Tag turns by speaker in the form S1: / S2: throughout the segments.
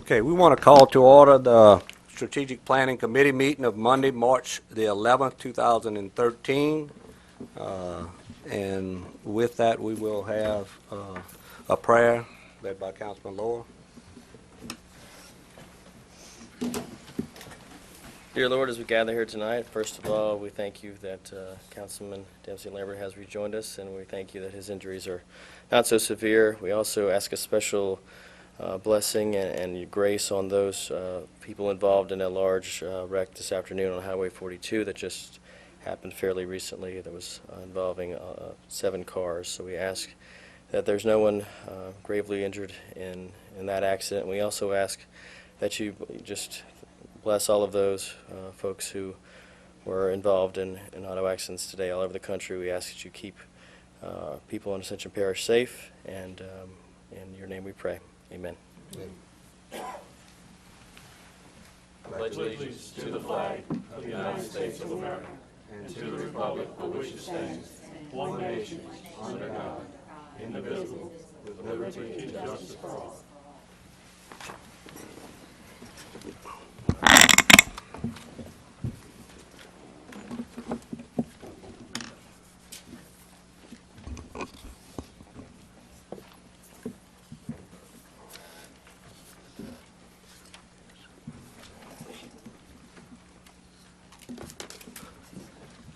S1: Okay, we want to call to order the Strategic Planning Committee meeting of Monday, March the 11th, 2013. And with that, we will have a prayer led by Councilman Lohr.
S2: Dear Lord, as we gather here tonight, first of all, we thank you that Councilman Dempsey Lambert has rejoined us, and we thank you that his injuries are not so severe. We also ask a special blessing and your grace on those people involved in a large wreck this afternoon on Highway 42 that just happened fairly recently that was involving 7 cars. So we ask that there's no one gravely injured in that accident. We also ask that you just bless all of those folks who were involved in auto accidents today all over the country. We ask that you keep people in Ascension Parish safe, and in your name we pray. Amen.
S3: Pledge allegiance to the flag of the United States of America and to the republic for which it stands, one nation, under God, indivisible, with liberty and justice for all.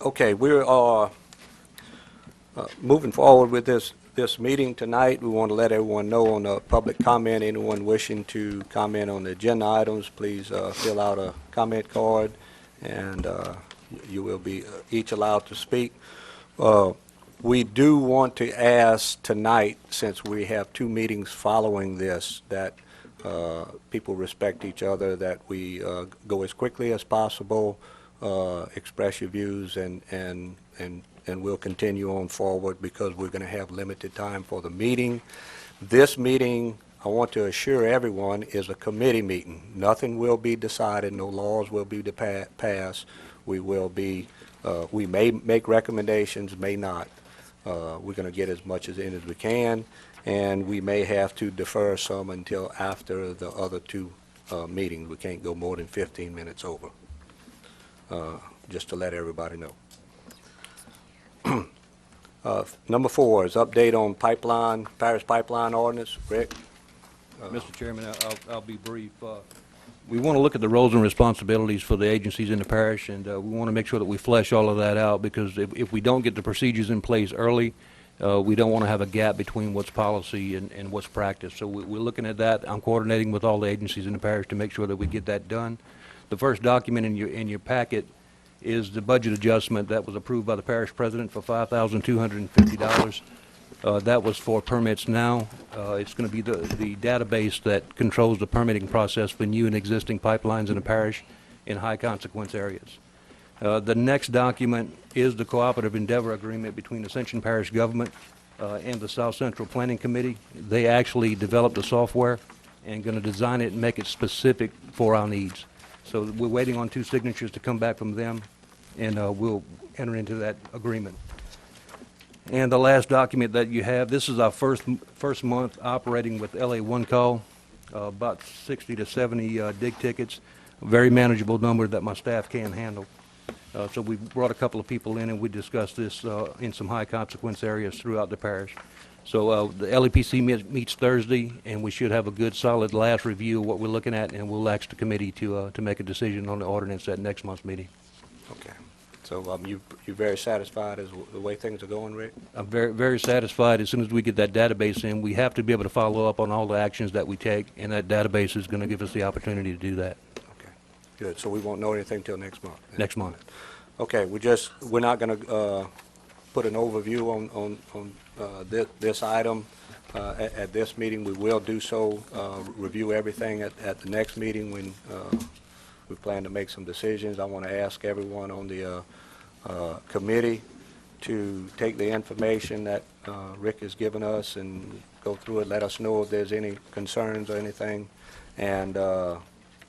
S1: Okay, we are moving forward with this meeting tonight. We want to let everyone know on the public comment, anyone wishing to comment on the agenda items, please fill out a comment card, and you will be each allowed to speak. We do want to ask tonight, since we have 2 meetings following this, that people respect each other, that we go as quickly as possible, express your views, and we'll continue on forward because we're going to have limited time for the meeting. This meeting, I want to assure everyone, is a committee meeting. Nothing will be decided, no laws will be passed. We may make recommendations, may not. We're going to get as much in as we can, and we may have to defer some until after the other 2 meetings. We can't go more than 15 minutes over. Just to let everybody know. Number 4 is update on Parish pipeline ordinance. Rick?
S4: Mr. Chairman, I'll be brief. We want to look at the roles and responsibilities for the agencies in the parish, and we want to make sure that we flesh all of that out, because if we don't get the procedures in place early, we don't want to have a gap between what's policy and what's practice. So we're looking at that. I'm coordinating with all the agencies in the parish to make sure that we get that done. The first document in your packet is the budget adjustment that was approved by the parish president for $5,250. That was for permits now. It's going to be the database that controls the permitting process for new and existing pipelines in the parish in high consequence areas. The next document is the cooperative endeavor agreement between Ascension Parish government and the South Central Planning Committee. They actually developed the software and going to design it and make it specific for our needs. So we're waiting on 2 signatures to come back from them, and we'll enter into that agreement. And the last document that you have, this is our first month operating with LA One Call, about 60 to 70 dig tickets, a very manageable number that my staff can handle. So we brought a couple of people in, and we discussed this in some high consequence areas throughout the parish. So the LEPC meets Thursday, and we should have a good, solid last review of what we're looking at, and we'll ask the committee to make a decision on the ordinance at next month's meeting.
S1: Okay. So you're very satisfied as the way things are going, Rick?
S4: I'm very, very satisfied. As soon as we get that database in, we have to be able to follow up on all the actions that we take, and that database is going to give us the opportunity to do that.
S1: Okay. Good. So we won't know anything till next month?
S4: Next month.
S1: Okay. We're not going to put an overview on this item at this meeting. We will do so, review everything at the next meeting when we plan to make some decisions. I want to ask everyone on the committee to take the information that Rick has given us and go through it, let us know if there's any concerns or anything, and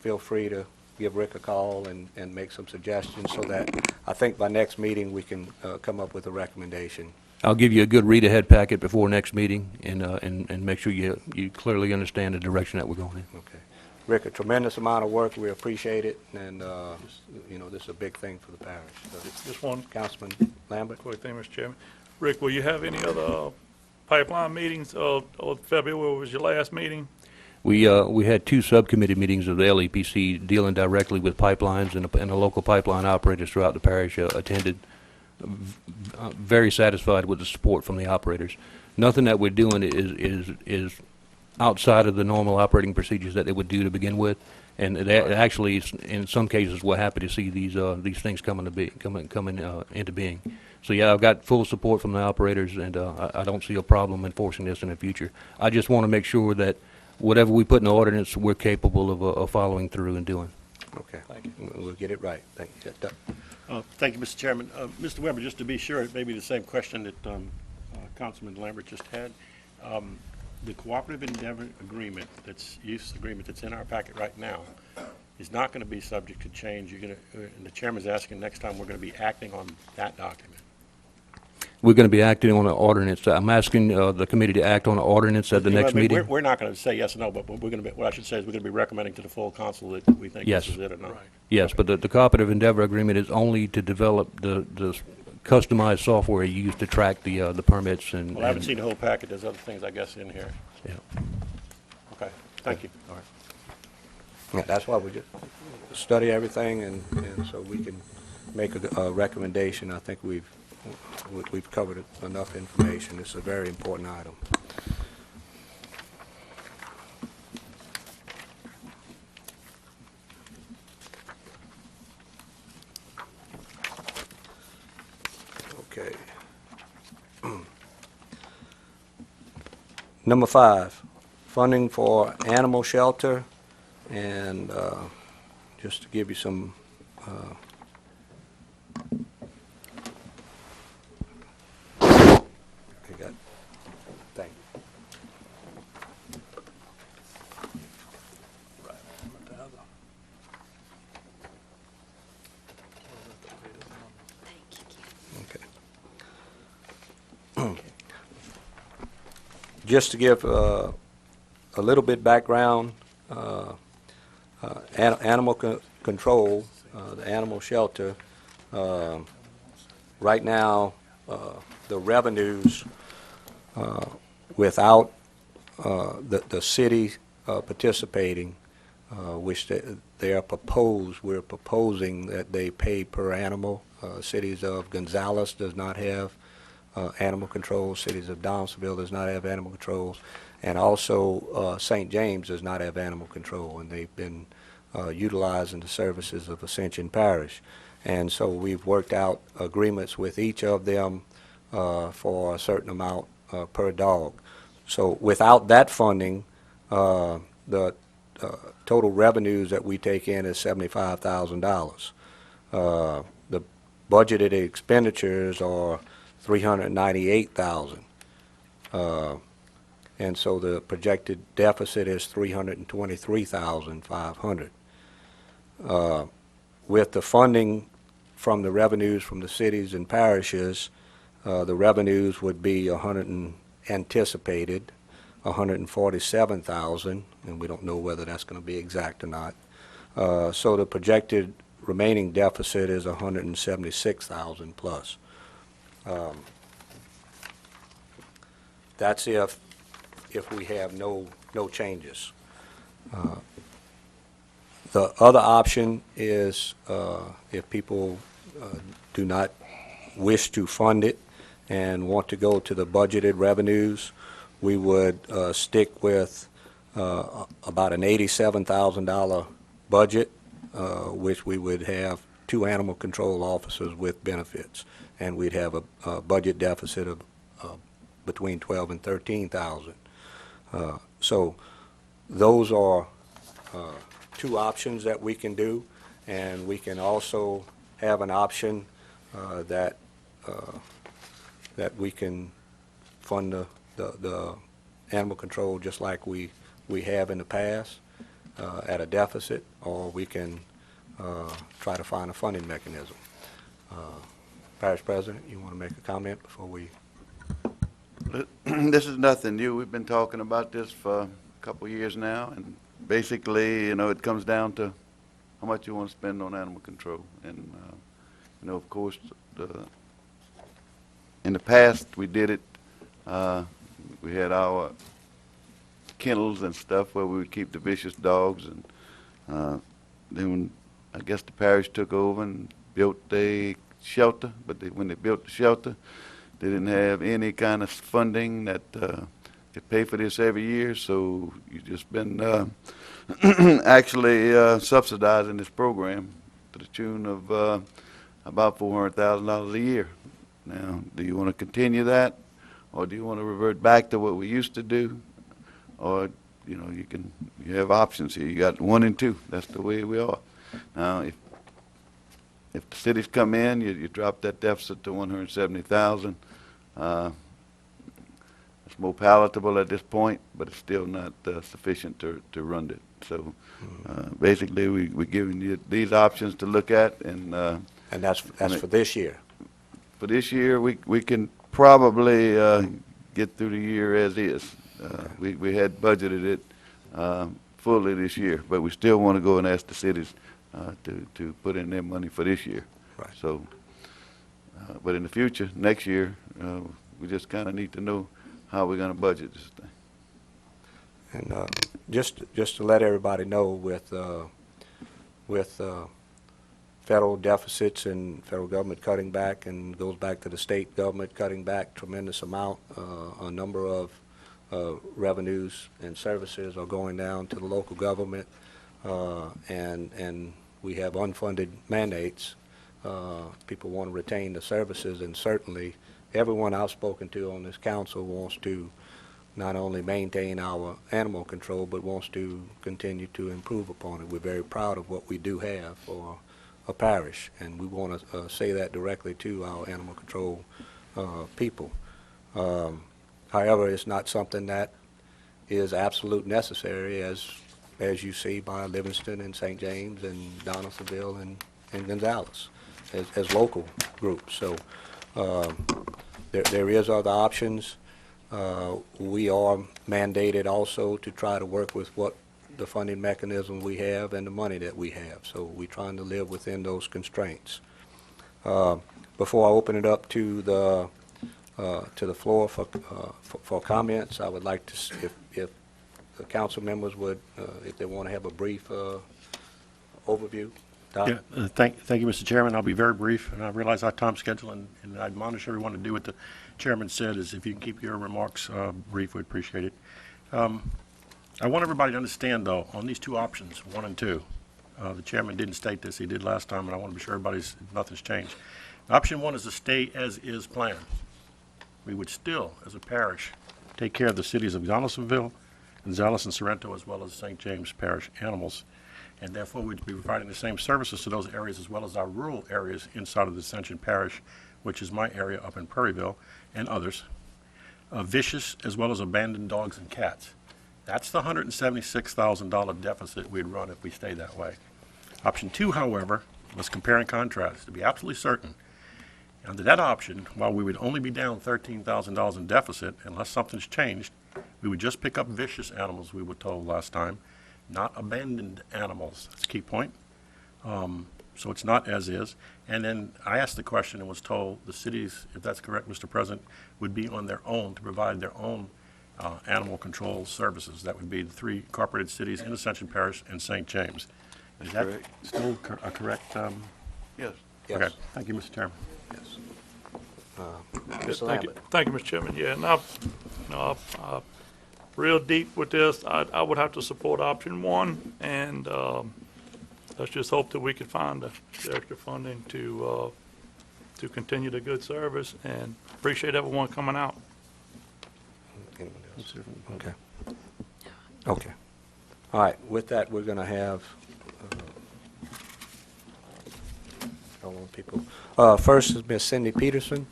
S1: feel free to give Rick a call and make some suggestions so that I think by next meeting we can come up with a recommendation.
S4: I'll give you a good read-ahead packet before next meeting and make sure you clearly understand the direction that we're going in.
S1: Okay. Rick, a tremendous amount of work. We appreciate it, and, you know, this is a big thing for the parish. So,
S3: Just one
S1: Councilman Lambert?
S3: quick thing, Mr. Chairman. Rick, will you have any other pipeline meetings? February was your last meeting?
S4: We had two subcommittee meetings of the LEPC dealing directly with pipelines, and the local pipeline operators throughout the parish attended. Very satisfied with the support from the operators. Nothing that we're doing is outside of the normal operating procedures that they would do to begin with, and actually, in some cases, we're happy to see these things coming into being. So yeah, I've got full support from the operators, and I don't see a problem enforcing this in the future. I just want to make sure that whatever we put in the ordinance, we're capable of following through and doing.
S1: Okay.
S3: Thank you.
S1: We'll get it right. Thank you. Doug?
S5: Thank you, Mr. Chairman. Mr. Weber, just to be sure, it may be the same question that Councilman Lambert just had. The cooperative endeavor agreement, use agreement that's in our packet right now, is not going to be subject to change. You're going to, and the chairman's asking next time we're going to be acting on that document.
S4: We're going to be acting on an ordinance. I'm asking the committee to act on an ordinance at the next meeting.
S5: We're not going to say yes or no, but we're going to be, what I should say is we're going to be recommending to the full council that we think
S4: Yes.
S5: this is it or not.
S4: Yes, but the cooperative endeavor agreement is only to develop the customized software used to track the permits and.
S5: Well, I haven't seen the whole packet. There's other things, I guess, in here.
S4: Yeah.
S5: Okay, thank you.
S1: All right. Yeah, that's why we just study everything, and so we can make a recommendation. I think we've covered enough information. It's a very important item. Okay. Number 5, funding for animal shelter, and just to give you some thank you. Okay. Just to give a little bit background, animal control, the animal shelter, right now, the revenues without the city participating, which they are we're proposing that they pay per animal. Cities of Gonzales does not have animal control. Cities of Downsville does not have animal controls. And also St. James does not have animal control, and they've been utilizing the services of Ascension Parish. And so we've worked out agreements with each of them for a certain amount per dog. So without that funding, the total revenues that we take in is $75,000. The budgeted expenditures are $398,000. And so the projected deficit is $323,500. With the funding from the revenues from the cities and parishes, the revenues would be anticipated $147,000, and we don't know whether that's going to be exact or not. So the projected remaining deficit is $176,000 plus. That's if we have no changes. The other option is if people do not wish to fund it and want to go to the budgeted revenues, we would stick with about an $87,000 budget, which we would have 2 animal control officers with benefits, and we'd have a budget deficit of between $12,000 and $13,000. So those are 2 options that we can do, and we can also have an option that we can fund the animal control just like we have in the past at a deficit, or we can try to find a funding mechanism. Parish President, you want to make a comment before we?
S6: This is nothing new. We've been talking about this for a couple of years now, and basically, you know, it comes down to how much you want to spend on animal control. And, you know, of course, in the past, we did it. We had our kennels and stuff where we would keep the vicious dogs. And then when I guess the parish took over and built a shelter, but when they built the shelter, they didn't have any kind of funding that could pay for this every year. So you've just been actually subsidizing this program to the tune of about $400,000 a year. Now, do you want to continue that, or do you want to revert back to what we used to do? Or, you know, you have options here. You got 1 and 2. That's the way we are. Now, if the cities come in, you drop that deficit to 170,000. It's more palatable at this point, but it's still not sufficient to run it. So basically, we're giving you these options to look at, and
S1: that's for this year.
S6: for this year, we can probably get through the year as is. We had budgeted it fully this year, but we still want to go and ask the cities to put in their money for this year.
S1: Right.
S6: So, but in the future, next year, we just kind of need to know how we're going to budget this thing.
S1: And just to let everybody know, with federal deficits and federal government cutting back, and goes back to the state government cutting back tremendous amount, a number of revenues and services are going down to the local government, and we have unfunded mandates. People want to retain the services, and certainly everyone I've spoken to on this council wants to not only maintain our animal control, but wants to continue to improve upon it. We're very proud of what we do have for a parish, and we want to say that directly to our animal control people. However, it's not something that is absolute necessary, as you see by Livingston and St. James and Donaldsonville and Gonzales as local groups. So there is other options. We are mandated also to try to work with what the funding mechanism we have and the money that we have. So we're trying to live within those constraints. Before I open it up to the floor for comments, I would like to, if the council members would, if they want to have a brief overview. Doc?
S5: Yeah, thank you, Mr. Chairman. I'll be very brief, and I realize our time schedule, and I admonish everyone to do what the chairman said, is if you can keep your remarks brief, we'd appreciate it. I want everybody to understand, though, on these two options, 1 and 2, the chairman didn't state this, he did last time, and I want to be sure nothing's changed. Option 1 is to stay as is plan. We would still, as a parish, take care of the cities of Donaldsonville, Gonzales, and Sorrento, as well as St. James Parish animals. And therefore, we'd be providing the same services to those areas as well as our rural areas inside of the Ascension Parish, which is my area up in Prairieville, and others. Vicious as well as abandoned dogs and cats. That's the $176,000 deficit we'd run if we stay that way. Option 2, however, was compare and contrast, to be absolutely certain. Under that option, while we would only be down $13,000 in deficit, unless something's changed, we would just pick up vicious animals, we were told last time, not abandoned animals. That's a key point. So it's not as is. And then I asked the question and was told the cities, if that's correct, Mr. President, would be on their own to provide their own animal control services. That would be the 3 incorporated cities in Ascension Parish and St. James. Is that
S6: Correct.
S5: still a correct?
S6: Yes.
S1: Yes.
S5: Okay. Thank you, Mr. Chairman.
S1: Yes.
S3: Yes,
S1: Mr.
S3: thank you,
S1: Lambert.
S3: thank you, Mr. Chairman. Yeah, and I've real deep with this. I would have to support option 1, and let's just hope that we can find the extra funding to continue the good service, and appreciate everyone coming out.
S1: Anyone else? Okay. Okay. All right. With that, we're going to have I don't want people. First is Miss Cindy Peterson.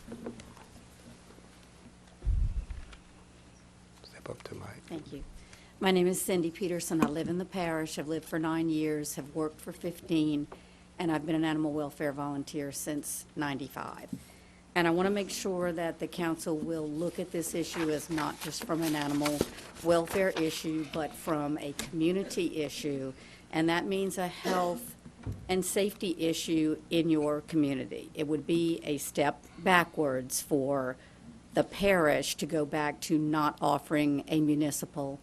S1: Step up to the mic.
S7: Thank you. My name is Cindy Peterson. I live in the parish. I've lived for 9 years, have worked for 15, and I've been an animal welfare volunteer since '95. And I want to make sure that the council will look at this issue as not just from an animal welfare issue, but from a community issue. And that means a health and safety issue in your community. It would be a step backwards for the parish to go back to not offering a municipal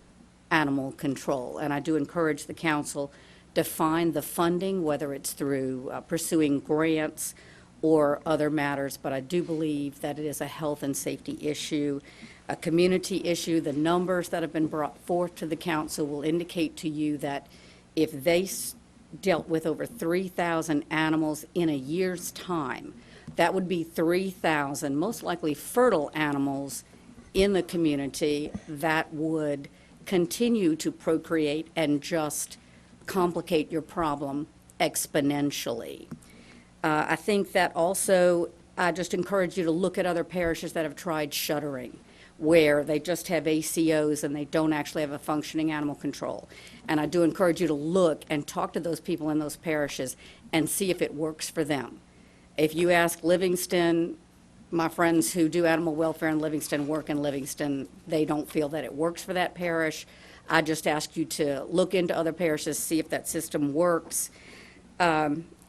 S7: animal control. And I do encourage the council to find the funding, whether it's through pursuing grants or other matters, but I do believe that it is a health and safety issue, a community issue. The numbers that have been brought forth to the council will indicate to you that if they dealt with over 3,000 animals in a year's time, that would be 3,000 most likely fertile animals in the community that would continue to procreate and just complicate your problem exponentially. I think that also, I just encourage you to look at other parishes that have tried shuttering, where they just have ACOs and they don't actually have a functioning animal control. And I do encourage you to look and talk to those people in those parishes and see if it works for them. If you ask Livingston, my friends who do animal welfare in Livingston work in Livingston, they don't feel that it works for that parish. I just ask you to look into other parishes, see if that system works.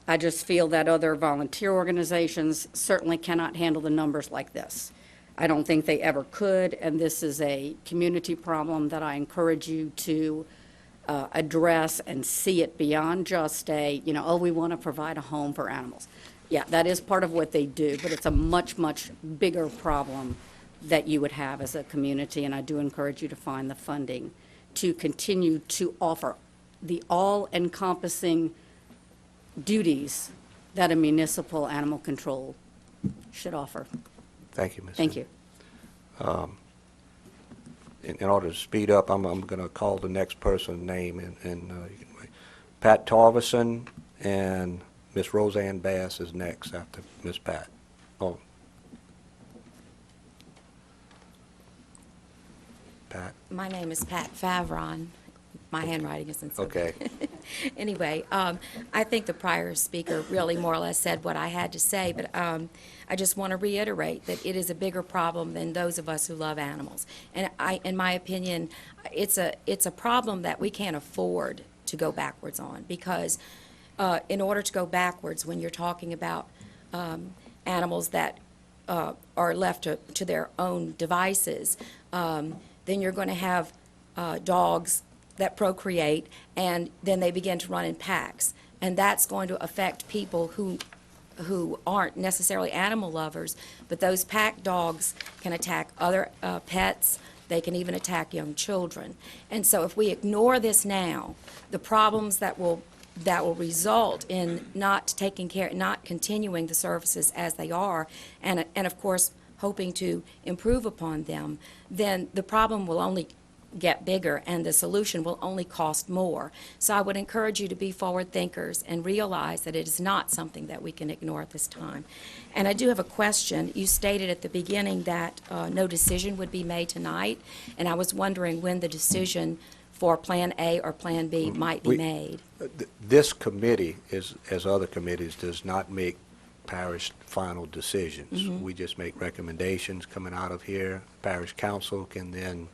S7: I just feel that other volunteer organizations certainly cannot handle the numbers like this. I don't think they ever could, and this is a community problem that I encourage you to address and see it beyond just a, oh, we want to provide a home for animals. Yeah, that is part of what they do, but it's a much, much bigger problem that you would have as a community, and I do encourage you to find the funding to continue to offer the all-encompassing duties that a municipal animal control should offer.
S1: Thank you, Ms.
S7: Thank you.
S1: In order to speed up, I'm going to call the next person's name, and you can wait. Pat Tarverson and Miss Roseanne Bass is next after Miss Pat. Oh. Pat.
S8: My name is Pat Favron. My handwriting isn't so good.
S1: Okay.
S8: Anyway, I think the prior speaker really more or less said what I had to say, but I just want to reiterate that it is a bigger problem than those of us who love animals. And in my opinion, it's a problem that we can't afford to go backwards on, because in order to go backwards when you're talking about animals that are left to their own devices, then you're going to have dogs that procreate, and then they begin to run in packs. And that's going to affect people who aren't necessarily animal lovers, but those pack dogs can attack other pets. They can even attack young children. And so if we ignore this now, the problems that will result in not taking care, not continuing the services as they are, and of course hoping to improve upon them, then the problem will only get bigger and the solution will only cost more. So I would encourage you to be forward thinkers and realize that it is not something that we can ignore at this time. And I do have a question. You stated at the beginning that no decision would be made tonight, and I was wondering when the decision for Plan A or Plan B might be made.
S1: This committee, as other committees, does not make parish final decisions.
S8: Mm-hmm.
S1: We just make recommendations coming out of here. Parish council can then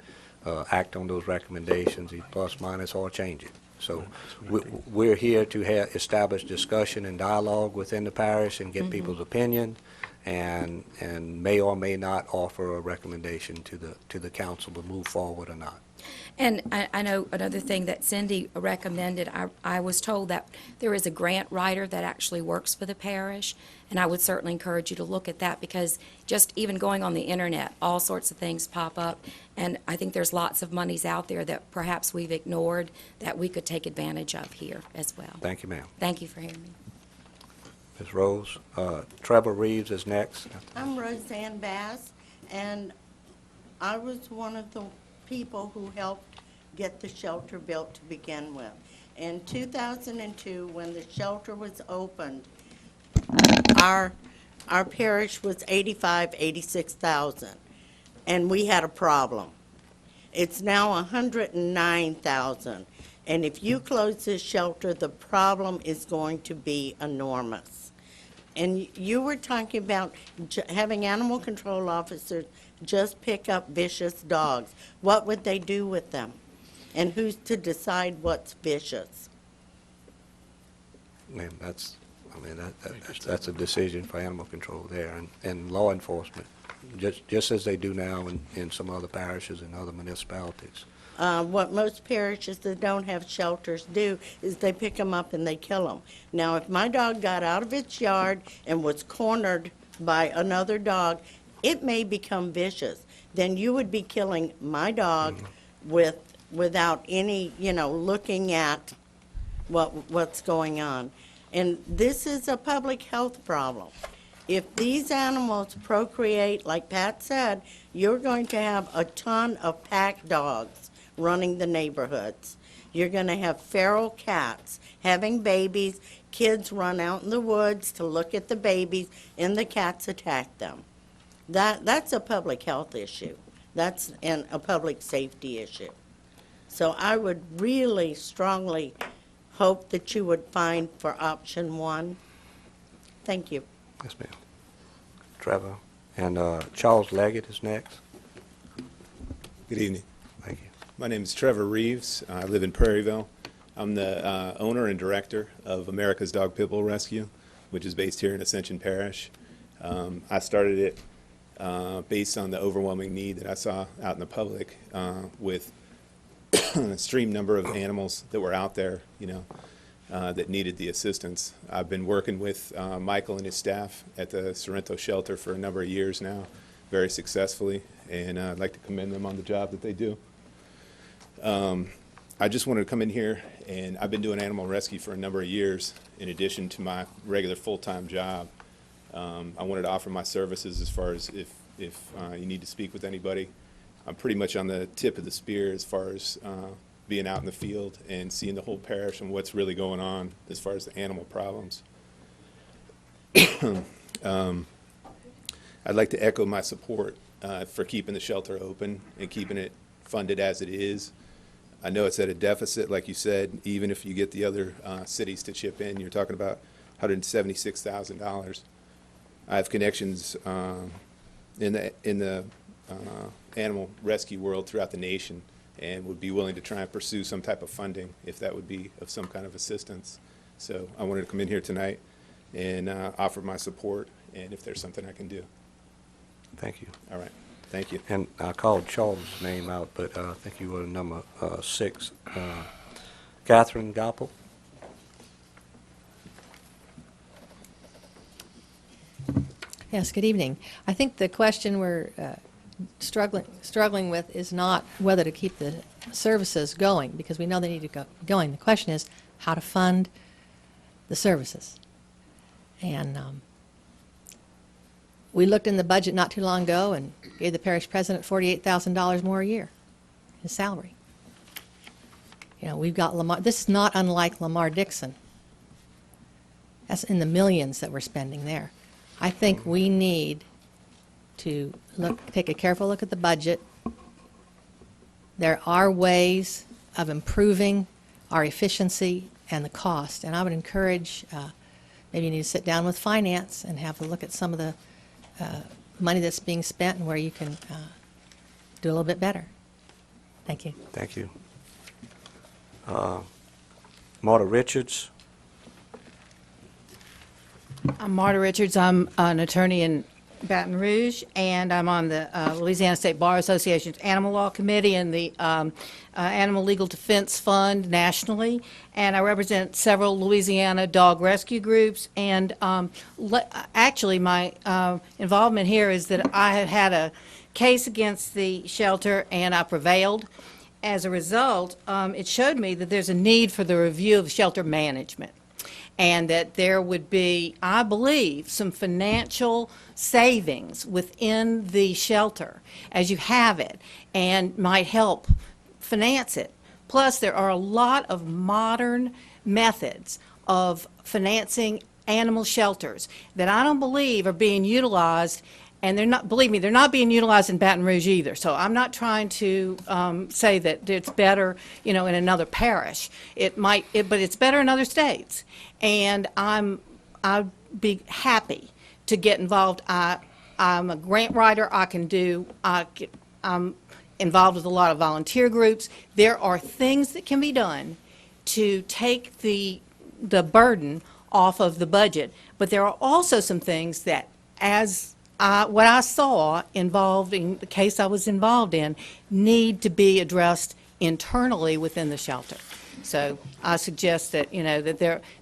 S1: act on those recommendations, plus, minus, or change it. So we're here to establish discussion and dialogue within the parish and get people's opinion, and may or may not offer a recommendation to the council to move forward or not.
S8: And I know another thing that Cindy recommended, I was told that there is a grant writer that actually works for the parish, and I would certainly encourage you to look at that, because just even going on the internet, all sorts of things pop up, and I think there's lots of monies out there that perhaps we've ignored that we could take advantage of here as well.
S1: Thank you, ma'am.
S8: Thank you for hearing me.
S1: Ms. Rose. Trevor Reeves is next.
S9: I'm Roseanne Bass, and I was one of the people who helped get the shelter built to begin with. In 2002, when the shelter was opened, our parish was 86,000, and we had a problem. It's now 109,000, and if you close this shelter, the problem is going to be enormous. And you were talking about having animal control officers just pick up vicious dogs. What would they do with them? And who's to decide what's vicious?
S1: And that's a decision for animal control there and law enforcement, just as they do now in some other parishes and other municipalities.
S9: What most parishes that don't have shelters do is they pick them up and they kill them. Now, if my dog got out of its yard and was cornered by another dog, it may become vicious. Then you would be killing my dog without any, looking at what's going on. And this is a public health problem. If these animals procreate, like Pat said, you're going to have a ton of pack dogs running the neighborhoods. You're going to have feral cats having babies. Kids run out in the woods to look at the babies, and the cats attack them. That's a public health issue. That's a public safety issue. So I would really strongly hope that you would find for option 1. Thank you.
S1: Yes, ma'am. Trevor. And Charles Leggett is next.
S10: Good evening.
S1: Thank you.
S10: My name is Trevor Reeves. I live in Prairieville. I'm the owner and director of America's Dog Pitbull Rescue, which is based here in Ascension Parish. I started it based on the overwhelming need that I saw out in the public with an extreme number of animals that were out there, that needed the assistance. I've been working with Michael and his staff at the Sorrento shelter for a number of years now, very successfully, and I'd like to commend them on the job that they do. I just wanted to come in here, and I've been doing animal rescue for a number of years in addition to my regular full-time job. I wanted to offer my services as far as if you need to speak with anybody. I'm pretty much on the tip of the spear as far as being out in the field and seeing the whole parish and what's really going on as far as the animal problems. I'd like to echo my support for keeping the shelter open and keeping it funded as it is. I know it's at a deficit, like you said. Even if you get the other cities to chip in, you're talking about $176,000. I have connections in the animal rescue world throughout the nation, and would be willing to try and pursue some type of funding if that would be of some kind of assistance. So I wanted to come in here tonight and offer my support, and if there's something I can do.
S1: Thank you.
S10: All right. Thank you.
S1: And I called Charles' name out, but I think you were number 6. Catherine Goppel.
S11: Yes, good evening. I think the question we're struggling with is not whether to keep the services going, because we know they need to go going. The question is how to fund the services. And we looked in the budget not too long ago and gave the parish president $48,000 more a year, his salary. We've got Lamar. This is not unlike Lamar Dixon. That's in the millions that we're spending there. I think we need to take a careful look at the budget. There are ways of improving our efficiency and the cost, and I would encourage, maybe you need to sit down with finance and have a look at some of the money that's being spent and where you can do a little bit better. Thank you.
S1: Thank you. Marta Richards.
S12: I'm Marta Richards. I'm an attorney in Baton Rouge, and I'm on the Louisiana State Bar Association's Animal Law Committee and the Animal Legal Defense Fund nationally, and I represent several Louisiana dog rescue groups. And actually, my involvement here is that I had a case against the shelter, and I prevailed. As a result, it showed me that there's a need for the review of shelter management, and that there would be, I believe, some financial savings within the shelter as you have it, and might help finance it. Plus, there are a lot of modern methods of financing animal shelters that I don't believe are being utilized, and they're not, believe me, they're not being utilized in Baton Rouge either. So I'm not trying to say that it's better, in another parish. It might, but it's better in other states. And I be happy to get involved. I'm a grant writer. I'm involved with a lot of volunteer groups. There are things that can be done to take the burden off of the budget. But there are also some things that, what I saw involving the case I was involved in, need to be addressed internally within the shelter. So I suggest that,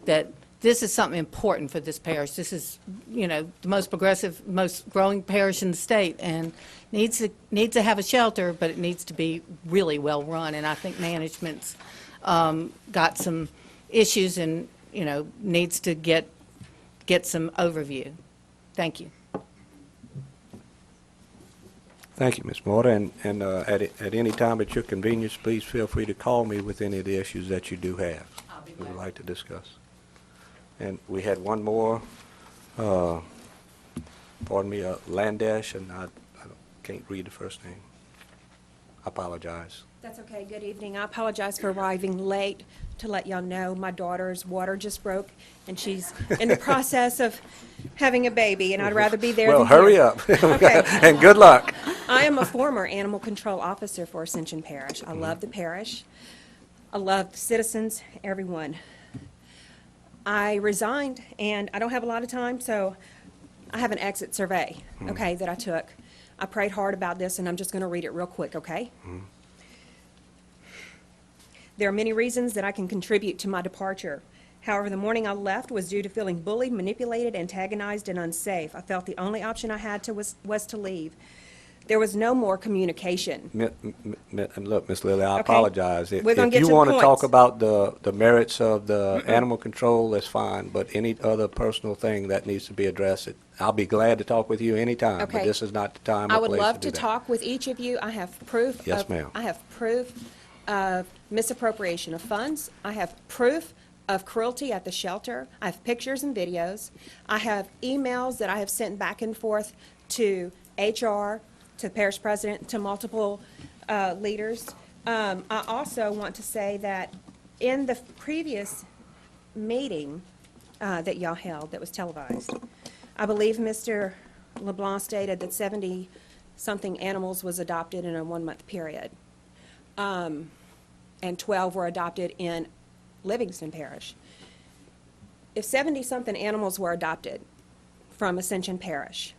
S12: that this is something important for this parish. This is, the most progressive, most growing parish in the state, and needs to have a shelter, but it needs to be really well run. And I think management's got some issues and, needs to get some overview. Thank you.
S1: Thank you, Ms. Morta, and at any time at your convenience, please feel free to call me with any of the issues that you do have. We would like to discuss. And we had one more, pardon me, Landesh, and I can't read the first name. I apologize.
S13: That's okay. Good evening. I apologize for arriving late. To let y'all know, my daughter's water just broke, and she's in the process of having a baby, and I'd rather be there
S1: Well,
S13: than here.
S1: hurry up.
S13: Okay.
S1: And good luck.
S13: I am a former animal control officer for Ascension Parish. I love the parish. I love the citizens, everyone. I resigned, and I don't have a lot of time, so I have an exit survey, okay, that I took. I prayed hard about this, and I'm just going to read it real quick, okay? There are many reasons that I can contribute to my departure. However, the morning I left was due to feeling bullied, manipulated, antagonized, and unsafe. I felt the only option I had was to leave. There was no more communication.
S1: And look, Ms. Lilly, I
S13: Okay.
S1: apologize.
S13: We're gonna
S1: If
S13: get
S1: you
S13: to the
S1: want to talk
S13: points.
S1: about the merits of the animal control, that's fine, but any other personal thing that needs to be addressed, I'll be glad to talk with you anytime, but
S13: Okay.
S1: this is not the time
S13: I
S1: or
S13: would
S1: place to
S13: love
S1: do
S13: to
S1: that.
S13: talk with each of you. I have proof.
S1: Yes, ma'am.
S13: I have proof of misappropriation of funds. I have proof of cruelty at the shelter. I have pictures and videos. I have emails that I have sent back and forth to HR, to the parish president, to multiple leaders. I also want to say that in the previous meeting that y'all held that was televised, I believe Mr. LeBlanc stated that 70-something animals was adopted in a 1-month period. And 12 were adopted in Livingston Parish. If 70-something animals were adopted from Ascension Parish,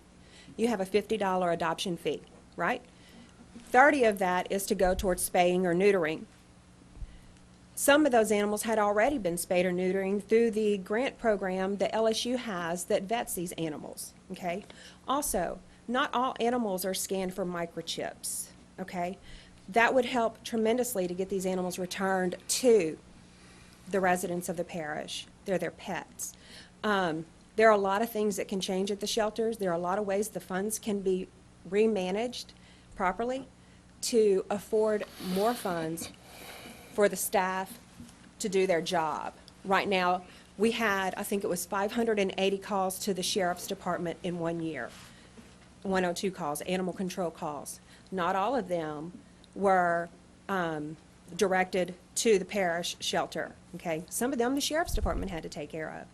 S13: you have a $50 adoption fee, right? 30 of that is to go towards spaying or neutering. Some of those animals had already been spayed or neutering through the grant program that LSU has that vets these animals, okay? Also, not all animals are scanned for microchips, okay? That would help tremendously to get these animals returned to the residents of the parish. They're their pets. There are a lot of things that can change at the shelters. There are a lot of ways the funds can be remanaged properly to afford more funds for the staff to do their job. Right now, we had, I think it was 580 calls to the sheriff's department in 1 year. 102 calls, animal control calls. Not all of them were directed to the parish shelter, okay? Some of them the sheriff's department had to take care of.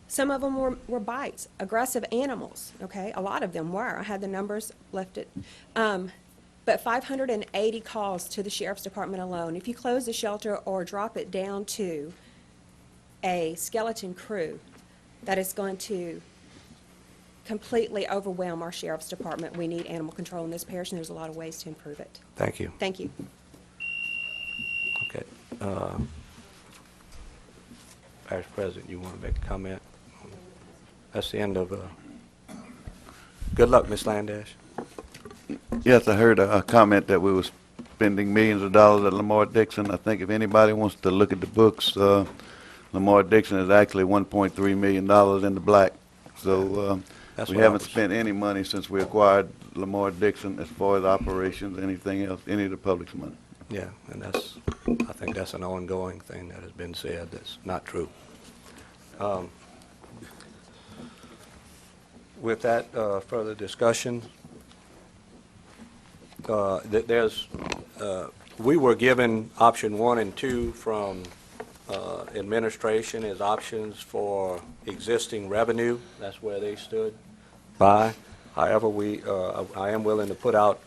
S13: Some of them were bites, aggressive animals, okay? A lot of them were. I had the numbers lifted. But 580 calls to the sheriff's department alone. If you close the shelter or drop it down to a skeleton crew, that is going to completely overwhelm our sheriff's department. We need animal control in this parish, and there's a lot of ways to improve it.
S1: Thank you.
S13: Thank you.
S1: Okay. Parish President, you want to make a comment? That's the end of, good luck, Ms. Landash.
S6: Yes, I heard a comment that we were spending millions of dollars at Lamar Dixon. I think if anybody wants to look at the books, Lamar Dixon is actually $1.3 million in the black. So
S1: That's
S6: we
S1: what I
S6: haven't
S1: was-
S6: spent any money since we acquired Lamar Dixon as far as operations, anything else, any of the public's money.
S1: Yeah, and I think that's an ongoing thing that has been said that's not true. With that further discussion, we were given option 1 and 2 from administration as options for existing revenue. That's where they stood by. However, I am willing to put out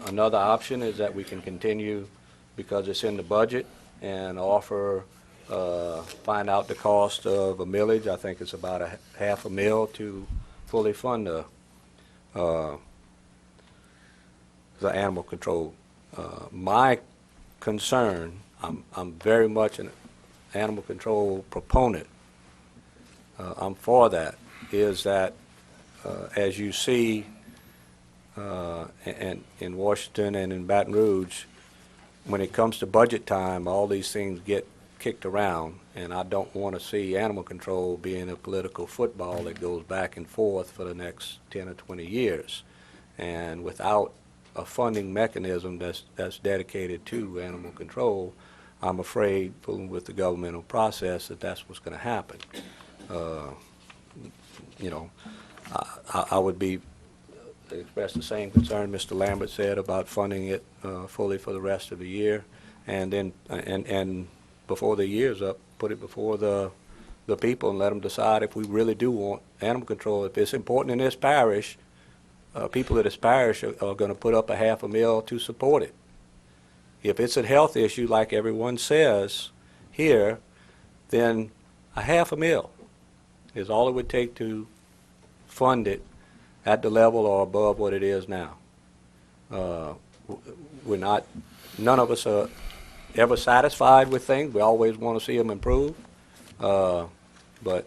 S1: another option, is that we can continue, because it's in the budget, and offer, find out the cost of a millage. I think it's about a half a mil to fully fund the animal control. My concern, I'm very much an animal control proponent. I'm for that, is that as you see in Washington and in Baton Rouge, when it comes to budget time, all these things get kicked around, and I don't want to see animal control being a political football that goes back and forth for the next 10 or 20 years. And without a funding mechanism that's dedicated to animal control, I'm afraid, fooling with the governmental process, that's what's going to happen. You know, I would express the same concern Mr. Lambert said about funding it fully for the rest of the year, and then and before the year's up, put it before the people and let them decide if we really do want animal control. If it's important in this parish, people of this parish are going to put up a half a mil to support it. If it's a health issue, like everyone says here, then a half a mil is all it would take to fund it at the level or above what it is now. We're not, none of us are ever satisfied with things. We always want to see them improve. But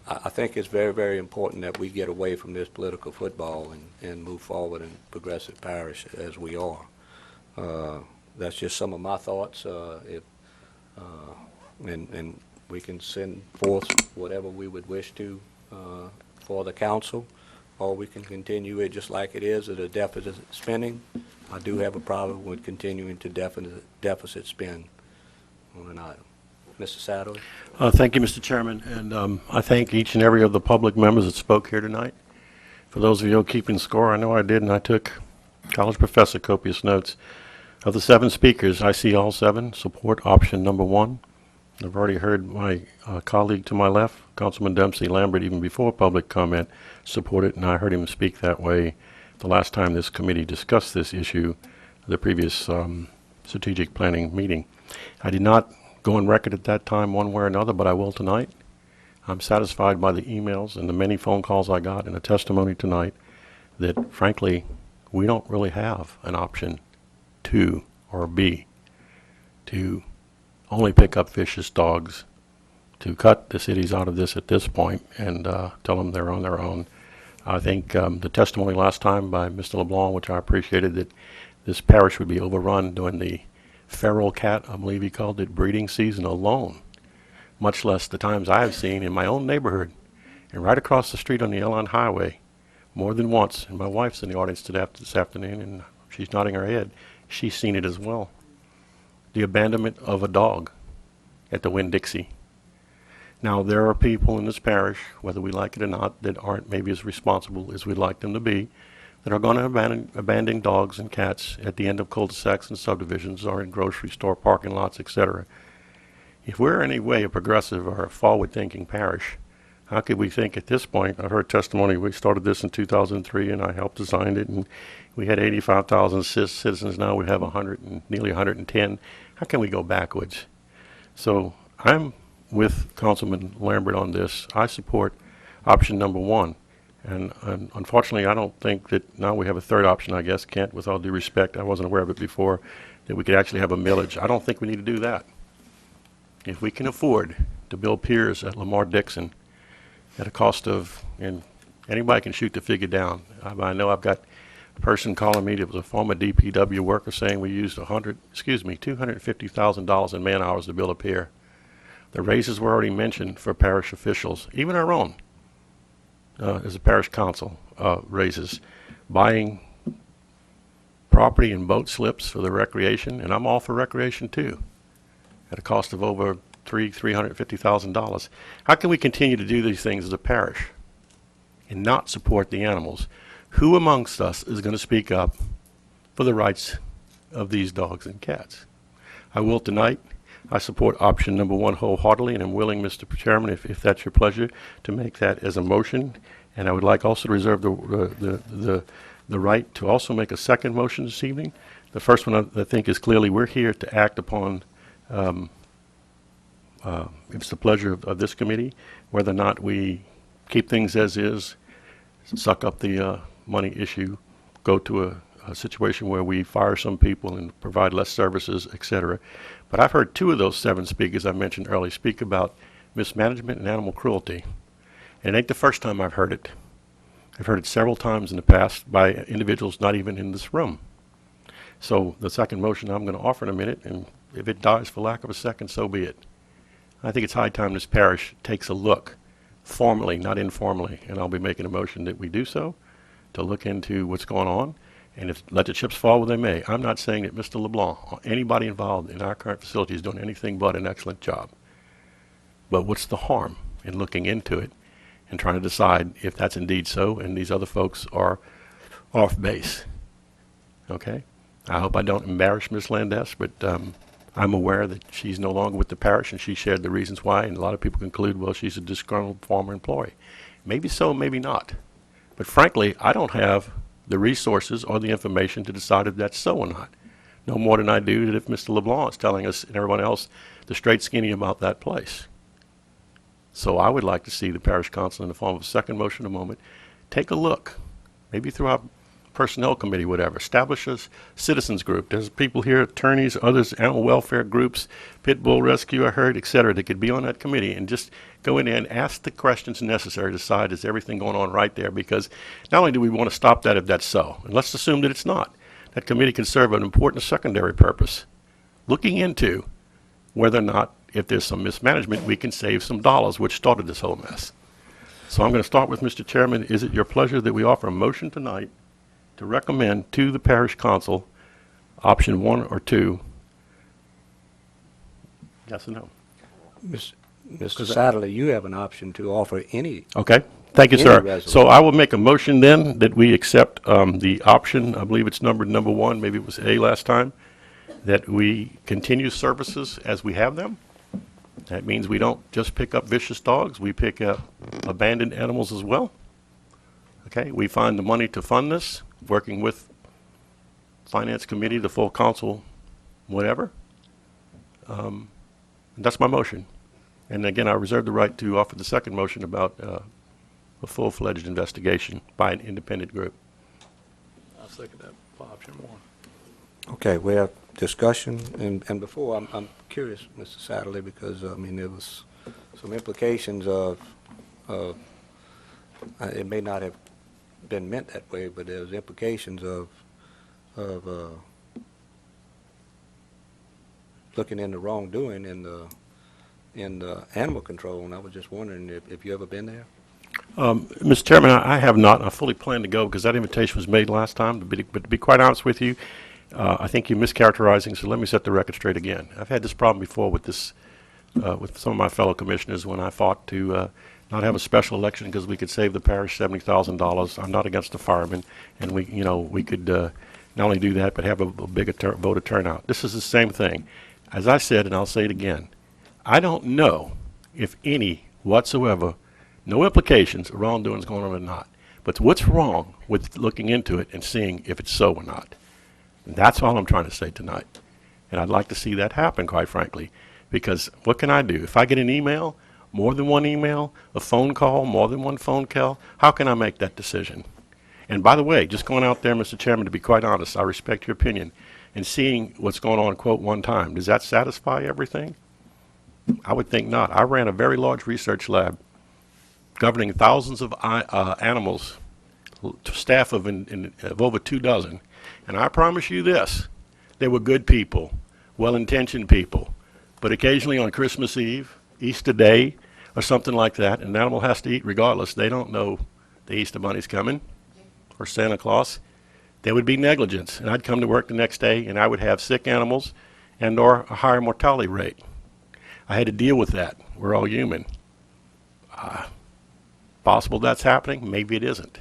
S1: I think it's very, very important that we get away from this political football and move forward in progressive parish as we are. That's just some of my thoughts. And we can send forth whatever we would wish to for the council, or we can continue it just like it is at a deficit spending. I do have a problem with continuing to deficit spend on an item. Mr. Sadler?
S5: Thank you, Mr. Chairman, and I thank each and every of the public members that spoke here tonight. For those of you keeping score, I know I did, and I took college professor copious notes. Of the 7 speakers, I see all 7 support option number 1. I've already heard my colleague to my left, Councilman Dempsey Lambert, even before public comment, support it, and I heard him speak that way the last time this committee discussed this issue, the previous strategic planning meeting. I did not go on record at that time one way or another, but I will tonight. I'm satisfied by the emails and the many phone calls I got and the testimony tonight that, frankly, we don't really have an option 2 or B to only pick up fish as dogs, to cut the cities out of this at this point and tell them they're on their own. I think the testimony last time by Mr. LeBlanc, which I appreciated, that this parish would be overrun during the feral cat, I believe he called it, breeding season alone, much less the times I have seen in my own neighborhood and right across the street on the Elon Highway more than once. And my wife's in the audience this afternoon, and she's nodding her head. She's seen it as well. The abandonment of a dog at the Winn-Dixie. Now, there are people in this parish, whether we like it or not, that aren't maybe as responsible as we'd like them to be, that are going to abandon dogs and cats at the end of cul-de-sacs and subdivisions or in grocery store parking lots, etc. If we're in any way a progressive or a forward-thinking parish, how could we think at this point? I've heard testimony. We started this in 2003, and I helped design it, and we had 85,000 citizens. Now we have nearly 110. How can we go backwards? So I'm with Councilman Lambert on this. I support option number 1. And unfortunately, I don't think that now we have a third option, I guess, Kent, with all due respect. I wasn't aware of it before, that we could actually have a millage. I don't think we need to do that. If we can afford to build piers at Lamar-Dixon at a cost of, and anybody can shoot the figure down. I know I've got a person calling me that was a former DPW worker saying we used $250,000 in man hours to build a pier. The raises were already mentioned for parish officials, even our own, as a parish council, raises, buying property and boat slips for the recreation, and I'm all for recreation too, at a cost of over $350,000. How can we continue to do these things as a parish and not support the animals? Who amongst us is going to speak up for the rights of these dogs and cats? I will tonight. I support option number 1 wholeheartedly, and I'm willing, Mr. Chairman, if that's your pleasure, to make that as a motion. And I would like also to reserve the right to also make a second motion this evening. The first one I think is clearly we're here to act upon, if it's the pleasure of this committee, whether or not we keep things as is, suck up the money issue, go to a situation where we fire some people and provide less services, et cetera. But I've heard 2 of those 7 speakers I mentioned earlier speak about mismanagement and animal cruelty. And it ain't the first time I've heard it. I've heard it several times in the past by individuals not even in this room. So the second motion I'm going to offer in a minute, and if it dies for lack of a second, so be it. I think it's high time this parish takes a look, formally, not informally, and I'll be making a motion that we do so, to look into what's going on, and if let the chips fall where they may. I'm not saying that Mr. LeBlanc or anybody involved in our current facility is doing anything but an excellent job. But what's the harm in looking into it and trying to decide if that's indeed so and these other folks are off base? Okay? I hope I don't embarrass Ms. Landes, but I'm aware that she's no longer with the parish, and she shared the reasons why, and a lot of people conclude, well, she's a disgruntled former employee. Maybe so, maybe not. But frankly, I don't have the resources or the information to decide if that's so or not. No more than I do that if Mr. LeBlanc is telling us and everyone else the straight skinny about that place. So I would like to see the parish council, in the form of a second motion in a moment, take a look, maybe through our personnel committee, whatever, establish a citizens group. There's people here, attorneys, others, animal welfare groups, pit bull rescue, I heard, et cetera, that could be on that committee and just go in there and ask the questions necessary to decide is everything going on right there, because not only do we want to stop that if that's so, and let's assume that it's not. That committee can serve an important secondary purpose, looking into whether or not, if there's some mismanagement, we can save some dollars, which started this whole mess. So I'm going to start with Mr. Chairman. Is it your pleasure that we offer a motion tonight to recommend to the parish council option 1 or 2? Yes or no?
S1: Mr. Satterley, you have an option to offer any.
S5: Okay. Thank you,
S1: Any
S5: sir.
S1: resolution.
S5: So I will make a motion then that we accept the option, I believe it's numbered number 1, maybe it was A last time, that we continue services as we have them. That means we don't just pick up vicious dogs, we pick up abandoned animals as well. Okay, we find the money to fund this, working with Finance Committee, the full council, whatever. That's my motion. And again, I reserve the right to offer the second motion about a full-fledged investigation by an independent group.
S3: I'll second that for option 1.
S1: Okay, we have discussion, and before, I'm curious, Mr. Satterley, because, I mean, there was some implications of it may not have been meant that way, but there's implications of looking into wrongdoing in the animal control, and I was just wondering if you ever been there?
S5: Mr. Chairman, I have not. I fully plan to go because that invitation was made last time. But to be quite honest with you, I think you're mischaracterizing, so let me set the record straight again. I've had this problem before with this, with some of my fellow commissioners when I fought to not have a special election because we could save the parish $70,000. I'm not against the firemen, and we could not only do that, but have a bigger voter turnout. This is the same thing. As I said, and I'll say it again, I don't know if any whatsoever, no implications of wrongdoing is going on or not. But what's wrong with looking into it and seeing if it's so or not? And that's all I'm trying to say tonight. And I'd like to see that happen, quite frankly, because what can I do? If I get an email, more than one email, a phone call, more than one phone call, how can I make that decision? And by the way, just going out there, Mr. Chairman, to be quite honest, I respect your opinion, and seeing what's going on, quote, one time, does that satisfy everything? I would think not. I ran a very large research lab governing thousands of animals, staff of over 24, and I promise you this, they were good people, well-intentioned people, but occasionally on Christmas Eve, Easter Day, or something like that, an animal has to eat regardless. They don't know the Easter Bunny's coming, or Santa Claus. There would be negligence, and I'd come to work the next day, and I would have sick animals and or a higher mortality rate. I had to deal with that. We're all human. Possible that's happening? Maybe it isn't.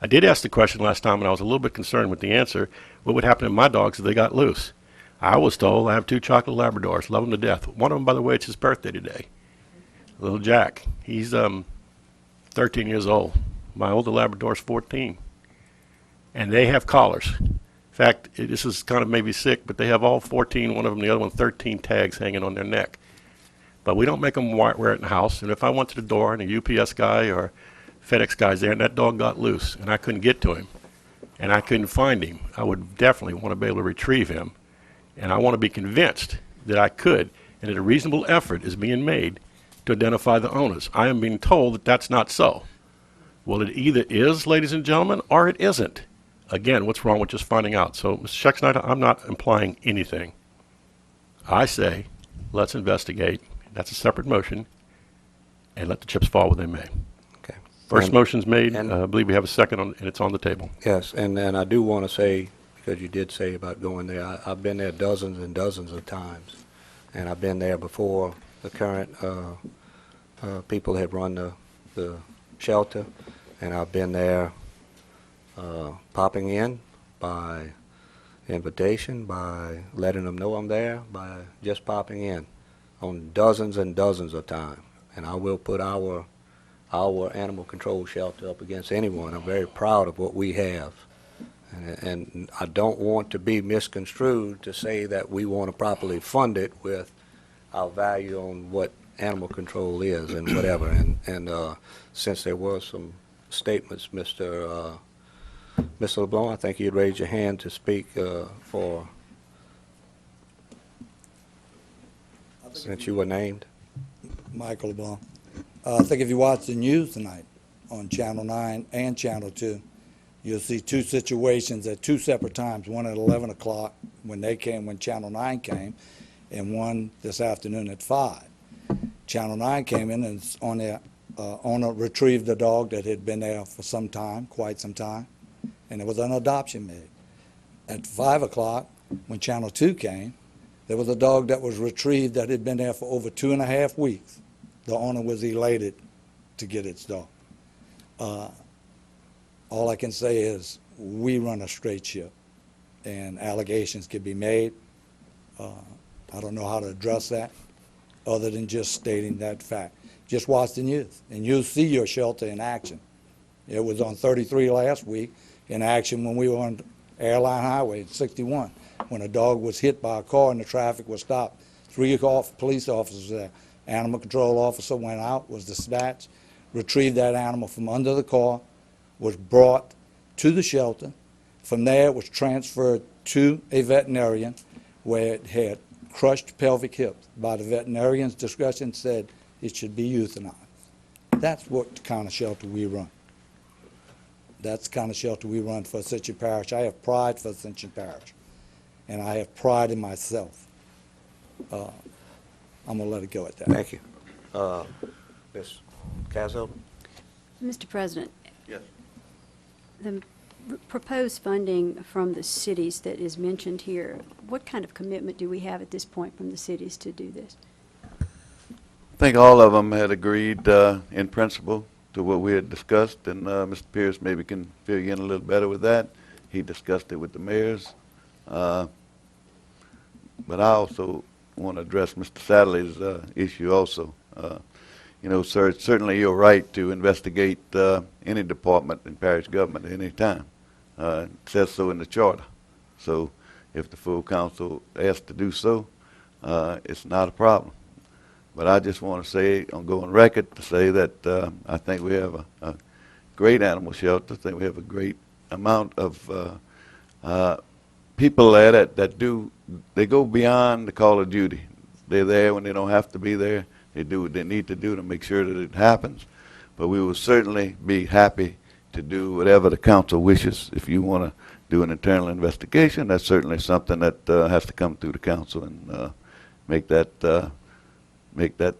S5: I did ask the question last time, and I was a little bit concerned with the answer. What would happen to my dogs if they got loose? I was told I have 2 chocolate Labradors, love them to death. One of them, by the way, it's his birthday today. Little Jack. He's 13 years old. My older Labrador's 14. And they have collars. In fact, this is kind of maybe sick, but they have all 14, one of them, the other one, 13 tags hanging on their neck. But we don't make them wear it in the house. And if I went to the door and a UPS guy or FedEx guy's there and that dog got loose and I couldn't get to him and I couldn't find him, I would definitely want to be able to retrieve him. And I want to be convinced that I could, and that a reasonable effort is being made to identify the owners. I am being told that that's not so. Well, it either is, ladies and gentlemen, or it isn't. Again, what's wrong with just finding out? So, Mr. Schexnayder, I'm not implying anything. I say, let's investigate. That's a separate motion, and let the chips fall where they may.
S1: Okay.
S5: First
S1: And-
S5: motion's made.
S1: and-
S5: I believe we have a second, and it's on the table.
S1: Yes, and I do want to say, because you did say about going there, I've been there dozens and dozens of times, and I've been there before the current people had run the shelter, and I've been there popping in by invitation, by letting them know I'm there, by just popping in on dozens and dozens of times. And I will put our animal control shelter up against anyone. I'm very proud of what we have. And I don't want to be misconstrued to say that we want to properly fund it with our value on what animal control is and whatever. And since there were some statements, Mr. LeBlanc, I think you'd raise your hand to speak for, since you were named.
S14: Michael LeBlanc. I think if you watch the news tonight on Channel 9 and Channel 2, you'll see 2 situations at 2 separate times, one at 11 o'clock when Channel 9 came, and one this afternoon at 5. Channel 9 came in and owner retrieved a dog that had been there for some time, quite some time, and there was an adoption made. At 5 o'clock, when Channel 2 came, there was a dog that was retrieved that had been there for over 2.5 weeks. The owner was elated to get its dog. All I can say is we run a straight ship, and allegations can be made. I don't know how to address that other than just stating that fact. Just watch the news, and you'll see your shelter in action. It was on 33 last week in action when we were on Airline Highway 61, when a dog was hit by a car and the traffic was stopped. 3 police officers there. Animal control officer went out, was dispatched, retrieved that animal from under the car, was brought to the shelter. From there, it was transferred to a veterinarian where it had crushed pelvic hips. By the veterinarian's discretion, said it should be euthanized. That's what kind of shelter we run. That's the kind of shelter we run for Ascension Parish. I have pride for Ascension Parish, and I have pride in myself. I'm going to let it go at that.
S1: Thank you. Ms. Cazzo?
S15: Mr. President,
S6: Yes.
S15: the proposed funding from the cities that is mentioned here, what kind of commitment do we have at this point from the cities to do this?
S6: I think all of them had agreed in principle to what we had discussed, and Mr. Pierce maybe can fill you in a little better with that. He discussed it with the mayors. But I also want to address Mr. Sadley's issue also. You know, sir, certainly you're right to investigate any department in parish government at any time. It says so in the charter. So if the full council asks to do so, it's not a problem. But I just want to say, on going record, to say that I think we have a great animal shelter. I think we have a great amount of people there that they go beyond the call of duty. They're there when they don't have to be there. They do what they need to do to make sure that it happens. But we will certainly be happy to do whatever the council wishes. If you want to do an internal investigation, that's certainly something that has to come through the council and make that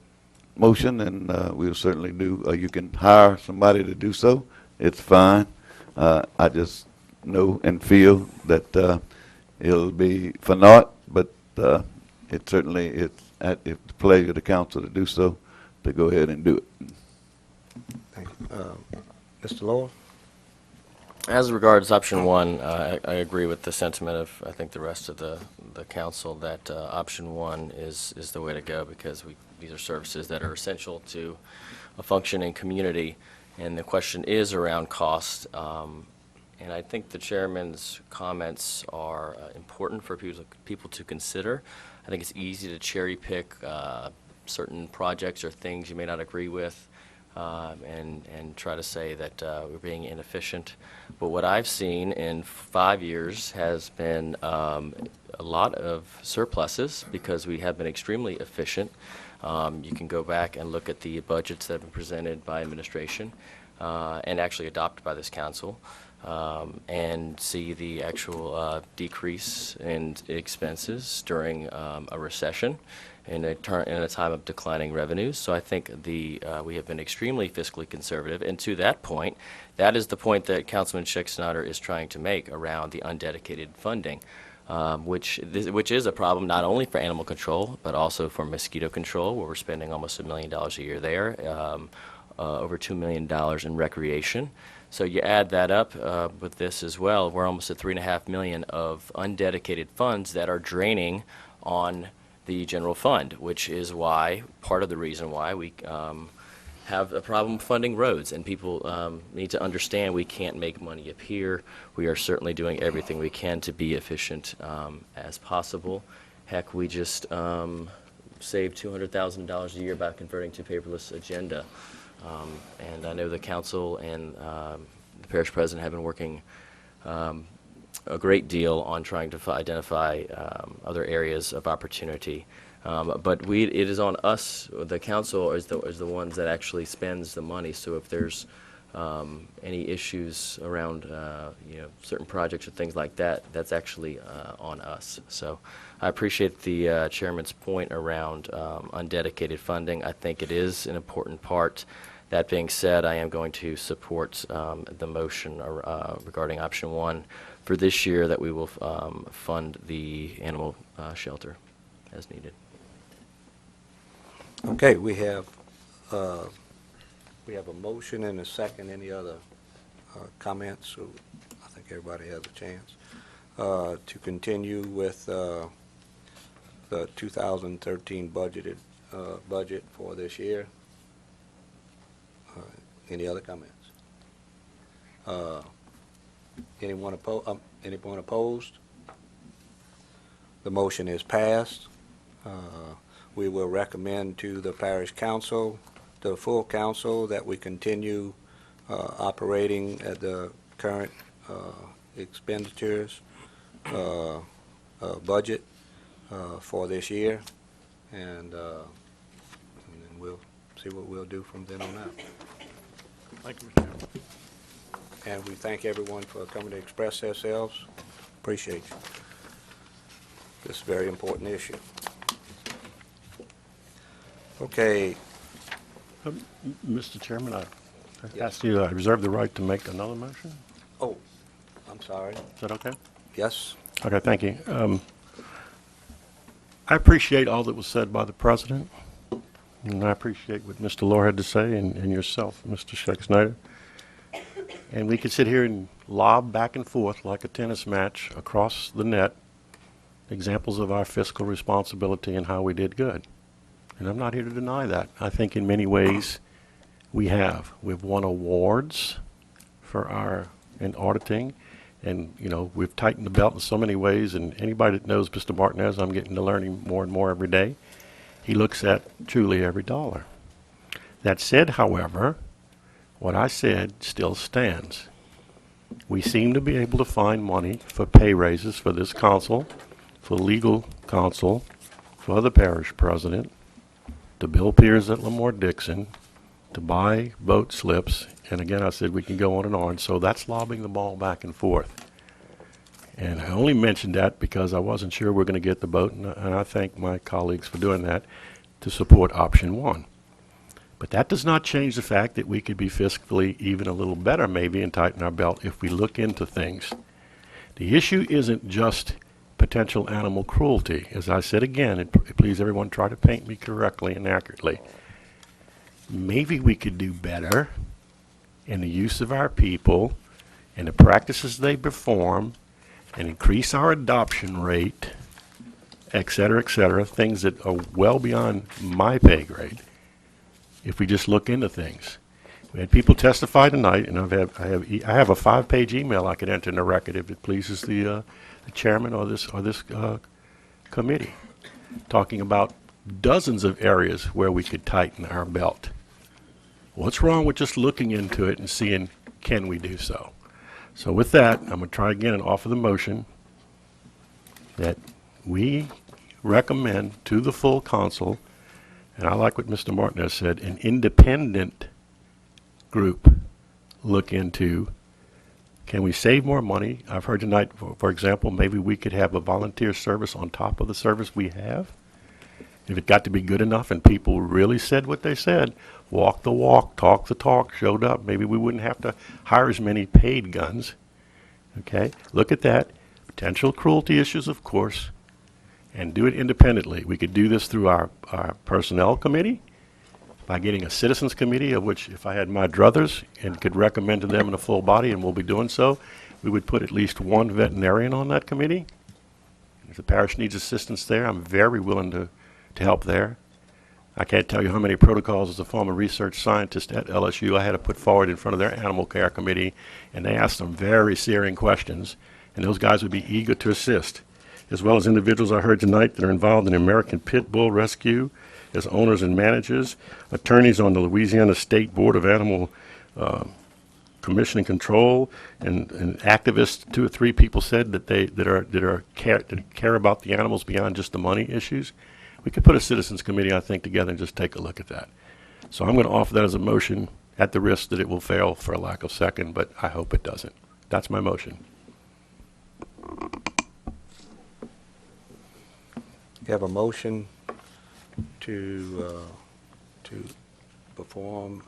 S6: motion, and we'll certainly do. You can hire somebody to do so. It's fine. I just know and feel that it'll be for naught, but it certainly it's at the pleasure of the council to do so, to go ahead and do it.
S1: Thank you. Mr. Lowell?
S2: As regards option one, I agree with the sentiment of, I think, the rest of the council that option one is the way to go, because these are services that are essential to a functioning community, and the question is around cost. And I think the chairman's comments are important for people to consider. I think it's easy to cherry pick certain projects or things you may not agree with, and try to say that we're being inefficient. But what I've seen in 5 years has been a lot of surpluses, because we have been extremely efficient. You can go back and look at the budgets that have been presented by administration and actually adopted by this council, and see the actual decrease in expenses during a recession in a time of declining revenues. So I think we have been extremely fiscally conservative, and to that point, that is the point that Councilman Scheck-Snyder is trying to make around the undedicated funding, which is a problem not only for animal control, but also for mosquito control, where we're spending almost $1 million a year there, over $2 million in recreation. So you add that up with this as well, we're almost at $3.5 million of undedicated funds that are draining on the general fund, which is part of the reason why we have a problem funding roads, and people need to understand we can't make money up here. We are certainly doing everything we can to be efficient as possible. Heck, we just saved $200,000 a year by converting to paperless agenda. And I know the council and the parish president have been working a great deal on trying to identify other areas of opportunity. But it is on us, the council is the ones that actually spends the money. So if there's any issues around certain projects or things like that, that's actually on us. So I appreciate the chairman's point around undedicated funding. I think it is an important part. That being said, I am going to support the motion regarding option one for this year, that we will fund the animal shelter as needed.
S1: Okay, we have a motion and a second. Any other comments? So I think everybody has a chance to continue with the 2013 budget for this year. Any other comments? Anyone opposed? The motion is passed. We will recommend to the parish council, to the full council, that we continue operating at the current expenditures budget for this year, and then we'll see what we'll do from then on out.
S5: Thank you, Mr. Chairman.
S1: And we thank everyone for coming to express themselves. Appreciate you. This is a very important issue. Okay.
S5: Mr. Chairman, I
S1: Yes.
S5: I reserve the right to make another motion?
S1: Oh, I'm sorry.
S5: Is that okay?
S1: Yes.
S5: Okay, thank you. I appreciate all that was said by the president, and I appreciate what Mr. Lohr had to say, and yourself, Mr. Scheck-Snyder. And we could sit here and lob back and forth like a tennis match across the net examples of our fiscal responsibility and how we did good. And I'm not here to deny that. I think in many ways we have. We've won awards for our auditing, and we've tightened the belt in so many ways. And anybody that knows Mr. Martinez, I'm getting to learn him more and more every day. He looks at truly every dollar. That said, however, what I said still stands. We seem to be able to find money for pay raises for this council, for legal counsel, for the parish president, to Bill Pierce at Lamar-Dixon, to buy boat slips, and again I said we can go on and on, so that's lobbing the ball back and forth. And I only mentioned that because I wasn't sure we're going to get the boat, and I thank my colleagues for doing that, to support option one. But that does not change the fact that we could be fiscally even a little better maybe and tighten our belt if we look into things. The issue isn't just potential animal cruelty. As I said again, and please everyone try to paint me correctly and accurately. Maybe we could do better in the use of our people and the practices they perform and increase our adoption rate, et cetera, things that are well beyond my pay grade, if we just look into things. We had people testify tonight, and I have a 5-page email I could enter in the record if it pleases the chairman or this committee, talking about dozens of areas where we could tighten our belt. What's wrong with just looking into it and seeing, can we do so? So with that, I'm going to try again and offer the motion that we recommend to the full council, and I like what Mr. Martinez said, an independent group look into, can we save more money? I've heard tonight, for example, maybe we could have a volunteer service on top of the service we have. If it got to be good enough and people really said what they said, walk the walk, talk the talk, showed up, maybe we wouldn't have to hire as many paid guns. Okay, look at that. Potential cruelty issues, of course, and do it independently. We could do this through our personnel committee, by getting a citizens committee, of which if I had my druthers and could recommend to them in a full body, and we'll be doing so, we would put at least one veterinarian on that committee. If the parish needs assistance there, I'm very willing to help there. I can't tell you how many protocols as a former research scientist at LSU I had to put forward in front of their animal care committee, and they asked some very searing questions, and those guys would be eager to assist, as well as individuals I heard tonight that are involved in American Pit Bull Rescue, as owners and managers, attorneys on the Louisiana State Board of Animal Commission and Control, and activists. 2 or 3 people said that care about the animals beyond just the money issues. We could put a citizens committee, I think, together and just take a look at that. So I'm going to offer that as a motion, at the risk that it will fail for a lack of second, but I hope it doesn't. That's my motion.
S1: You have a motion to perform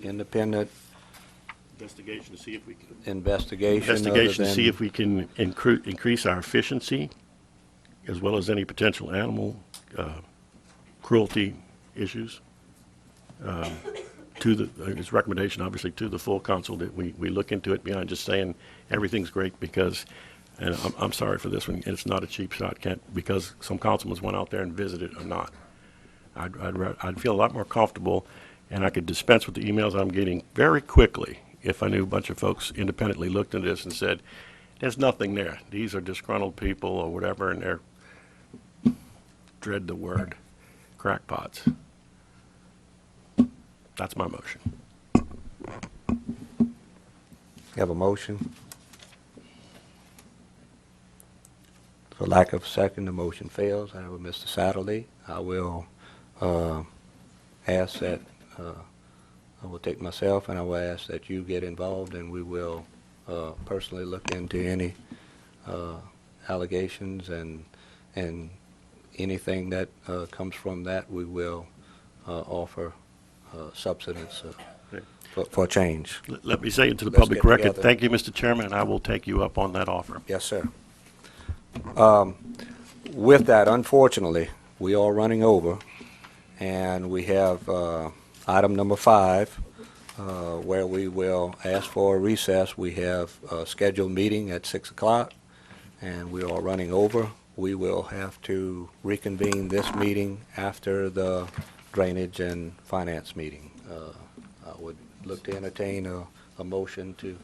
S1: independent
S5: Investigation to see if we can.
S1: investigation.
S5: Investigation to
S1: other
S5: see
S1: than-
S5: if we can increase our efficiency, as well as any potential animal cruelty issues. His recommendation, obviously, to the full council that we look into it beyond just saying everything's great, because, and I'm sorry for this one, it's not a cheap shot, because some councilmen went out there and visited or not. I'd feel a lot more comfortable, and I could dispense with the emails I'm getting very quickly if I knew a bunch of folks independently looked into this and said, there's nothing there. These are disgruntled people or whatever, and they're, dread the word, crackpots. That's my motion.
S1: You have a motion? For lack of second, the motion fails. I have Mr. Satterlee. I will ask that, I will take myself and I will ask that you get involved, and we will personally look into any allegations and anything that comes from that. We will offer substance for change.
S5: Let me say it to the
S1: Let's
S5: public
S1: get
S5: record.
S1: together.
S5: Thank you, Mr. Chairman, and I will take you up on that offer.
S1: Yes, sir. With that, unfortunately, we are running over, and we have item number 5, where we will ask for a recess. We have a scheduled meeting at 6 o'clock, and we are running over. We will have to reconvene this meeting after the drainage and finance meeting. I would look to entertain a motion to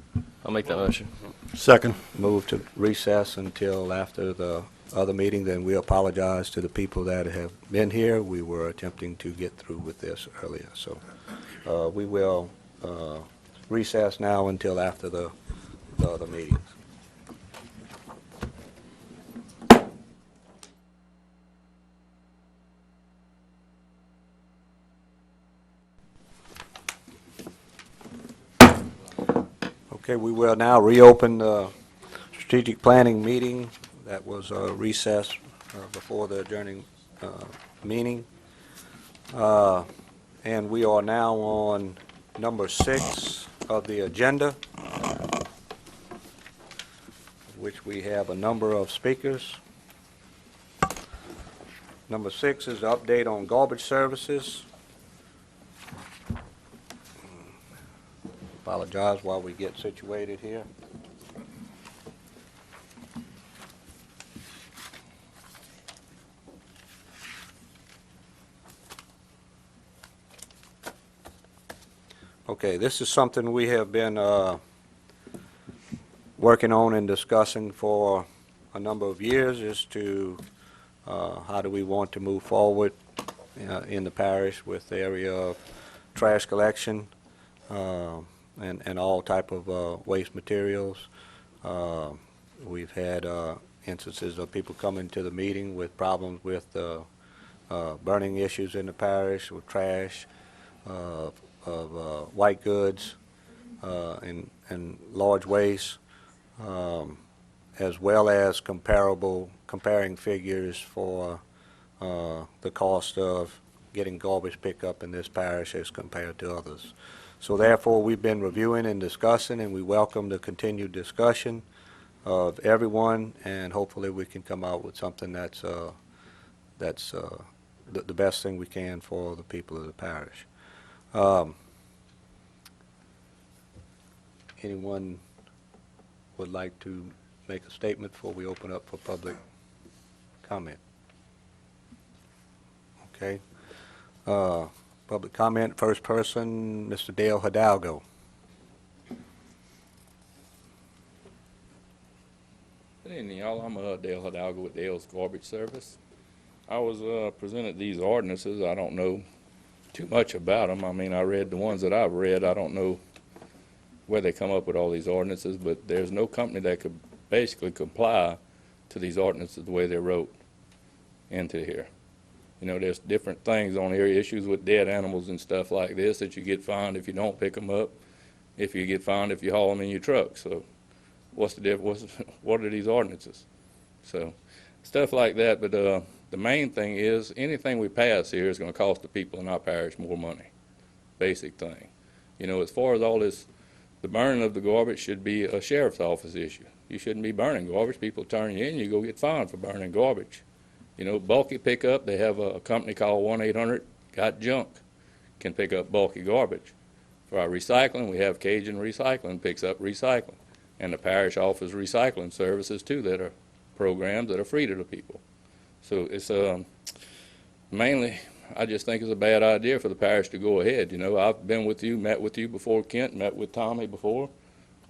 S2: I'll make that motion.
S5: Second.
S1: move to recess until after the other meeting. Then we apologize to the people that have been here. We were attempting to get through with this earlier. So we will recess now until after the other meetings. Okay, we will now reopen the strategic planning meeting that was recessed before the adjourning meeting. And we are now on number 6 of the agenda, which we have a number of speakers. Number 6 is the update on garbage services. Apologize while we get situated here. Okay, this is something we have been working on and discussing for a number of years as to how do we want to move forward in the parish with the area of trash collection and all type of waste materials. We've had instances of people coming to the meeting with problems with burning issues in the parish, with trash, of white goods and large waste, as well as comparing figures for the cost of getting garbage pickup in this parish as compared to others. So therefore, we've been reviewing and discussing, and we welcome the continued discussion of everyone, and hopefully we can come out with something that's the best thing we can for the people of the parish. Anyone would like to make a statement before we open up for public comment? Okay. Public comment, first person, Mr. Dale Hidalgo.
S16: Good evening, y'all. I'm Dale Hidalgo with Dale's Garbage Service. I was presented these ordinances. I don't know too much about them. I mean, I read the ones that I've read. I don't know where they come up with all these ordinances, but there's no company that could basically comply to these ordinances the way they're wrote into here. You know, there's different things on here, issues with dead animals and stuff like this, that you get fined if you don't pick them up, if you get fined if you haul them in your truck. So what's the difference? What are these ordinances? So stuff like that. But the main thing is anything we pass here is going to cost the people in our parish more money. Basic thing. You know, as far as all this, the burning of the garbage should be a sheriff's office issue. You shouldn't be burning garbage. People turn you in, you go get fined for burning garbage. You know, bulky pickup, they have a company called 1-800-GOT-JUNK can pick up bulky garbage. For our recycling, we have Cajun Recycling picks up recycling. And the parish offers recycling services too that are programs that are free to the people. So it's mainly, I just think it's a bad idea for the parish to go ahead. You know, I've been with you, met with you before, Kent, met with Tommy before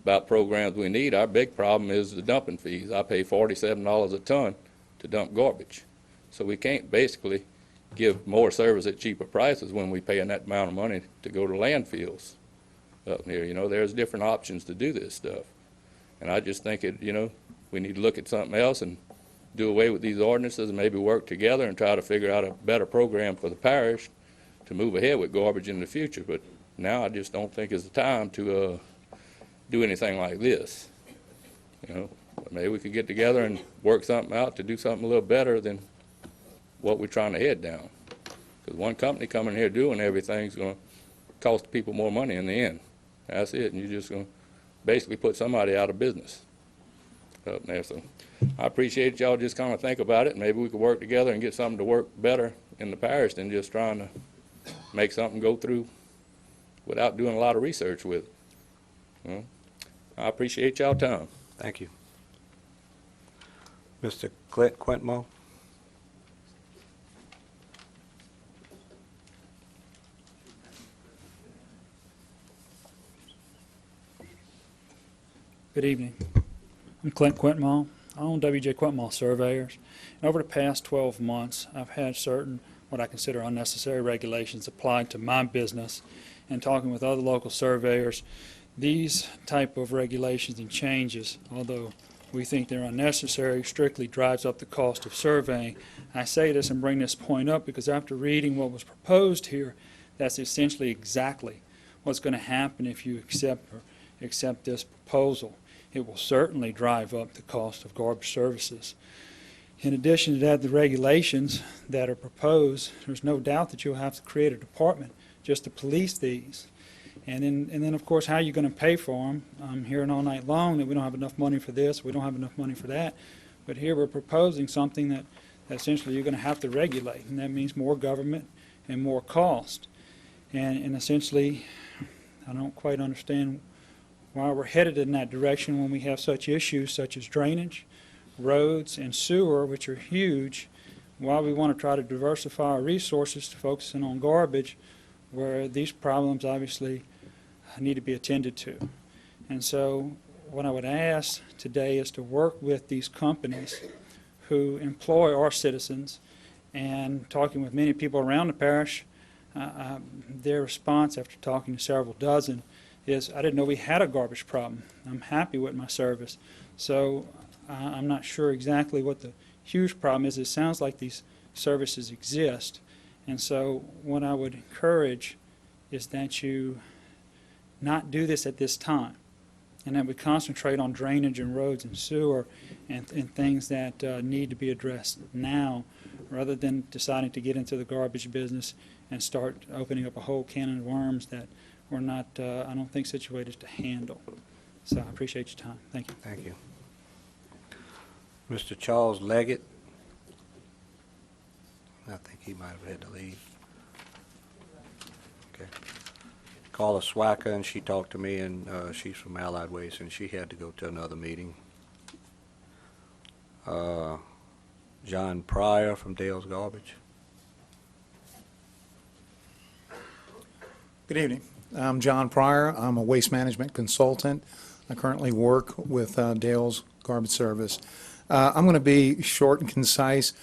S16: about programs we need. Our big problem is the dumping fees. I pay $47 a ton to dump garbage. So we can't basically give more service at cheaper prices when we paying that amount of money to go to landfills up here. You know, there's different options to do this stuff. And I just think you know, we need to look at something else and do away with these ordinances and maybe work together and try to figure out a better program for the parish to move ahead with garbage in the future. But now I just don't think it's the time to do anything like this. You know, maybe we could get together and work something out to do something a little better than what we're trying to head down. Because one company coming here doing everything is going to cost people more money in the end. That's it. And you're just going to basically put somebody out of business up there. So I appreciate y'all just kind of think about it. Maybe we could work together and get something to work better in the parish than just trying to make something go through without doing a lot of research with it. Well, I appreciate y'all time.
S1: Thank you. Mr. Clint Quintmo.
S17: Good evening. I'm Clint Quintmall. I own W.J. Quintmall Surveyors. And over the past 12 months, I've had certain what I consider unnecessary regulations applied to my business. And talking with other local surveyors, these type of regulations and changes, although we think they're unnecessary, strictly drives up the cost of surveying. I say this and bring this point up because after reading what was proposed here, that's essentially exactly what's going to happen if you accept this proposal. It will certainly drive up the cost of garbage services. In addition to that, the regulations that are proposed, there's no doubt that you'll have to create a department just to police these. And then of course, how are you going to pay for them? I'm hearing all night long that we don't have enough money for this, we don't have enough money for that. But here we're proposing something that essentially you're going to have to regulate, and that means more government and more cost. And essentially, I don't quite understand why we're headed in that direction when we have such issues such as drainage, roads, and sewer, which are huge, why we want to try to diversify our resources to focusing on garbage, where these problems obviously need to be attended to. And so what I would ask today is to work with these companies who employ our citizens, and talking with many people around the parish, their response after talking to several dozen is, I didn't know we had a garbage problem. I'm happy with my service. So I'm not sure exactly what the huge problem is. It sounds like these services exist. And so what I would encourage is that you not do this at this time, and that we concentrate on drainage and roads and sewer and things that need to be addressed now, rather than deciding to get into the garbage business and start opening up a whole can of worms that we're not, I don't think, situated to handle. So I appreciate your time. Thank you.
S1: Thank you. Mr. Charles Leggett. I think he might have had to leave. Okay. Carla Swacker, and she talked to me, and she's from Allied Waste, and she had to go to another meeting. John Pryor from Dale's Garbage.
S18: Good evening. I'm John Pryor. I'm a waste management consultant. I currently work with Dale's Garbage Service. I'm going to be short and concise.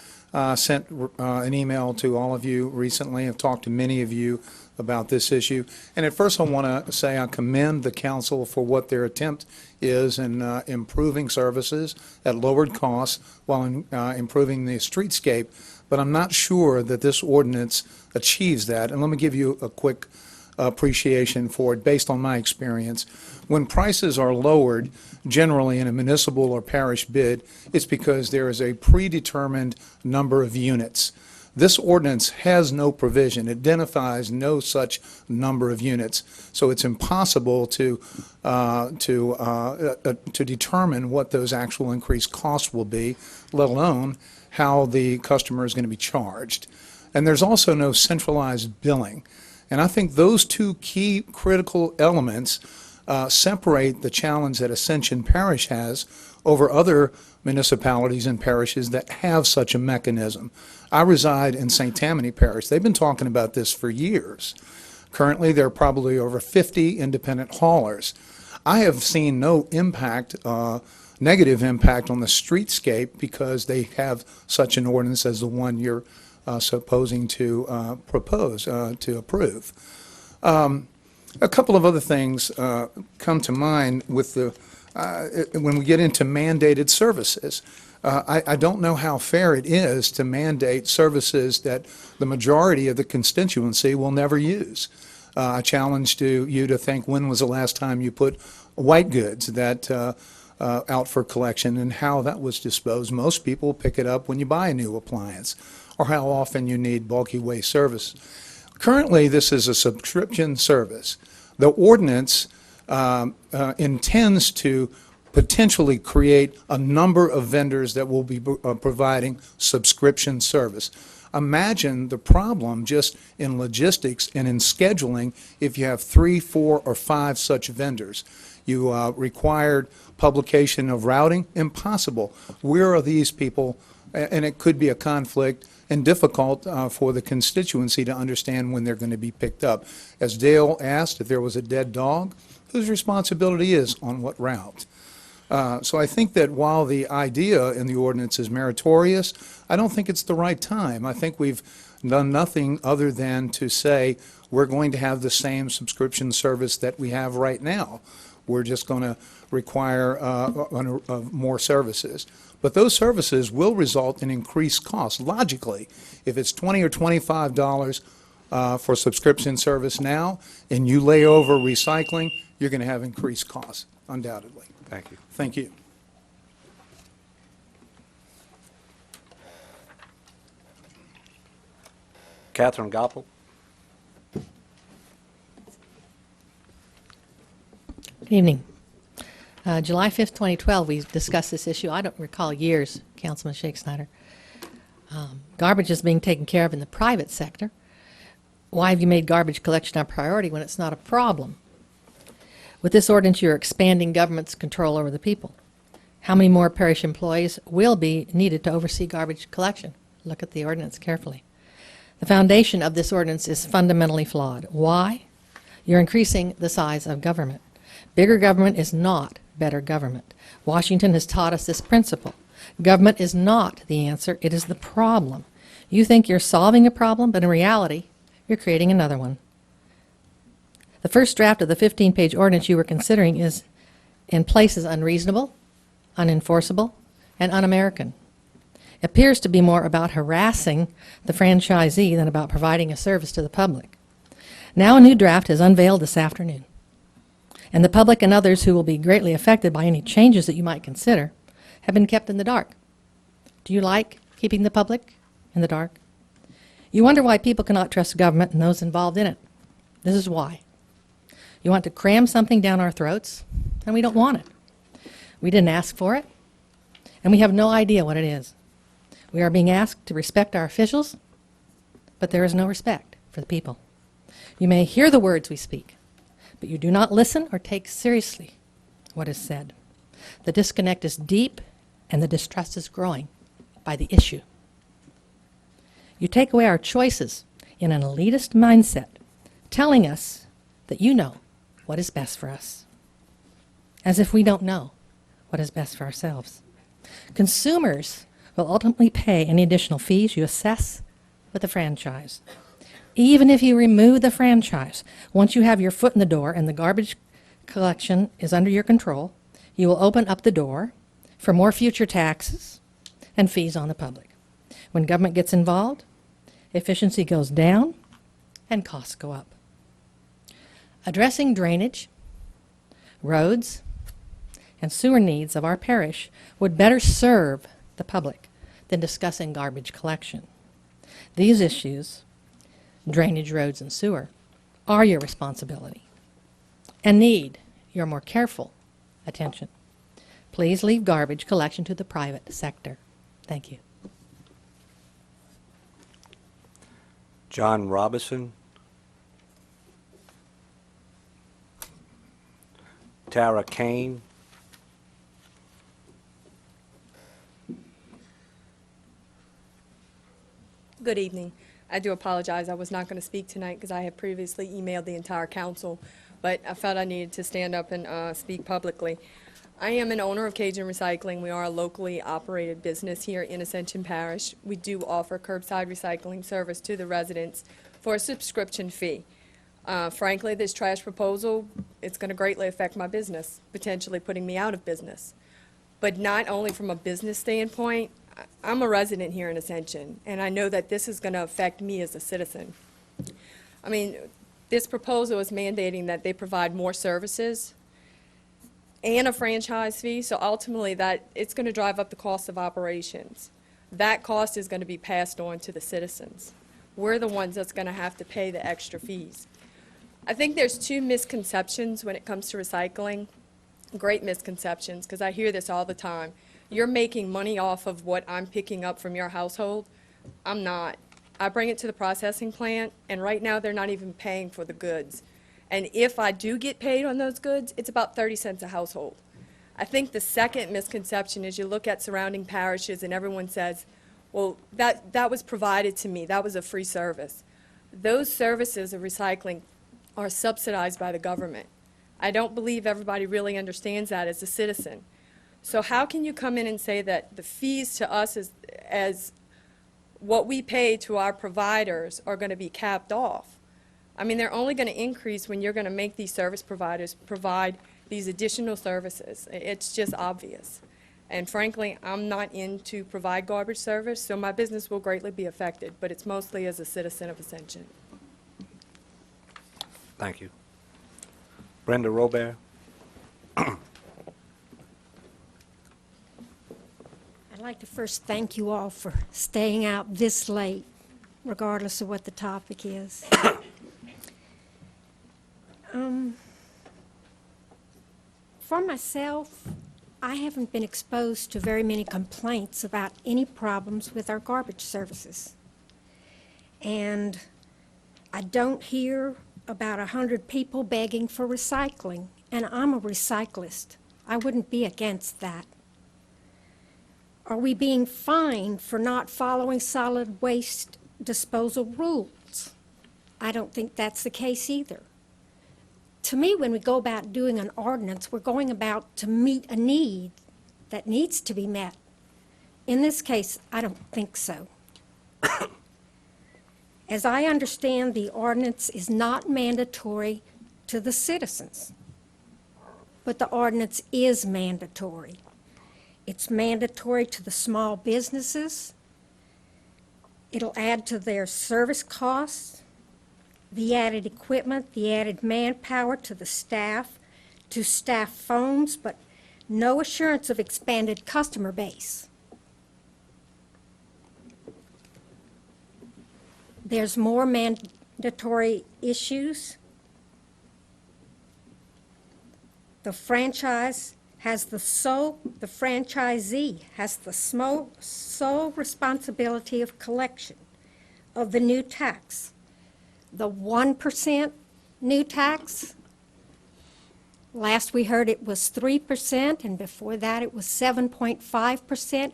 S18: Sent an email to all of you recently. I've talked to many of you about this issue. And at first I want to say I commend the council for what their attempt is in improving services at lowered costs while improving the streetscape. But I'm not sure that this ordinance achieves that. And let me give you a quick appreciation for it based on my experience. When prices are lowered, generally in a municipal or parish bid, it's because there is a predetermined number of units. This ordinance has no provision, it identifies no such number of units, so it's impossible to determine what those actual increased costs will be, let alone how the customer is going to be charged. And there's also no centralized billing. And I think those two key critical elements separate the challenge that Ascension Parish has over other municipalities and parishes that have such a mechanism. I reside in St. Tammany Parish. They've been talking about this for years. Currently, there are probably over 50 independent haulers. I have seen no impact, negative impact on the streetscape because they have such an ordinance as the one you're supposing to propose, to approve. A couple of other things come to mind with the when we get into mandated services. I don't know how fair it is to mandate services that the majority of the constituency will never use. I challenge you to think, when was the last time you put white goods that out for collection and how that was disposed? Most people pick it up when you buy a new appliance, or how often you need bulky waste service. Currently, this is a subscription service. The ordinance intends to potentially create a number of vendors that will be providing subscription service. Imagine the problem just in logistics and in scheduling if you have 3, 4, or 5 such vendors. You required publication of routing? Impossible. Where are these people? And it could be a conflict and difficult for the constituency to understand when they're going to be picked up. As Dale asked, if there was a dead dog, whose responsibility is on what route? So I think that while the idea in the ordinance is meritorious, I don't think it's the right time. I think we've done nothing other than to say we're going to have the same subscription service that we have right now. We're just going to require more services. But those services will result in increased costs. Logically, if it's $20 or $25 for subscription service now, and you lay over recycling, you're going to have increased costs, undoubtedly.
S1: Thank you.
S18: Thank you.
S1: Catherine Goppel.
S11: Good evening. July 5th, 2012, we discussed this issue. I don't recall years, Councilman Shakespeare. Garbage is being taken care of in the private sector. Why have you made garbage collection a priority when it's not a problem? With this ordinance, you're expanding government's control over the people. How many more parish employees will be needed to oversee garbage collection? Look at the ordinance carefully. The foundation of this ordinance is fundamentally flawed. Why? You're increasing the size of government. Bigger government is not better government. Washington has taught us this principle. Government is not the answer, it is the problem. You think you're solving a problem, but in reality, you're creating another one. The first draft of the 15-page ordinance you were considering is in places unreasonable, unenforceable, and un-American. It appears to be more about harassing the franchisee than about providing a service to the public. Now a new draft is unveiled this afternoon, and the public and others who will be greatly affected by any changes that you might consider have been kept in the dark. Do you like keeping the public in the dark? You wonder why people cannot trust government and those involved in it. This is why. You want to cram something down our throats, and we don't want it. We didn't ask for it, and we have no idea what it is. We are being asked to respect our officials, but there is no respect for the people. You may hear the words we speak, but you do not listen or take seriously what is said. The disconnect is deep, and the distrust is growing by the issue. You take away our choices in an elitist mindset, telling us that you know what is best for us, as if we don't know what is best for ourselves. Consumers will ultimately pay any additional fees you assess with the franchise. Even if you remove the franchise, once you have your foot in the door and the garbage collection is under your control, you will open up the door for more future taxes and fees on the public. When government gets involved, efficiency goes down and costs go up. Addressing drainage, roads, and sewer needs of our parish would better serve the public than discussing garbage collection. These issues, drainage, roads, and sewer, are your responsibility and need your more careful attention. Please leave garbage collection to the private sector. Thank you.
S1: John Robinson. Tara Kane.
S19: Good evening. I do apologize. I was not going to speak tonight because I had previously emailed the entire council, but I felt I needed to stand up and speak publicly. I am an owner of Cajun Recycling. We are a locally operated business here in Ascension Parish. We do offer curbside recycling service to the residents for a subscription fee. Frankly, this trash proposal, it's going to greatly affect my business, potentially putting me out of business. But not only from a business standpoint, I'm a resident here in Ascension, and I know that this is going to affect me as a citizen. I mean, this proposal is mandating that they provide more services and a franchise fee, so ultimately that it's going to drive up the cost of operations. That cost is going to be passed on to the citizens. We're the ones that's going to have to pay the extra fees. I think there's two misconceptions when it comes to recycling, great misconceptions, because I hear this all the time. You're making money off of what I'm picking up from your household. I'm not. I bring it to the processing plant, and right now they're not even paying for the goods. And if I do get paid on those goods, it's about 30 cents a household. I think the second misconception is you look at surrounding parishes and everyone says, well, that was provided to me. That was a free service. Those services of recycling are subsidized by the government. I don't believe everybody really understands that as a citizen. So how can you come in and say that the fees to us as what we pay to our providers are going to be capped off? I mean, they're only going to increase when you're going to make these service providers provide these additional services. It's just obvious. And frankly, I'm not in to provide garbage service, so my business will greatly be affected, but it's mostly as a citizen of Ascension.
S1: Thank you. Brenda Robert.
S20: I'd like to first thank you all for staying out this late, regardless of what the topic is. For myself, I haven't been exposed to very many complaints about any problems with our garbage services. And I don't hear about 100 people begging for recycling and I'm a recyclist. I wouldn't be against that. Are we being fined for not following solid waste disposal rules? I don't think that's the case either. To me, when we go about doing an ordinance, we're going about to meet a need that needs to be met. In this case, I don't think so. As I understand, the ordinance is not mandatory to the citizens, but the ordinance is mandatory. It's mandatory to the small businesses. It'll add to their service costs, the added equipment, the added manpower to the staff, to staff phones, but no assurance of expanded customer base. There's more mandatory issues. The franchisee has the sole responsibility of collection of the new tax. The 1% new tax, last we heard it was 3%, and before that it was 7.5%,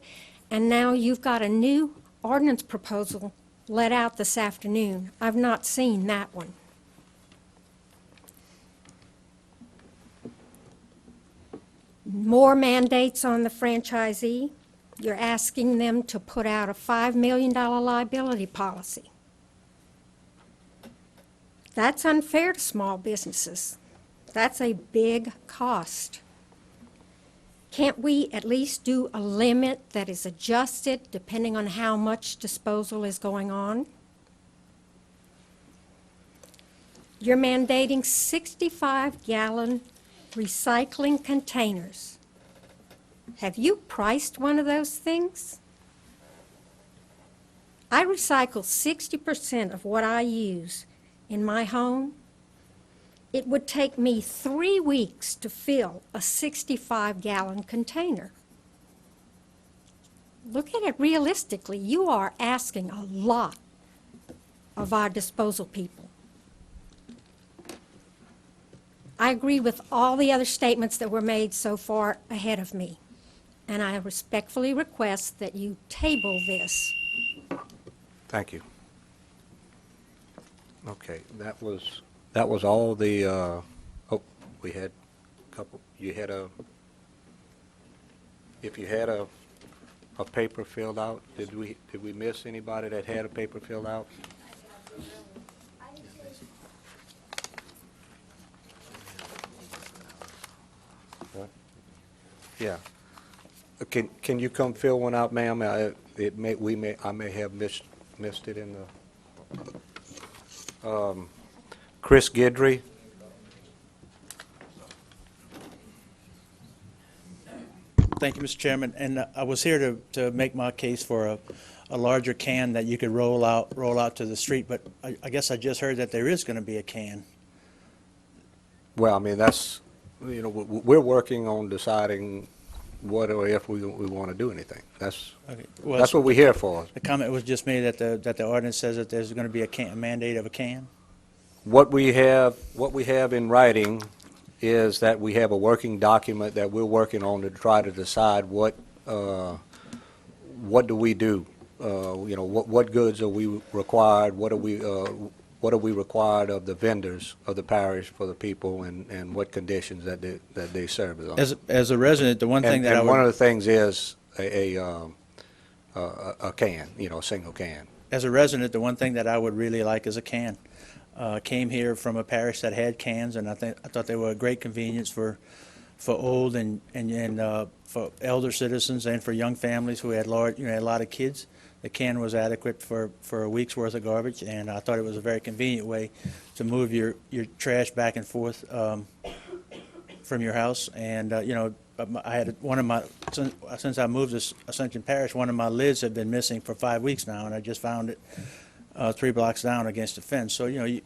S20: and now you've got a new ordinance proposal let out this afternoon. I've not seen that one. More mandates on the franchisee. You're asking them to put out a $5 million liability policy. That's unfair to small businesses. That's a big cost. Can't we at least do a limit that is adjusted depending on how much disposal is going on? You're mandating 65-gallon recycling containers. Have you priced one of those things? I recycle 60% of what I use in my home. It would take me 3 weeks to fill a 65-gallon container. Look at it realistically. You are asking a lot of our disposal people. I agree with all the other statements that were made so far ahead of me, and I respectfully request that you table this.
S1: Thank you. Okay, that was all the, oh, we had a couple, if you had a paper filled out, did we miss anybody that had a paper filled out? What? Yeah. Can you come fill one out, ma'am? I may have missed it in the, Chris Guidry.
S21: Thank you, Mr. Chairman. And I was here to make my case for a larger can that you could roll out to the street, but I guess I just heard that there is going to be a can.
S1: Well, I mean, that's, you know, we're working on deciding what or if we want to do anything. That's
S21: Okay. Well,
S1: that's what we're here for.
S21: The comment was just made that the ordinance says that there's going to be a mandate of a can.
S1: What we have in writing is that we have a working document that we're working on to try to decide what do we do? You know, what goods are we required? What are we required of the vendors of the parish for the people, and what conditions that they serve us on?
S21: As a resident, the one thing that
S1: one of the things is a can, you know, a single can.
S21: As a resident, the one thing that I would really like is a can. Came here from a parish that had cans, and I thought they were a great convenience for old and for elder citizens and for young families who had a lot of kids. The can was adequate for a week's worth of garbage, and I thought it was a very convenient way to move your trash back and forth from your house. And you know, I had one of my, since I moved to Ascension Parish, one of my lids had been missing for 5 weeks now, and I just found it 3 blocks down against a fence. So, you know,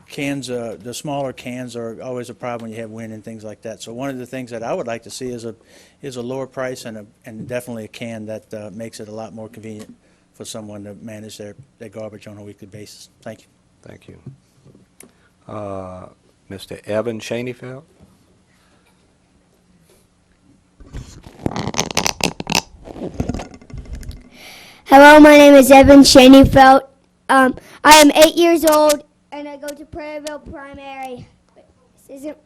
S21: cans, the smaller cans are always a problem when you have wind and things like that. So one of the things that I would like to see is a lower price and definitely a can that makes it a lot more convenient for someone to manage their garbage on a weekly basis. Thank you.
S1: Thank you. Mr. Evan Shaneyfeld?
S4: Hello, my name is Evan Shaneyfelt. I am 8 years old, and I go to Prairieville Primary. Wait, this isn't.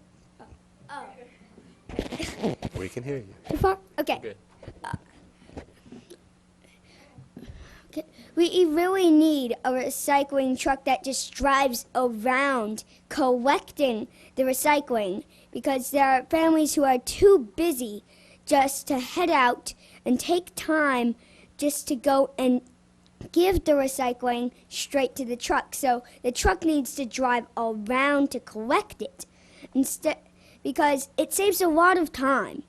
S4: Oh.
S1: We can hear you.
S4: Too far? Okay.
S1: Good.
S4: Okay. We really need a recycling truck that just drives around collecting the recycling, because there are families who are too busy just to head out and take time just to go and give the recycling straight to the truck. So the truck needs to drive around to collect it instead, because it saves a lot of time.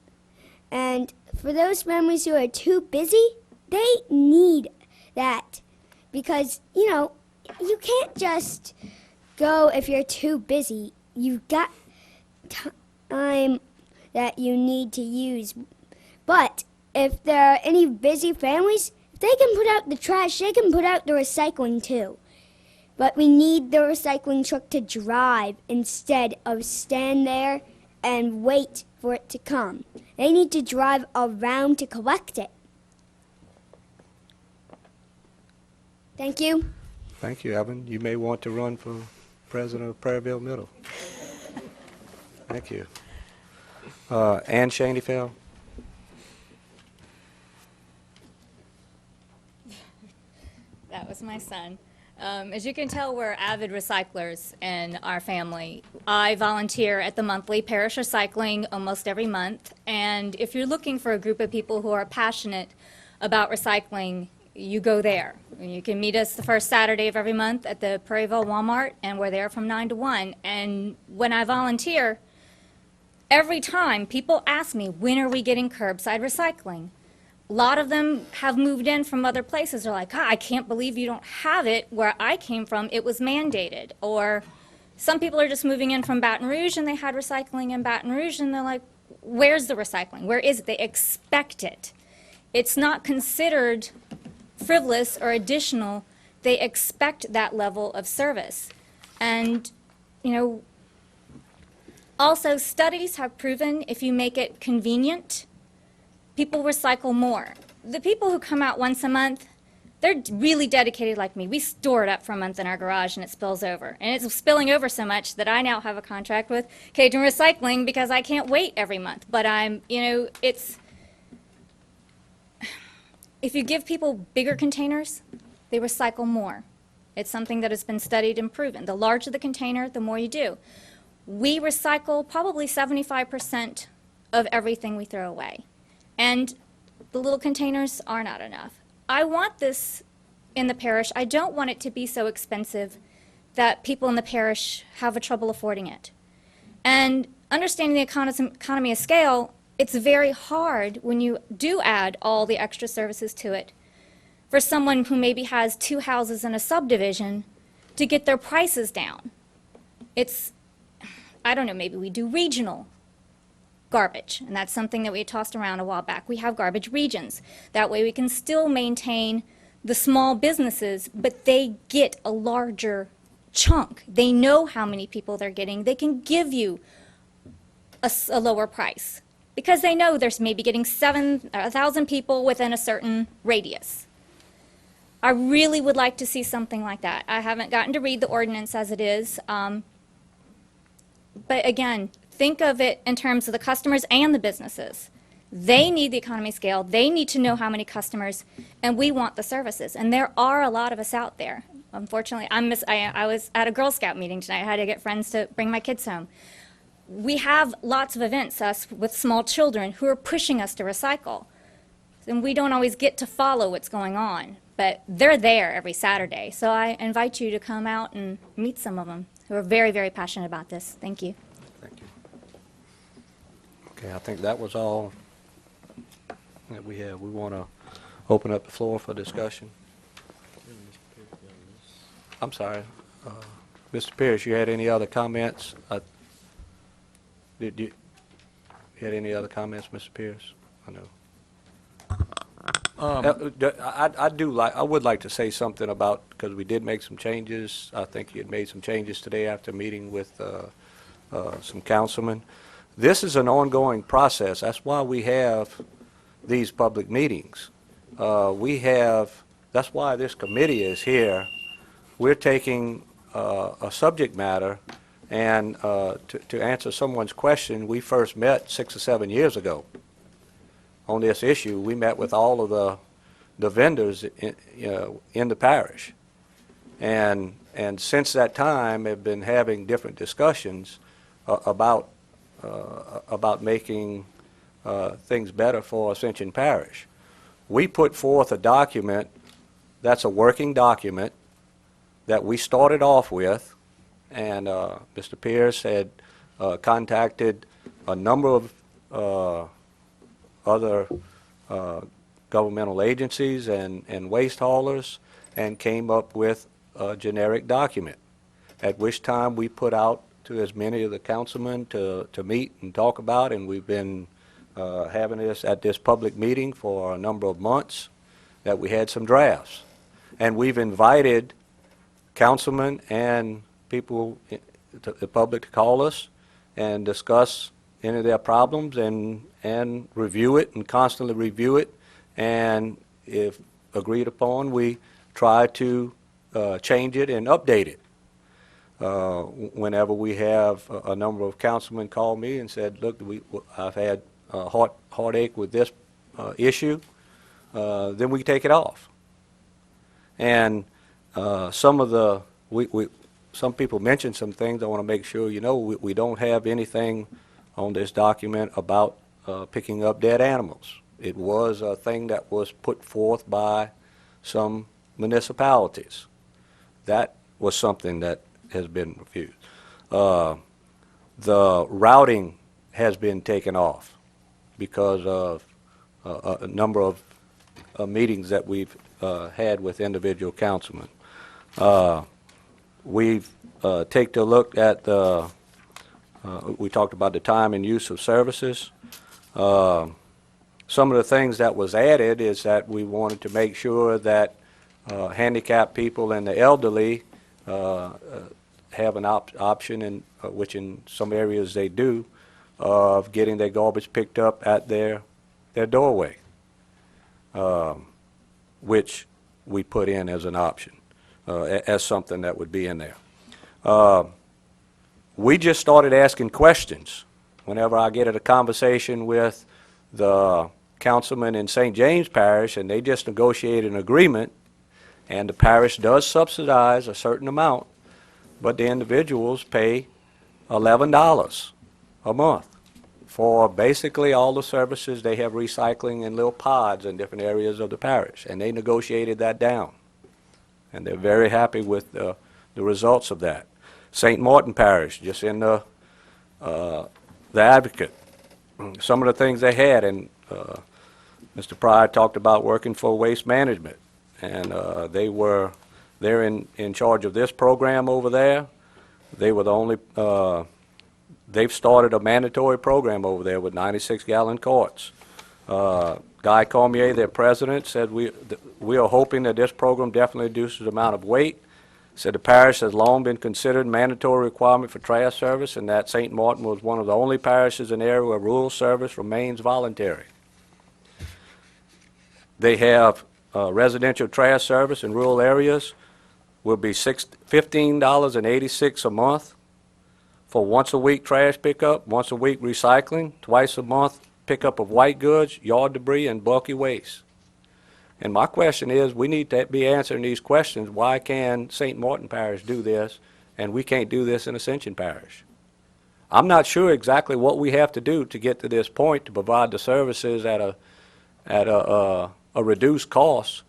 S4: And for those families who are too busy, they need that, because, you know, you can't just go if you're too busy. You've got time that you need to use. But if there are any busy families, if they can put out the trash, they can put out the recycling too. But we need the recycling truck to drive instead of stand there and wait for it to come. They need to drive around to collect it. Thank you.
S1: Thank you, Evan. You may want to run for president of Prairieville Middle. Thank you. Ann Shaneyfeld?
S22: That was my son. As you can tell, we're avid recyclers in our family. I volunteer at the monthly Parish Recycling almost every month, and if you're looking for a group of people who are passionate about recycling, you go there. You can meet us the first Saturday of every month at the Prairieville Walmart, and we're there from 9 to 1. And when I volunteer, every time people ask me, when are we getting curbside recycling? A lot of them have moved in from other places. They're like, I can't believe you don't have it. Where I came from, it was mandated. Or some people are just moving in from Baton Rouge and they had recycling in Baton Rouge, and they're like, where's the recycling? Where is it? They expect it. It's not considered frivolous or additional. They expect that level of service. And, you know, also studies have proven if you make it convenient, people recycle more. The people who come out once a month, they're really dedicated like me. We store it up for a month in our garage and it spills over. And it's spilling over so much that I now have a contract with Cajun Recycling because I can't wait every month. But if you give people bigger containers, they recycle more. It's something that has been studied and proven. The larger the container, the more you do. We recycle probably 75% of everything we throw away. And the little containers are not enough. I want this in the parish. I don't want it to be so expensive that people in the parish have a trouble affording it. And understanding the economy of scale, it's very hard when you do add all the extra services to it for someone who maybe has 2 houses in a subdivision to get their prices down. It's, I don't know, maybe we do regional garbage, and that's something that we had tossed around a while back. We have garbage regions. That way we can still maintain the small businesses, but they get a larger chunk. They know how many people they're getting. They can give you a lower price because they know there's maybe getting 1,000 people within a certain radius. I really would like to see something like that. I haven't gotten to read the ordinance as it is, but again, think of it in terms of the customers and the businesses. They need the economy scale. They need to know how many customers, and we want the services. And there are a lot of us out there. Unfortunately, I was at a Girl Scout meeting tonight. I had to get friends to bring my kids home. We have lots of events, us with small children, who are pushing us to recycle. And we don't always get to follow what's going on, but they're there every Saturday. So I invite you to come out and meet some of them who are very, very passionate about this. Thank you.
S1: Okay, I think that was all that we have. We want to open up the floor for discussion. I'm sorry. Mr. Pierce, you had any other comments? Did you had any other comments, Mr. Pierce? I know. I would like to say something about, because we did make some changes. I think you had made some changes today after meeting with some councilmen. This is an ongoing process. That's why we have these public meetings. We have that's why this committee is here. We're taking a subject matter, and to answer someone's question, we first met 6 or 7 years ago on this issue. We met with all of the vendors in the parish. And since that time, have been having different discussions about making things better for Ascension Parish. We put forth a document that's a working document that we started off with, and Mr. Pierce had contacted a number of other governmental agencies and waste haulers, and came up with a generic document, at which time we put out to as many of the councilmen to meet and talk about, and we've been having this at this public meeting for a number of months, that we had some drafts. And we've invited councilmen and people, the public, to call us and discuss any of their problems and review it and constantly review it. And if agreed upon, we try to change it and update it. Whenever we have a number of councilmen call me and said, look, I've had a heartache with this issue, then we take it off. And some people mentioned some things. I want to make sure you know we don't have anything on this document about picking up dead animals. It was a thing that was put forth by some municipalities. That was something that has been refused. The routing has been taken off because of a number of meetings that we've had with individual councilmen. We've taken a look at we talked about the time and use of services. Some of the things that was added is that we wanted to make sure that handicapped people and the elderly have an option, in which in some areas they do, of getting their garbage picked up at their doorway, which we put in as an option, as something that would be in there. We just started asking questions. Whenever I get at a conversation with the councilman in St. James Parish, and they just negotiated an agreement, and the parish does subsidize a certain amount, but the individuals pay $11 a month for basically all the services. They have recycling in little pods in different areas of the parish, and they negotiated that down. And they're very happy with the results of that. St. Martin Parish, just in the Advocate, some of the things they had, and Mr. Pryor talked about working for Waste Management, and they're in charge of this program over there. They were the only, they've started a mandatory program over there with 96-gallon carts. Guy Cormier, their president, said we are hoping that this program definitely reduces the amount of weight. Said the parish has long been considered mandatory requirement for trash service, and that St. Martin was one of the only parishes in the area where rural service remains voluntary. They have residential trash service in rural areas will be $15.86 a month for once-a-week trash pickup, once-a-week recycling, twice a month pickup of white goods, yard debris, and bulky waste. And my question is, we need to be answering these questions. Why can St. Martin Parish do this, and we can't do this in Ascension Parish? I'm not sure exactly what we have to do to get to this point to provide the services at a reduced cost.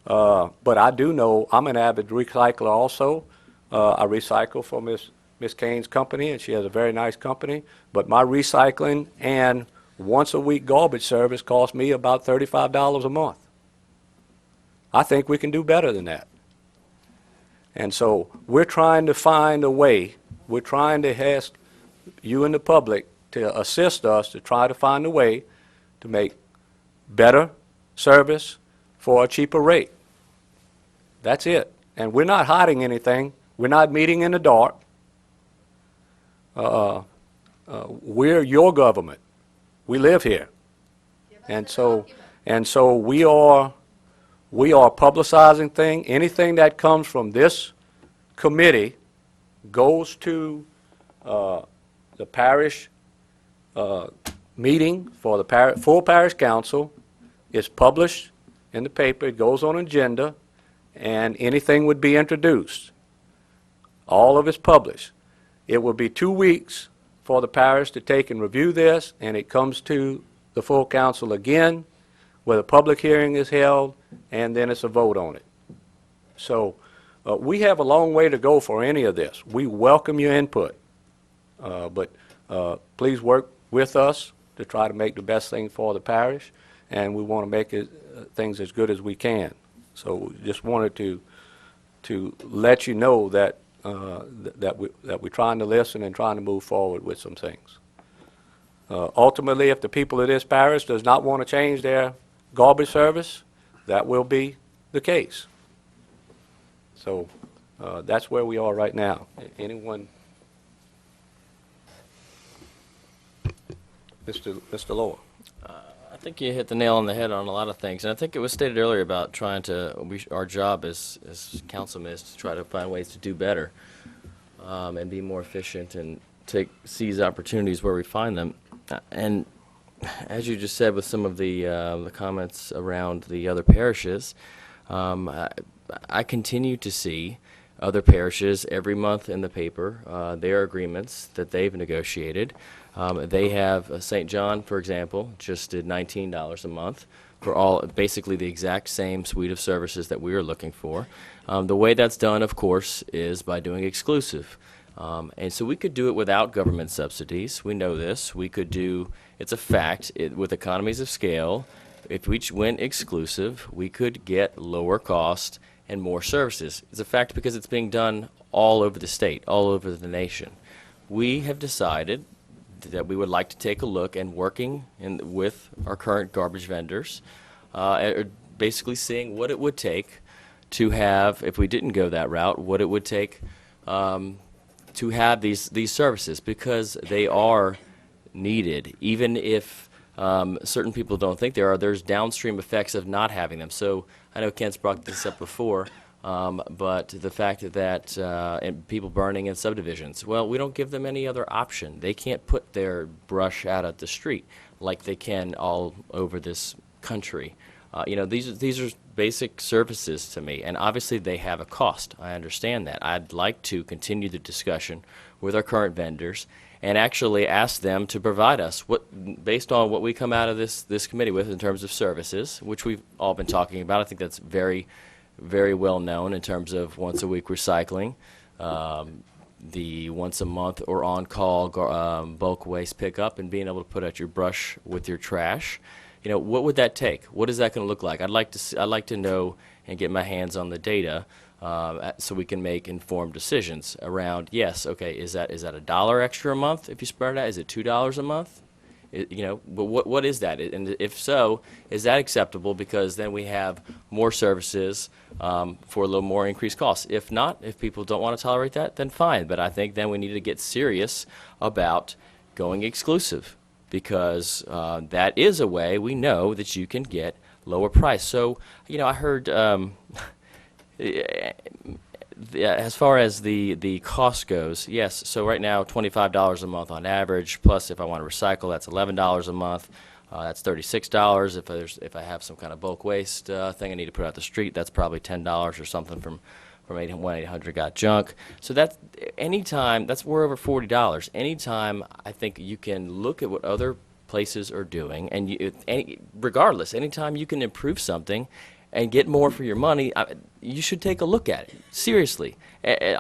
S1: But I do know I'm an avid recycler also. I recycle for Miss Kane's company, and she has a very nice company. But my recycling and once-a-week garbage service costs me about $35 a month. I think we can do better than that. And so we're trying to find a way. We're trying to ask you and the public to assist us to try to find a way to make better service for a cheaper rate. That's it. And we're not hiding anything. We're not meeting in the dark. We're your government. We live here. And so we are we are publicizing anything that comes from this committee goes to the parish meeting for the full parish council. It's published in the paper, it goes on agenda, and anything would be introduced. All of it's published. It will be 2 weeks for the parish to take and review this, and it comes to the full council again, where the public hearing is held, and then it's a vote on it. So we have a long way to go for any of this. We welcome your input, but please work with us to try to make the best thing for the parish, and we want to make things as good as we can. So just wanted to let you know that that we're trying to listen and trying to move forward with some things. Ultimately, if the people of this parish does not want to change their garbage service, that will be the case. So that's where we are right now. Anyone? Mr. Lower.
S2: I think you hit the nail on the head on a lot of things, and I think it was stated earlier about trying to, our job as councilmen is to try to find ways to do better and be more efficient and seize opportunities where we find them. And as you just said with some of the comments around the other parishes, I continue to see other parishes every month in the paper, their agreements that they've negotiated. They have St. John, for example, just did $19 a month for basically the exact same suite of services that we are looking for. The way that's done, of course, is by doing exclusive. And so we could do it without government subsidies. We know this. We could do, it's a fact, with economies of scale, if we went exclusive, we could get lower cost and more services. It's a fact because it's being done all over the state, all over the nation. We have decided that we would like to take a look and working with our current garbage vendors, basically seeing what it would take to have, if we didn't go that route, what it would take to have these services, because they are needed. Even if certain people don't think there's downstream effects of not having them. So I know Kent's brought this up before, but the fact that and people burning in subdivisions, well, we don't give them any other option. They can't put their brush out at the street like they can all over this country. These are basic services to me, and obviously they have a cost. I understand that. I'd like to continue the discussion with our current vendors and actually ask them to provide us based on what we come out of this committee with in terms of services, which we've all been talking about. I think that's very, very well known in terms of once a week recycling, the once a month or on-call bulk waste pickup, and being able to put out your brush with your trash. What would that take? What is that going to look like? I'd like to know and get my hands on the data so we can make informed decisions around, yes, okay, is that $1 extra a month if you spread it out? Is it $2 a month? But what is that? And if so, is that acceptable? Because then we have more services for a little more increased costs. If not, if people don't want to tolerate that, then fine. But I think then we need to get serious about going exclusive, because that is a way we know that you can get lower price. So, I heard as far as the cost goes, yes, so right now $25 a month on average, plus if I want to recycle, that's $11 a month. That's $36. If I have some kind of bulk waste thing I need to put out the street, that's probably $10 or something from 1-800-GOT-JUNK. So that's we're over $40. Anytime I think you can look at what other places are doing, and regardless, anytime you can improve something and get more for your money, you should take a look at it, seriously.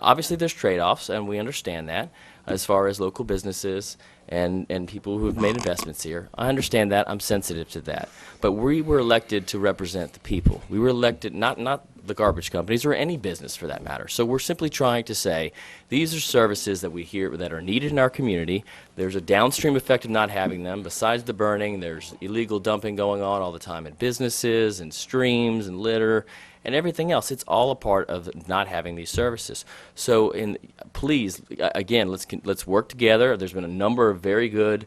S2: Obviously there's trade-offs, and we understand that, as far as local businesses and people who have made investments here. I understand that. I'm sensitive to that. But we were elected to represent the people. We were elected, not the garbage companies or any business for that matter. So we're simply trying to say these are services that we hear that are needed in our community. There's a downstream effect of not having them. Besides the burning, there's illegal dumping going on all the time in businesses and streams and litter. and everything else. It's all a part of not having these services. So, please, again, let's work together. There's been a number of very good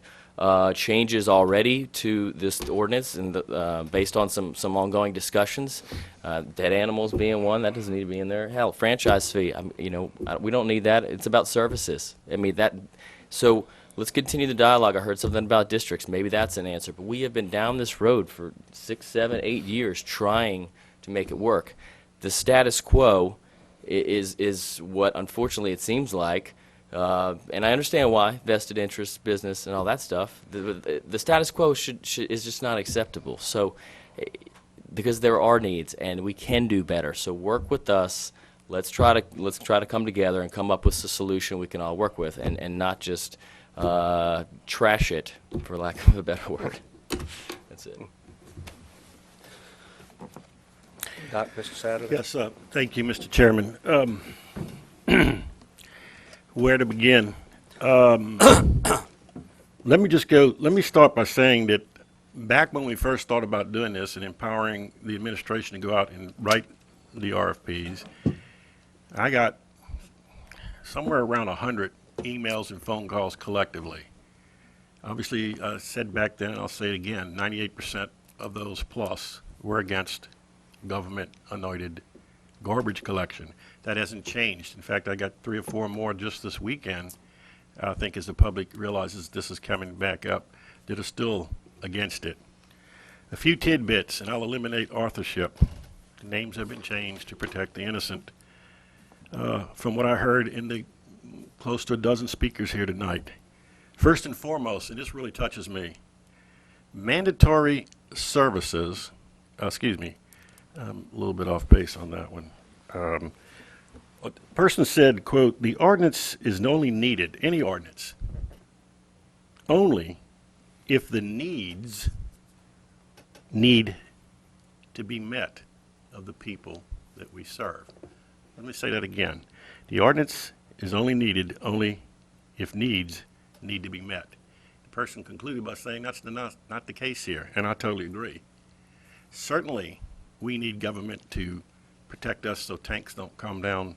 S2: changes already to this ordinance, and based on some ongoing discussions. Dead animals being one, that doesn't need to be in there. Hell, franchise fee, we don't need that. It's about services. So let's continue the dialogue. I heard something about districts. Maybe that's an answer. But we have been down this road for 6, 7, 8 years trying to make it work. The status quo is what, unfortunately, it seems like. And I understand why, vested interests, business, and all that stuff. The status quo is just not acceptable. So, because there are needs, and we can do better. So work with us. Let's try to come together and come up with a solution we can all work with, and not just trash it, for lack of a better word. That's it.
S1: Mr. Satterley?
S5: Yes, thank you, Mr. Chairman. Where to begin? Let me start by saying that back when we first thought about doing this and empowering the administration to go out and write the RFPs, I got somewhere around 100 emails and phone calls collectively. Obviously, I said back then, and I'll say it again, 98% of those plus were against government-anointed garbage collection. That hasn't changed. In fact, I got 3 or 4 more just this weekend, I think, as the public realizes this is coming back up, that are still against it. A few tidbits, and I'll eliminate authorship. The names have been changed to protect the innocent. From what I heard in the close to a dozen speakers here tonight, first and foremost, and this really touches me, mandatory services, I'm a little bit off base on that one. A person said, quote, the ordinance is only needed, any ordinance, only if the needs need to be met of the people that we serve. Let me say that again. The ordinance is only needed only if needs need to be met. The person concluded by saying that's not the case here, and I totally agree. Certainly, we need government to protect us so tanks don't come down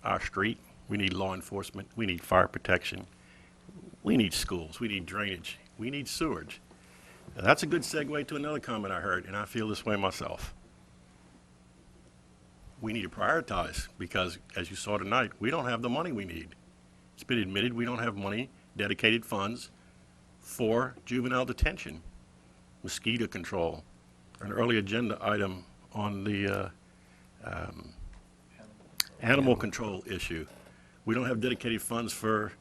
S5: our street. We need law enforcement. We need fire protection. We need schools. We need drainage. We need sewage. Now, that's a good segue to another comment I heard, and I feel this way myself. We need to prioritize because, as you saw tonight, we don't have the money we need. It's been admitted we don't have money, dedicated funds for juvenile detention, mosquito control, an early agenda item on the animal control issue. We don't have dedicated funds for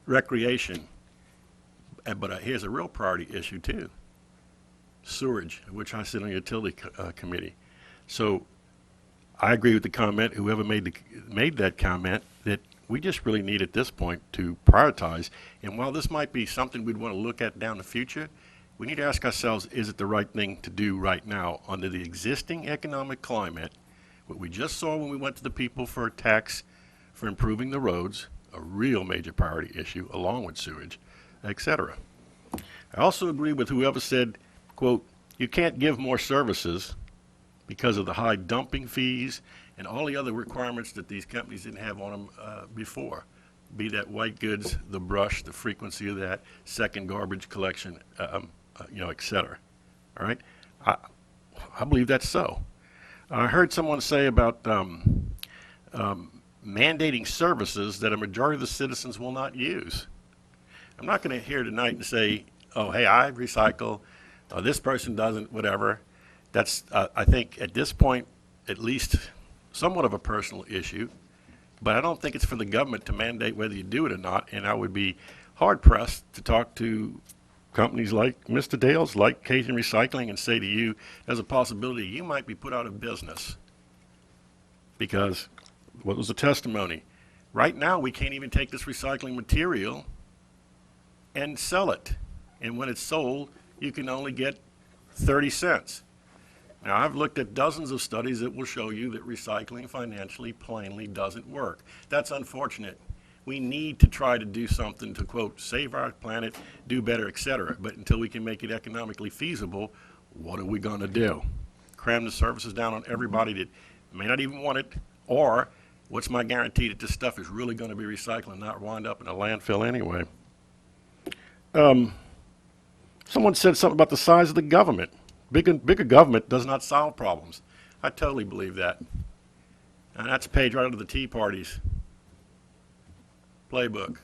S5: recreation. But here's a real priority issue too. Sewerage, which I sit on the utility committee. So I agree with the comment, whoever made that comment, that we just really need at this point to prioritize. And while this might be something we'd want to look at down the future, we need to ask ourselves, is it the right thing to do right now under the existing economic climate? What we just saw when we went to the people for a tax for improving the roads, a real major priority issue, along with sewage, etc. I also agree with whoever said, quote, you can't give more services because of the high dumping fees and all the other requirements that these companies didn't have on them before, be that white goods, the brush, the frequency of that, second garbage collection, et cetera. All right? I believe that's so. I heard someone say about mandating services that a majority of the citizens will not use. I'm not going to hear tonight and say, oh, hey, I recycle, this person doesn't, whatever. That's, I think, at this point, at least somewhat of a personal issue. But I don't think it's for the government to mandate whether you do it or not. And I would be hard-pressed to talk to companies like Mr. Dale's, like Cajun Recycling, and say to you, there's a possibility you might be put out of business. Because what was the testimony? Right now, we can't even take this recycling material and sell it. And when it's sold, you can only get 30 cents. Now, I've looked at dozens of studies that will show you that recycling financially plainly doesn't work. That's unfortunate. We need to try to do something to, quote, save our planet, do better, et cetera. But until we can make it economically feasible, what are we going to do? cram the services down on everybody that may not even want it? Or what's my guarantee that this stuff is really going to be recycled and not wind up in a landfill anyway? Someone said something about the size of the government. Bigger government does not solve problems. I totally believe that. And that's a page right out of the Tea Party's playbook.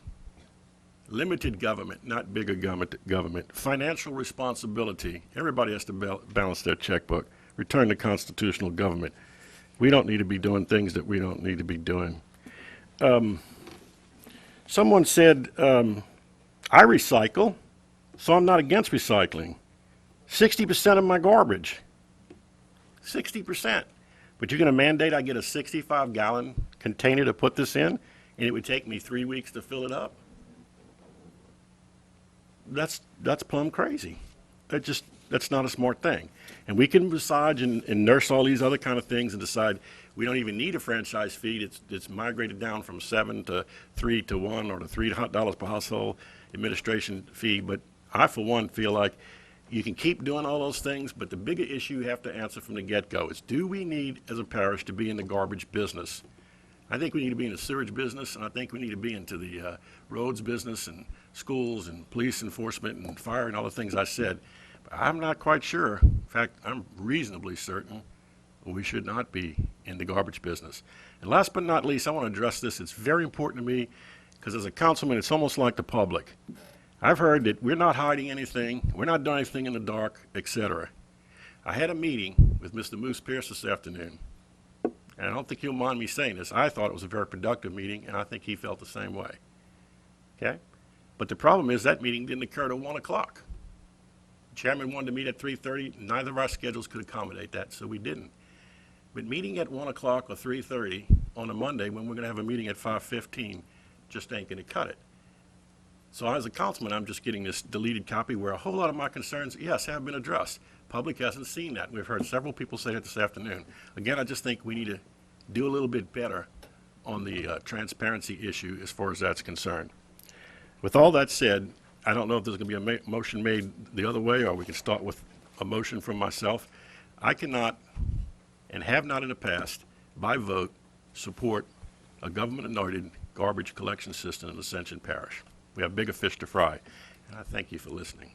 S5: Limited government, not bigger government. Financial responsibility. Everybody has to balance their checkbook. Return to constitutional government. We don't need to be doing things that we don't need to be doing. Someone said, I recycle, so I'm not against recycling. 60% of my garbage. 60%. But you're going to mandate I get a 65-gallon container to put this in, and it would take me 3 weeks to fill it up? That's plumb crazy. That's not a smart thing. And we can massage and nurse all these other kind of things and decide we don't even need a franchise fee. It's migrated down from 7 to 3 to 1 or to $3 per household administration fee. But I, for one, feel like you can keep doing all those things, but the bigger issue you have to answer from the get-go is, do we need, as a parish, to be in the garbage business? I think we need to be in the sewage business, and I think we need to be into the roads business and schools and police enforcement and fire and all the things I said. But I'm not quite sure. In fact, I'm reasonably certain we should not be in the garbage business. And last but not least, I want to address this. It's very important to me because as a councilman, it's almost like the public. I've heard that we're not hiding anything, we're not doing anything in the dark, etc. I had a meeting with Mr. Moose Pierce this afternoon, and I don't think he'll mind me saying this. I thought it was a very productive meeting, and I think he felt the same way. Okay? But the problem is that meeting didn't occur till 1 o'clock. The chairman wanted to meet at 3:30. Neither of our schedules could accommodate that, so we didn't. But meeting at 1 o'clock or 3:30 on a Monday when we're going to have a meeting at 5:15 just ain't going to cut it. So as a councilman, I'm just getting this deleted copy where a whole lot of my concerns, yes, have been addressed. Public hasn't seen that. We've heard several people say it this afternoon. Again, I just think we need to do a little bit better on the transparency issue as far as that's concerned. With all that said, I don't know if there's going to be a motion made the other way, or we can start with a motion from myself. I cannot, and have not in the past, by vote, support a government-anointed garbage collection system in Ascension Parish. We have bigger fish to fry, and I thank you for listening.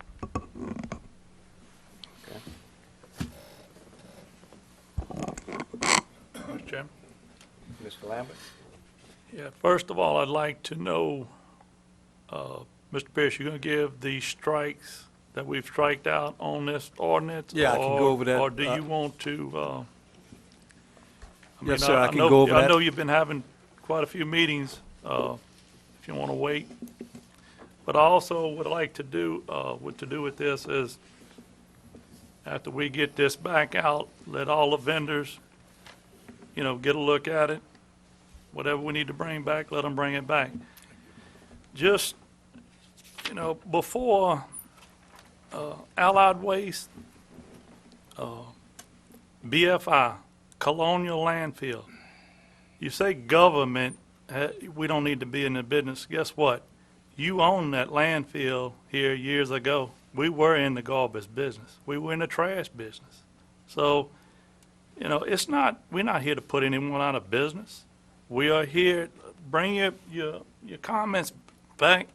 S3: Mr. Chairman?
S1: Mr. Lambert?
S3: Yeah, first of all, I'd like to know, Mr. Pierce, you're going to give the strikes that we've striked out on this ordinance?
S7: Yeah, I can go over that.
S3: Or do you want to,
S7: Yes, sir, I can go over that.
S3: I know you've been having quite a few meetings, if you want to wait. But I also would like to do, what to do with this is, after we get this back out, let all the vendors, get a look at it. Whatever we need to bring back, let them bring it back. Just, before Allied Waste, BFI, Colonial Landfill, you say government, we don't need to be in the business. Guess what? You owned that landfill here years ago. We were in the garbage business. We were in the trash business. So, we're not here to put anyone out of business. We are here, bring your comments back.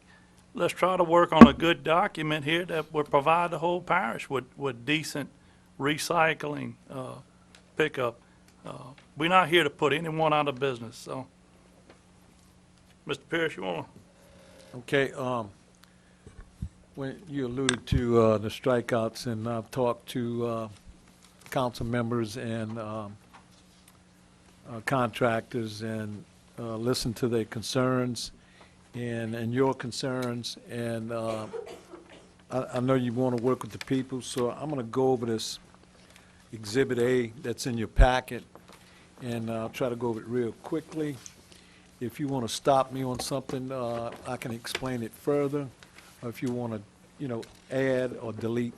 S3: Let's try to work on a good document here that would provide the whole parish with decent recycling pickup. We're not here to put anyone out of business. So, Mr. Parish, you want to?
S7: Okay, when you alluded to the strikeouts, and I've talked to council members and contractors and listened to their concerns and your concerns, and I know you want to work with the people, so I'm going to go over this Exhibit A that's in your packet, and I'll try to go over it real quickly. If you want to stop me on something, I can explain it further. Or if you want to, add or delete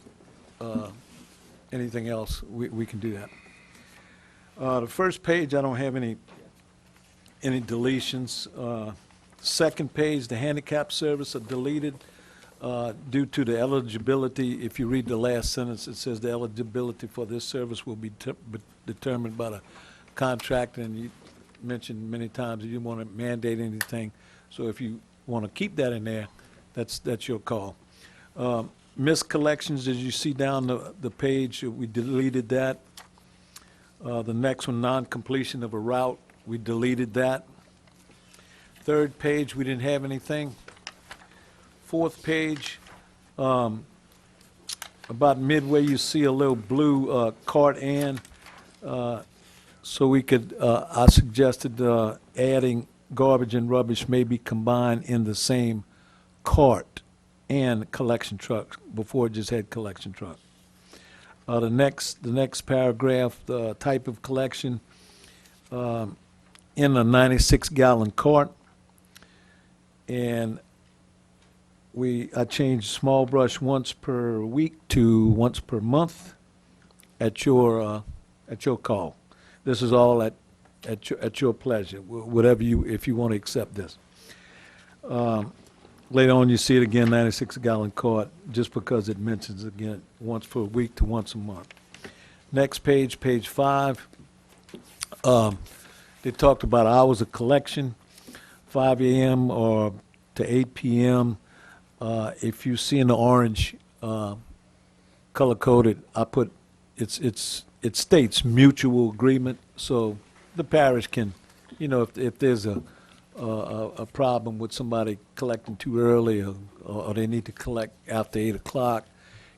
S7: anything else, we can do that. The first page, I don't have any deletions. Second page, the handicap service are deleted. due to the eligibility, if you read the last sentence, it says the eligibility for this service will be determined by the contractor, and you mentioned many times that you want to mandate anything. So if you want to keep that in there, that's your call. Missed collections, as you see down the page, we deleted that. The next one, non-completion of a route, we deleted that. Third page, we didn't have anything. Fourth page, about midway, you see a little blue cart and, so we could, I suggested adding garbage and rubbish may be combined in the same cart and collection truck before it just had collection truck. The next paragraph, the type of collection, in a 96-gallon cart, and I changed small brush once per week to once per month at your call. This is all at your pleasure, whatever if you want to accept this. Later on, you see it again, 96-gallon cart, just because it mentions again once per week to once a month. Next page, page 5. They talked about hours of collection, 5 a.m. or to 8 p.m. If you see in the orange, color-coded, I put, it states mutual agreement, so the parish can, if there's a problem with somebody collecting too early or they need to collect after 8 o'clock,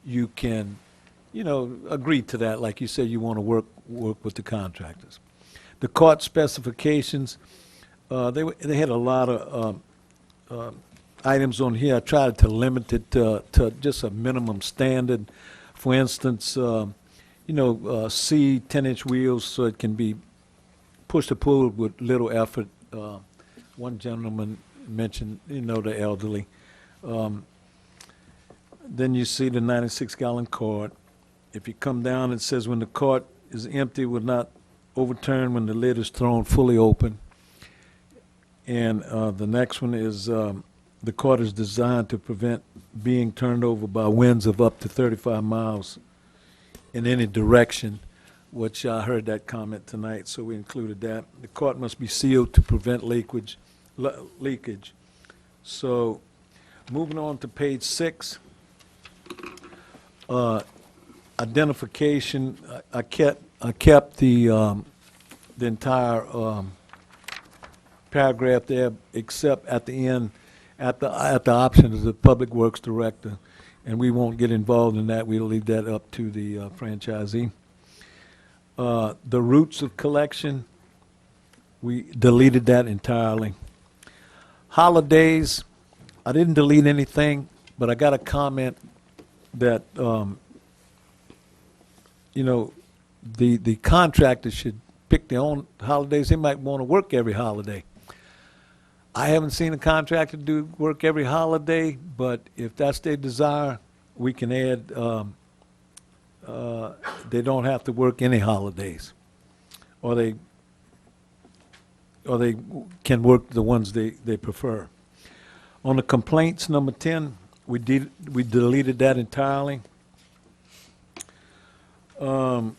S7: you can, agree to that. Like you said, you want to work with the contractors. The cart specifications, they had a lot of items on here. I tried to limit it to just a minimum standard. For instance, C 10-inch wheels so it can be pushed or pulled with little effort. One gentleman mentioned, the elderly. Then you see the 96-gallon cart. If you come down, it says when the cart is empty, will not overturn when the lid is thrown fully open. And the next one is the cart is designed to prevent being turned over by winds of up to 35 miles in any direction, which I heard that comment tonight, so we included that. The cart must be sealed to prevent leakage. So, moving on to page 6, identification. I kept the entire paragraph there, except at the end, at the option of the Public Works Director, and we won't get involved in that. We'll leave that up to the franchisee. The routes of collection, we deleted that entirely. Holidays, I didn't delete anything, but I got a comment that, the contractor should pick their own holidays. They might want to work every holiday. I haven't seen a contractor do work every holiday, but if that's their desire, we can add, they don't have to work any holidays. Or they can work the ones they prefer. On the complaints, number 10, we deleted that entirely. Down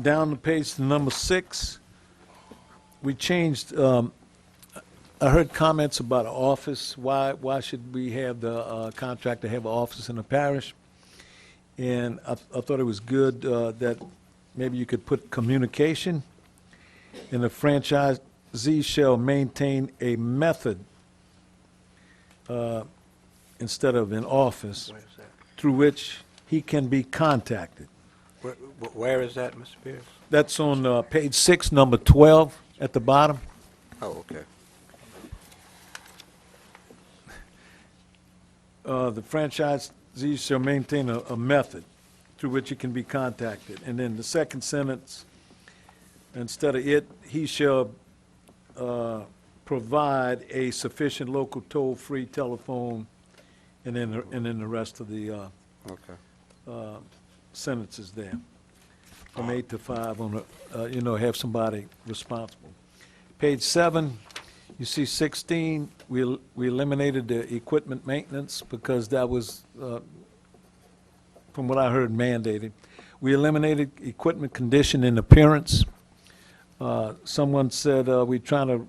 S7: the page to number 6, we changed, I heard comments about an office. Why should we have the contractor have an office in the parish? And I thought it was good that maybe you could put communication, and the franchisee shall maintain a method instead of an office through which he can be contacted.
S1: Where is that, Mr. Pierce?
S7: That's on page 6, number 12 at the bottom.
S1: Oh, okay.
S7: The franchisee shall maintain a method through which he can be contacted. And then the second sentence, instead of it, he shall provide a sufficient local toll-free telephone, and then the rest of the sentences there. From 8 to 5 on have somebody responsible. Page 7, You see 16, we eliminated the equipment maintenance because that was, from what I heard, mandated. We eliminated equipment condition and appearance. Someone said we're trying to,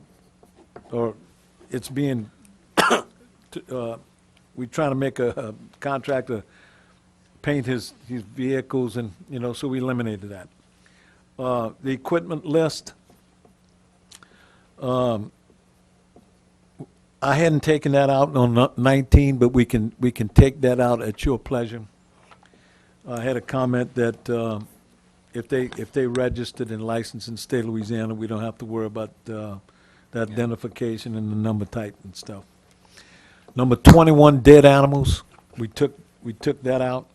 S7: or it's being, we're trying to make a contractor paint his vehicles and, so we eliminated that. The equipment list, I hadn't taken that out on 19, but we can take that out at your pleasure. I had a comment that if they registered and licensed in the state of Louisiana, we don't have to worry about the identification and the number type and stuff. Number 21, dead animals, we took that out.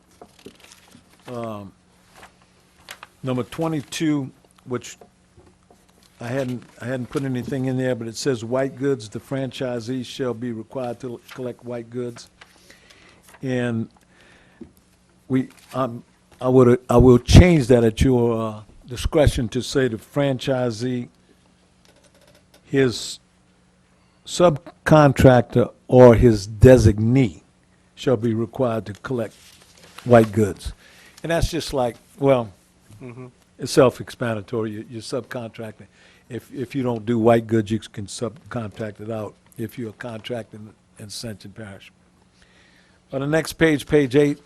S7: Number 22, which I hadn't put anything in there, but it says white goods, the franchisees shall be required to collect white goods. And I will change that at your discretion to say the franchisee, his subcontractor or his designee shall be required to collect white goods. And that's just like, well, it's self-explanatory. You're subcontracting. If you don't do white goods, you can subcontract it out if you're contracting in Ascension Parish. On the next page, page 8,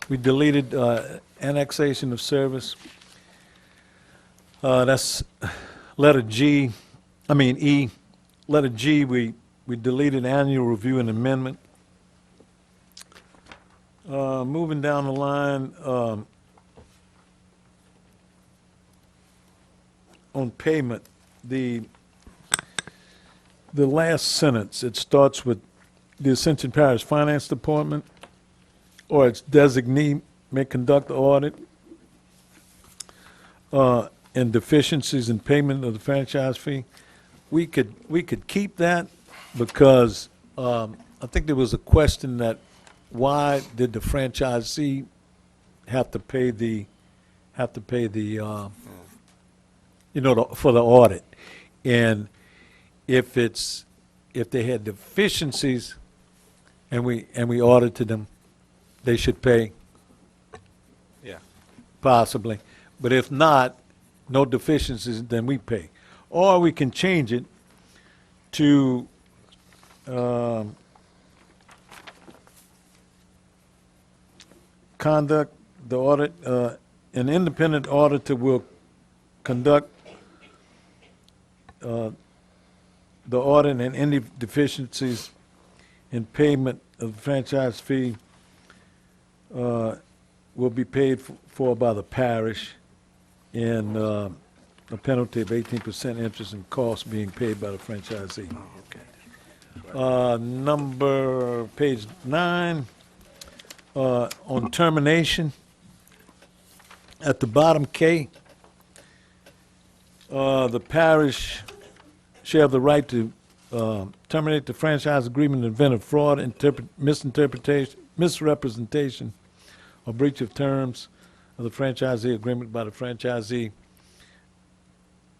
S7: we deleted annexation of service. That's letter G, E. Letter G, we deleted annual review and amendment. Moving down the line, on payment, the last sentence, it starts with the Ascension Parish Finance Department or its designee may conduct the audit and deficiencies in payment of the franchise fee. We could keep that because I think there was a question that why did the franchisee have to pay the for the audit? And if they had deficiencies and we audited them, they should pay.
S1: Yeah.
S7: Possibly. But if not, no deficiencies, then we pay. Or we can change it to conduct the audit. An independent auditor will conduct the audit, and any deficiencies in payment of the franchise fee will be paid for by the parish, and a penalty of 18% interest and costs being paid by the franchisee. Page 9, on termination, at the bottom K, the parish shall have the right to terminate the franchise agreement in the event of fraud, misinterpretation, misrepresentation, or breach of terms of the franchisee agreement by the franchisee.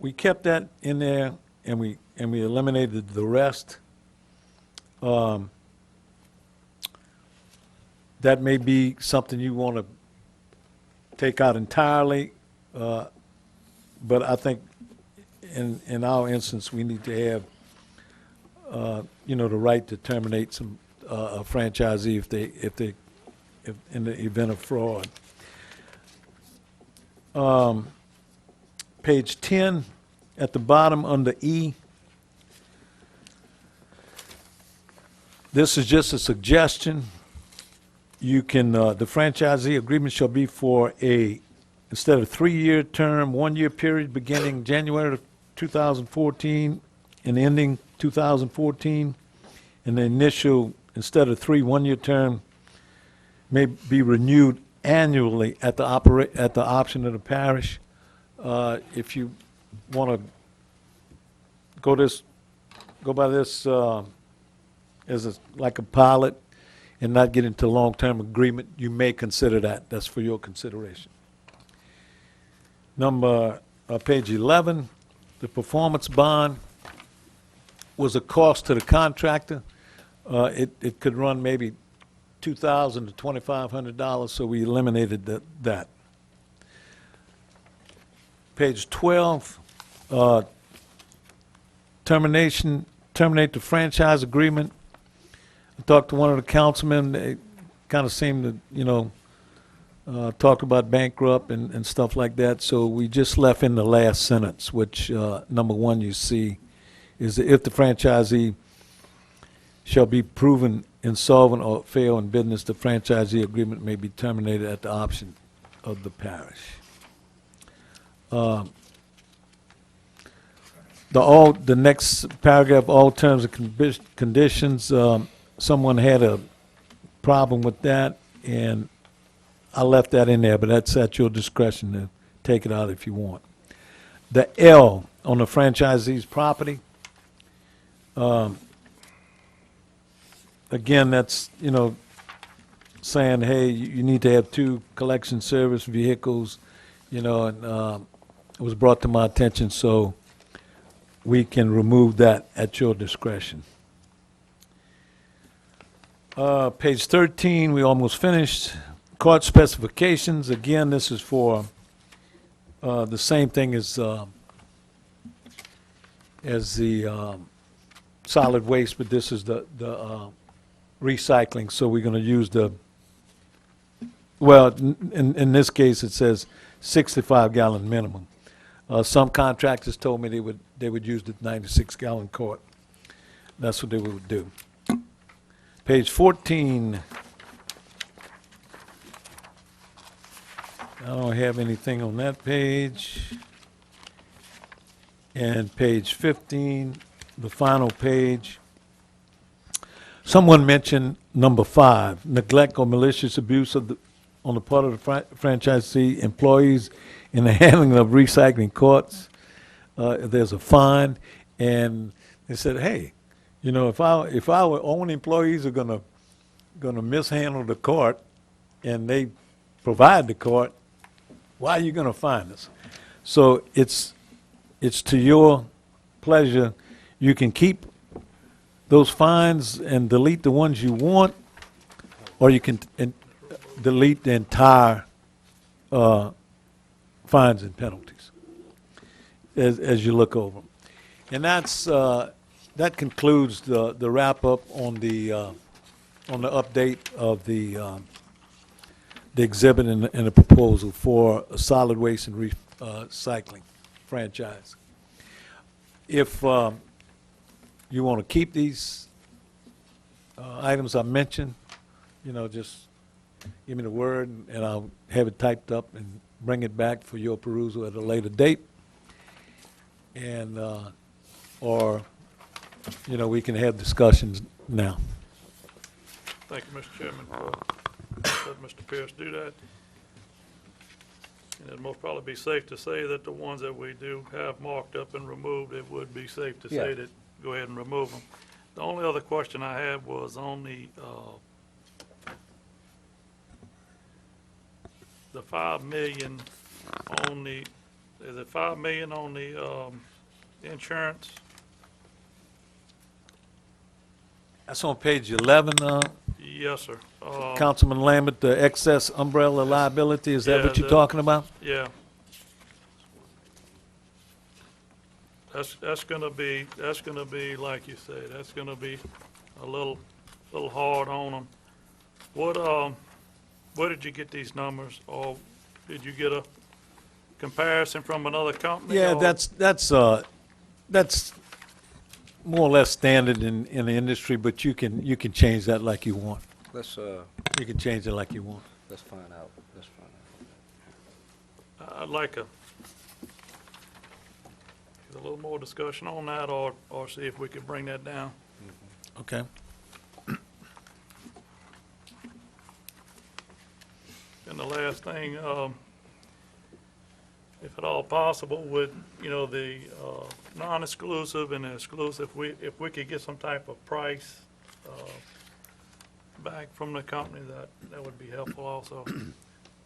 S7: We kept that in there, and we eliminated the rest. That may be something you want to take out entirely, but I think in our instance, we need to have, the right to terminate a franchisee if in the event of fraud. Page 10, at the bottom under E, this is just a suggestion. You can, the franchisee agreement shall be for instead of 3-year term, 1-year period beginning January of 2014 and ending 2014, and the initial, instead of 3 1-year term, may be renewed annually at the option of the parish. If you want to go by this as like a pilot and not get into long-term agreement, you may consider that. That's for your consideration. Page 11, the performance bond. was a cost to the contractor. It could run maybe $2,000 to $2,500, so we eliminated that. Page 12, terminate the franchise agreement. I talked to one of the councilmen. They kind of seemed to, talk about bankrupt and stuff like that. So we just left in the last sentence, which number one you see is that if the franchisee shall be proven insolvent or fail in business, the franchisee agreement may be terminated at the option of the parish. The next paragraph, all terms and conditions, someone had a problem with that, and I left that in there, but that's at your discretion to take it out if you want. The L on the franchisee's property, again, that's, saying, hey, you need to have 2 collection service vehicles, and it was brought to my attention, so we can remove that at your discretion. Page 13, we almost finished. Cart specifications, again, this is for the same thing as the solid waste, but this is the recycling, so we're going to use in this case it says 65-gallon minimum. Some contractors told me they would use the 96-gallon cart. That's what they would do. Page 14. I don't have anything on that page. And page 15, the final page. Someone mentioned number 5, neglect or malicious abuse on the part of the franchisee employees in the handling of recycling carts. There's a fine, and they said, hey, if our own employees are gonna mishandle the cart, and they provide the cart, why are you gonna fine us? So it's to your pleasure. You can keep those fines and delete the ones you want, or you can delete the entire fines and penalties as you look over them. And that concludes the wrap up on the update of the exhibit and the proposal for a solid waste and recycling franchise. If you want to keep these items I mentioned, just give me the word, and I'll have it typed up and bring it back for your perusal at a later date. And, or, we can have discussions now.
S3: Thank you, Mr. Chairman, for letting Mr. Pierce do that. And it'd most probably be safe to say that the ones that we do have marked up and removed, it would be safe to say that go ahead and remove them. The only other question I had was on the 5 million on the, is it 5 million on the insurance?
S7: That's on page 11,
S3: Yes, sir.
S7: Councilman Lambert, the excess umbrella liability, is that what you're talking about?
S3: Yeah. That's gonna be, like you say, that's gonna be a little hard on them. Where did you get these numbers, or did you get a comparison from another company?
S7: Yeah,
S3: or-
S7: that's more or less standard in the industry, but you can change that like you want. You can change it like you want.
S1: Let's find out.
S3: I'd like get a little more discussion on that, or see if we could bring that down.
S7: Okay.
S3: And the last thing, if at all possible, would, the non-exclusive and the exclusive, if we could get some type of price back from the company, that would be helpful also.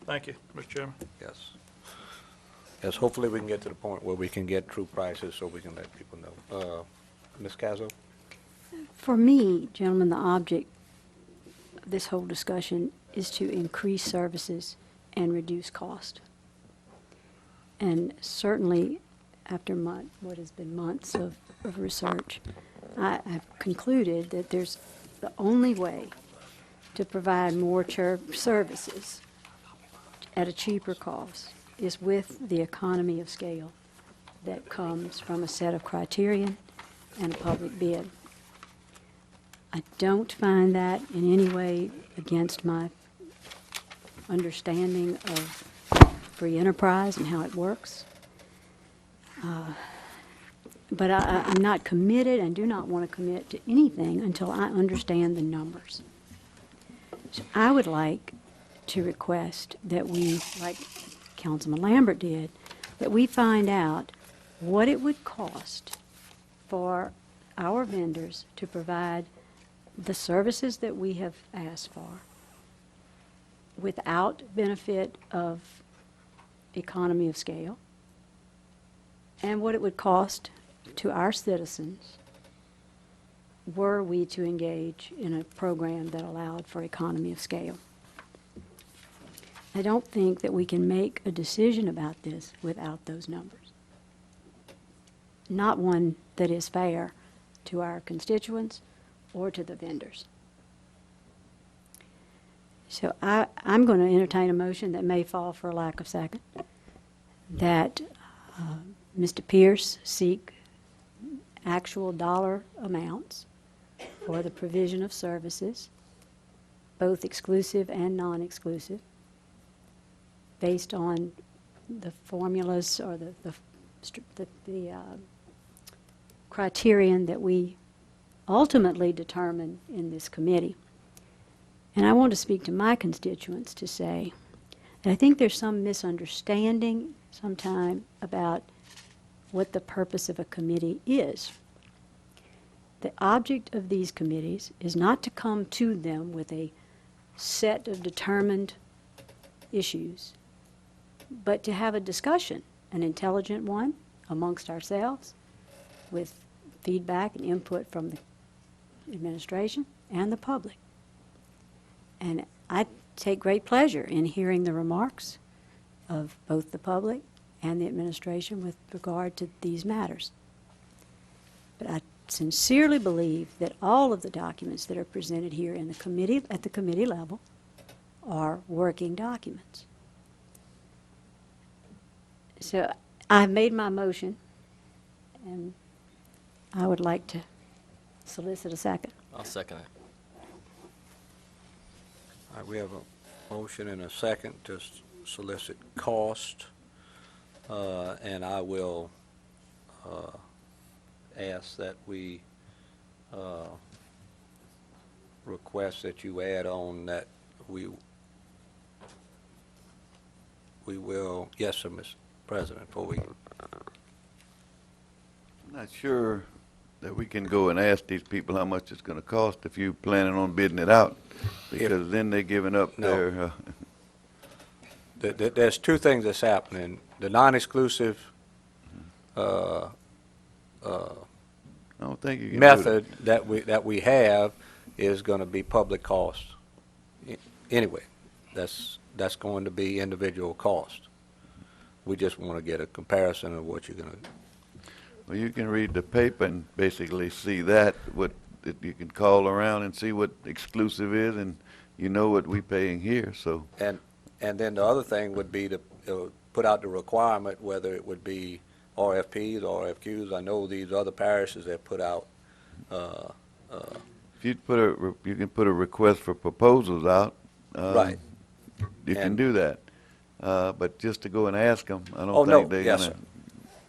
S3: Thank you, Mr. Chairman.
S1: Yes. Yes, hopefully we can get to the point where we can get true prices so we can let people know. Ms. Cazzo?
S15: For me, gentlemen, the object of this whole discussion is to increase services and reduce cost. And certainly, after what has been months of research, I've concluded that there's the only way to provide more services at a cheaper cost is with the economy of scale that comes from a set of criterion and a public bid. I don't find that in any way against my understanding of free enterprise and how it works. But I'm not committed and do not want to commit to anything until I understand the numbers. So I would like to request that we, like Councilman Lambert did, that we find out what it would cost for our vendors to provide the services that we have asked for without benefit of economy of scale, and what it would cost to our citizens were we to engage in a program that allowed for economy of scale. I don't think that we can make a decision about this without those numbers. Not one that is fair to our constituents or to the vendors. So I'm going to entertain a motion that may fall for a lack of second, that Mr. Pierce seek actual dollar amounts for the provision of services, both exclusive and non-exclusive, based on the formulas or the criterion that we ultimately determine in this committee. And I want to speak to my constituents to say that I think there's some misunderstanding sometime about what the purpose of a committee is. The object of these committees is not to come to them with a set of determined issues, but to have a discussion, an intelligent one amongst ourselves, with feedback and input from the administration and the public. And I take great pleasure in hearing the remarks of both the public and the administration with regard to these matters. But I sincerely believe that all of the documents that are presented here in the committee, at the committee level, are working documents. So I've made my motion, and I would like to solicit a second.
S2: I'll second it.
S1: All right, we have a motion and a second to solicit cost, and I will ask that we request that you add on that we will, yes, sir, Mr. President, before we.
S6: I'm not sure that we can go and ask these people how much it's going to cost if you're planning on bidding it out, because then they're giving up their.
S1: There's two things that's happening. The non-exclusive
S6: I don't think you can
S1: method that we have is going to be public cost. Anyway, that's going to be individual cost. We just want to get a comparison of what you're going to.
S6: Well, you can read the paper and basically see that you can call around and see what exclusive is, and you know what we're paying here. So.
S1: And then the other thing would be to put out the requirement, whether it would be RFPs or RFQs. I know these other parishes have put out.
S6: If you can put a request for proposals out.
S1: Right.
S6: You can do that. But just to go and ask them, I don't think they're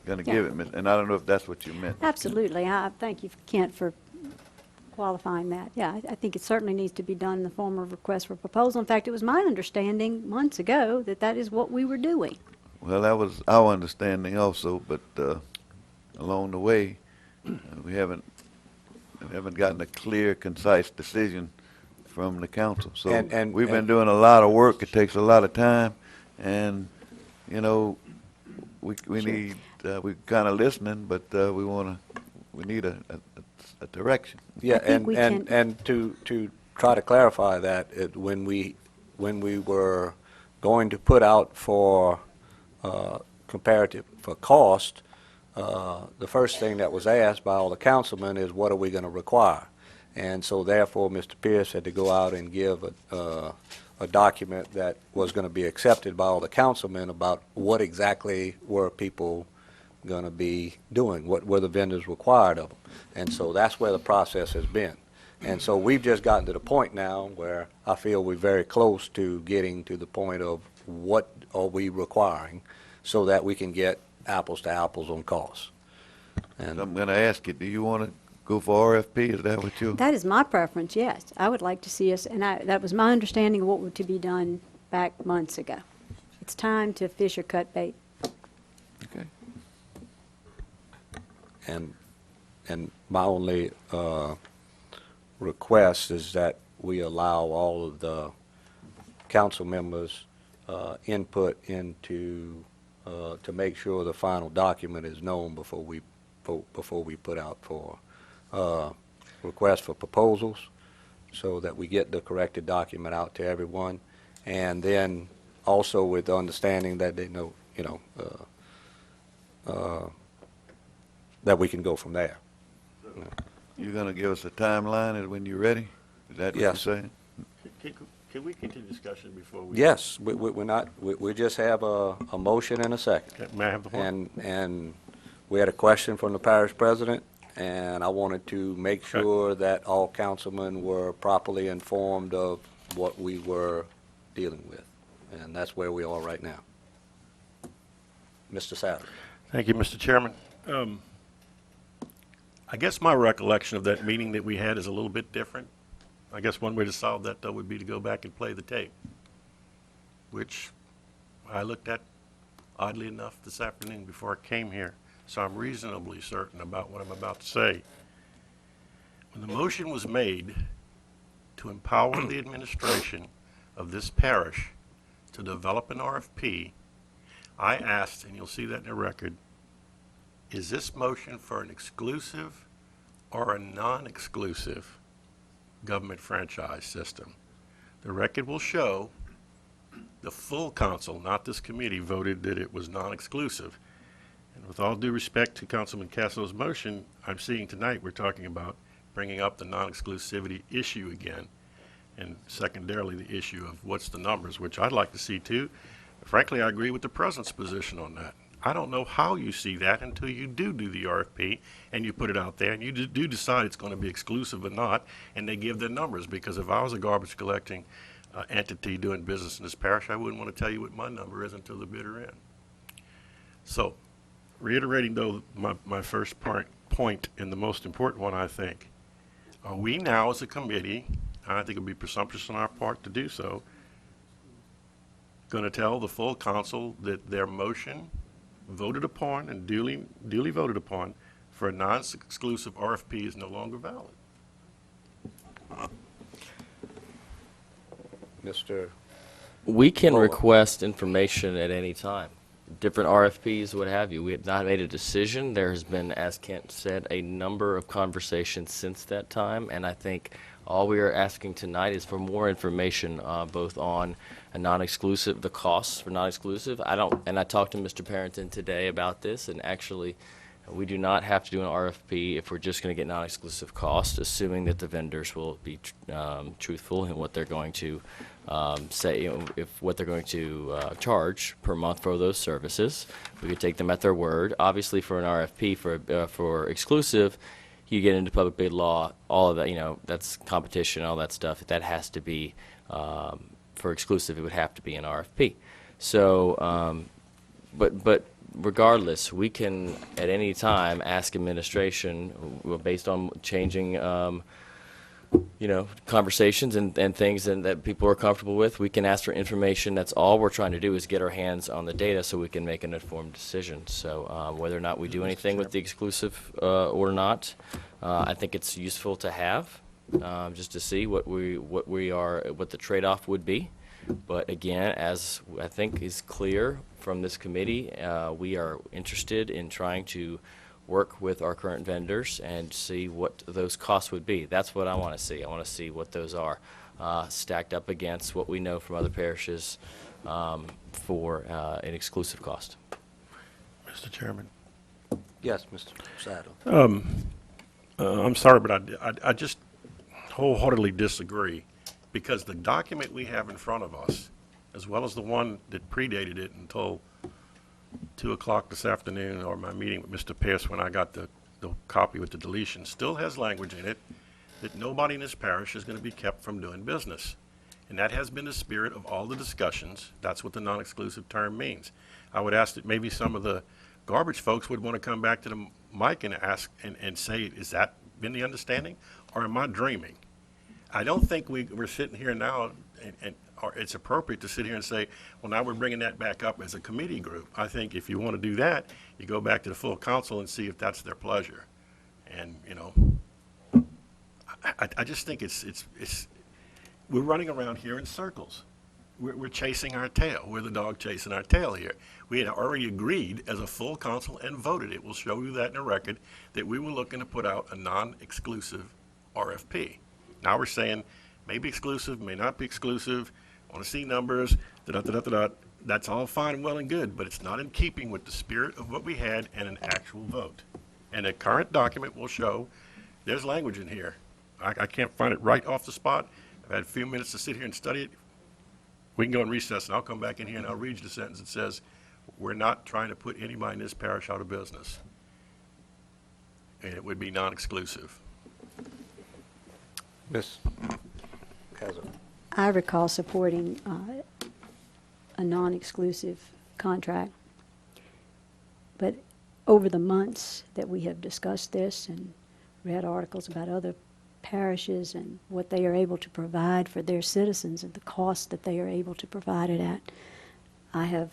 S6: going to give it. And I don't know if that's what you meant.
S15: Absolutely. I thank you, Kent, for qualifying that. Yeah, I think it certainly needs to be done in the form of request for proposal. In fact, it was my understanding months ago that that is what we were doing.
S6: Well, that was our understanding also, but along the way, we haven't gotten a clear, concise decision from the council. So we've been doing a lot of work. It takes a lot of time, and we need we're kind of listening, but we need a direction.
S1: Yeah,
S15: think we can-
S1: and to try to clarify that, when we were going to put out for comparative, for cost, the first thing that was asked by all the councilmen is, what are we going to require? And so therefore, Mr. Pierce had to go out and give a document that was going to be accepted by all the councilmen about what exactly were people going to be doing, what were the vendors required of them. And so that's where the process has been. And so we've just gotten to the point now where I feel we're very close to getting to the point of what are we requiring so that we can get apples to apples on costs. And
S6: I'm going to ask you, do you want to go for RFP? Is that what you?
S15: That is my preference, yes. I would like to see us, and that was my understanding of what was to be done back months ago. It's time to fish or cut bait.
S6: Okay.
S1: And my only request is that we allow all of the council members input into to make sure the final document is known before we put out for request for proposals, so that we get the corrected document out to everyone, and then also with the understanding that they know, that we can go from there.
S6: You're going to give us a timeline when you're ready? Is that what you're
S1: Yes.
S6: saying?
S5: Can we continue discussion before we?
S1: Yes, we're not, we just have a motion and a second.
S5: Okay, may I have the floor?
S1: And we had a question from the parish president, and I wanted to make sure that all councilmen were properly informed of what we were dealing with. And that's where we are right now. Mr. Sadler.
S5: Thank you, Mr. Chairman. I guess my recollection of that meeting that we had is a little bit different. I guess one way to solve that, though, would be to go back and play the tape, which I looked at, oddly enough, this afternoon before I came here, so I'm reasonably certain about what I'm about to say. When the motion was made to empower the administration of this parish to develop an RFP, I asked, and you'll see that in the record, is this motion for an exclusive or a non-exclusive government franchise system? The record will show the full council, not this committee, voted that it was non-exclusive. And with all due respect to Councilman Castro's motion, I'm seeing tonight we're talking about bringing up the non-exclusivity issue again, and secondarily the issue of what's the numbers, which I'd like to see too. Frankly, I agree with the president's position on that. I don't know how you see that until you do the RFP and you put it out there and you do decide it's going to be exclusive or not, and they give their numbers. Because if I was a garbage collecting entity doing business in this parish, I wouldn't want to tell you what my number is until the bitter end. So, reiterating though my first point and the most important one, I think, are we now as a committee, and I think it would be presumptuous on our part to do so, going to tell the full council that their motion voted upon and duly voted upon for a non-exclusive RFP is no longer valid?
S1: Mr.
S2: We can
S1: Fuller.
S2: request information at any time. Different RFPs, what have you. We have not made a decision. There has been, as Kent said, a number of conversations since that time, and I think all we are asking tonight is for more information, both on a non-exclusive, the costs for non-exclusive. And I talked to Mr. Parrington today about this, and actually, we do not have to do an RFP if we're just going to get non-exclusive costs, assuming that the vendors will be truthful in what they're going to say, if what they're going to charge per month for those services. We could take them at their word. Obviously, for an RFP for exclusive, you get into public bid law, all of that, that's competition, all that stuff. That has to be, for exclusive, it would have to be an RFP. So, but regardless, we can at any time ask administration, based on changing, conversations and things that people are comfortable with, we can ask for information. That's all we're trying to do, is get our hands on the data so we can make an informed decision. So whether or not we do anything with the exclusive or not, I think it's useful to have, just to see what the trade-off would be. But again, as I think is clear from this committee, we are interested in trying to work with our current vendors and see what those costs would be. That's what I want to see. I want to see what those are stacked up against what we know from other parishes for an exclusive cost.
S5: Mr. Chairman.
S1: Yes, Mr. Saddle.
S5: I'm sorry, but I just wholeheartedly disagree, because the document we have in front of us, as well as the one that predated it until 2 o'clock this afternoon, or my meeting with Mr. Pierce when I got the copy with the deletion, still has language in it that nobody in this parish is going to be kept from doing business. And that has been the spirit of all the discussions. That's what the non-exclusive term means. I would ask that maybe some of the garbage folks would want to come back to the mic and ask and say, is that been the understanding, or am I dreaming? I don't think we're sitting here now or it's appropriate to sit here and say, well, now we're bringing that back up as a committee group. I think if you want to do that, you go back to the full council and see if that's their pleasure. And, you know, I just think we're running around here in circles. We're chasing our tail. We're the dog chasing our tail here. We had already agreed as a full council and voted. It will show you that in the record that we were looking to put out a non-exclusive RFP. Now we're saying maybe exclusive, may not be exclusive, want to see numbers, da-da-da-da-da-da. That's all fine and well and good, but it's not in keeping with the spirit of what we had and an actual vote. And the current document will show there's language in here. I can't find it right off the spot. I've had a few minutes to sit here and study it. We can go in recess, and I'll come back in here and I'll read you the sentence that says, we're not trying to put anybody in this parish out of business. And it would be non-exclusive.
S1: Ms. Kaiser.
S15: I recall supporting a non-exclusive contract, but over the months that we have discussed this and read articles about other parishes and what they are able to provide for their citizens and the cost that they are able to provide it at, I have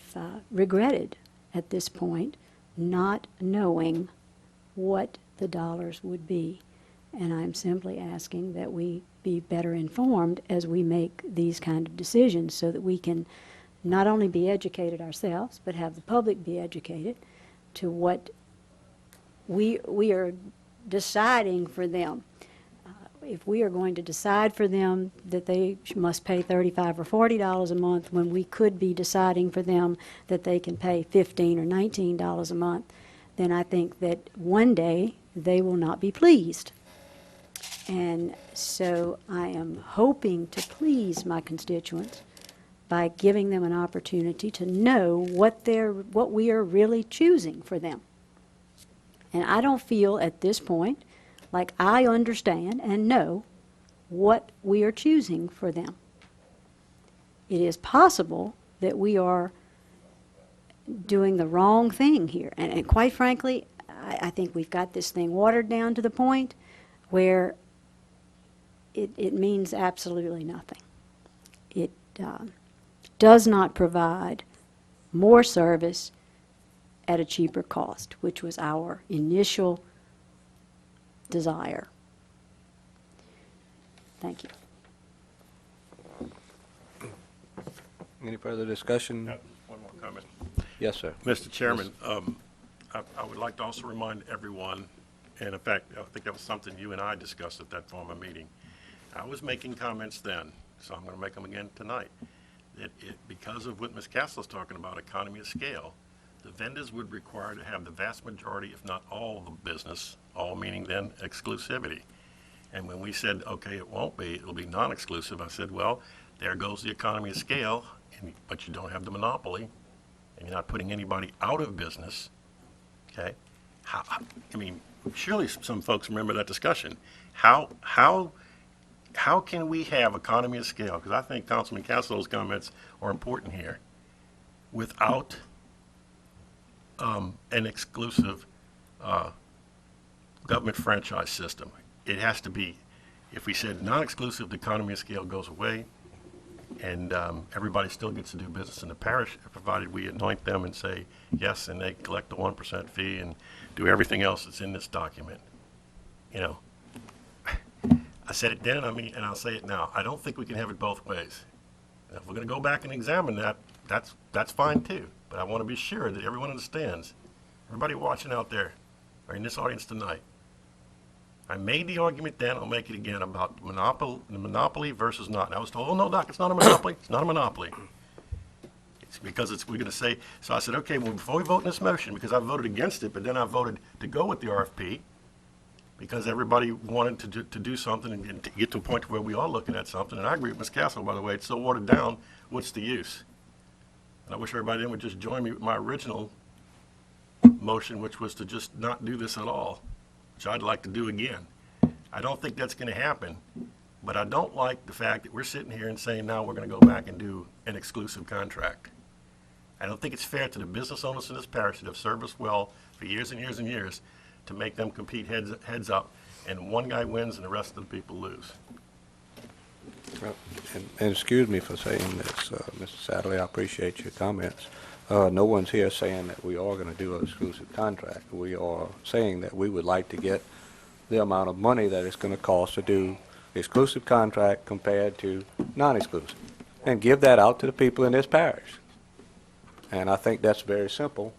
S15: regretted at this point not knowing what the dollars would be. And I'm simply asking that we be better informed as we make these kind of decisions so that we can not only be educated ourselves, but have the public be educated to what we are deciding for them. If we are going to decide for them that they must pay $35 or $40 a month when we could be deciding for them that they can pay $15 or $19 a month, then I think that one day they will not be pleased. And so I am hoping to please my constituents by giving them an opportunity to know what we are really choosing for them. And I don't feel at this point like I understand and know what we are choosing for them. It is possible that we are doing the wrong thing here. And quite frankly, I think we've got this thing watered down to the point where it means absolutely nothing. It does not provide more service at a cheaper cost, which was our initial desire. Thank you.
S1: Any further discussion?
S5: One more comment.
S1: Yes, sir.
S5: Mr. Chairman, I would like to also remind everyone, and in fact, I think that was something you and I discussed at that former meeting. I was making comments then, so I'm going to make them again tonight, that because of what Ms. Castle's talking about, economy of scale, the vendors would require to have the vast majority, if not all, the business, all meaning then exclusivity. And when we said, okay, it won't be, it'll be non-exclusive, I said, well, there goes the economy of scale, but you don't have the monopoly, and you're not putting anybody out of business, okay? I mean, surely some folks remember that discussion. How can we have economy of scale, because I think Councilman Castle's comments are important here, without an exclusive government franchise system? It has to be, if we said non-exclusive, the economy of scale goes away, and everybody still gets to do business in the parish, provided we anoint them and say yes, and they collect the 1% fee and do everything else that's in this document. You know, I said it then, and I'll say it now. I don't think we can have it both ways. Now, if we're going to go back and examine that, that's fine too. But I want to be sure that everyone understands, everybody watching out there, are in this audience tonight. I made the argument then, I'll make it again, about monopoly versus not. And I was told, oh, no, Doc, it's not a monopoly. It's not a monopoly. It's because we're going to say, so I said, okay, well, before we vote in this motion, because I voted against it, but then I voted to go with the RFP, because everybody wanted to do something and to get to a point where we are looking at something. And I agree with Ms. Castle, by the way, it's so watered down, what's the use? And I wish everybody then would just join me with my original motion, which was to just not do this at all, which I'd like to do again. I don't think that's going to happen, but I don't like the fact that we're sitting here and saying now we're going to go back and do an exclusive contract. I don't think it's fair to the business owners in this parish that have served us well for years and years and years to make them compete heads up, and one guy wins and the rest of the people lose.
S1: And excuse me for saying this, Mr. Sadler, I appreciate your comments. No one's here saying that we are going to do an exclusive contract. We are saying that we would like to get the amount of money that it's going to cost to do exclusive contract compared to non-exclusive, and give that out to the people in this parish. And I think that's very simple,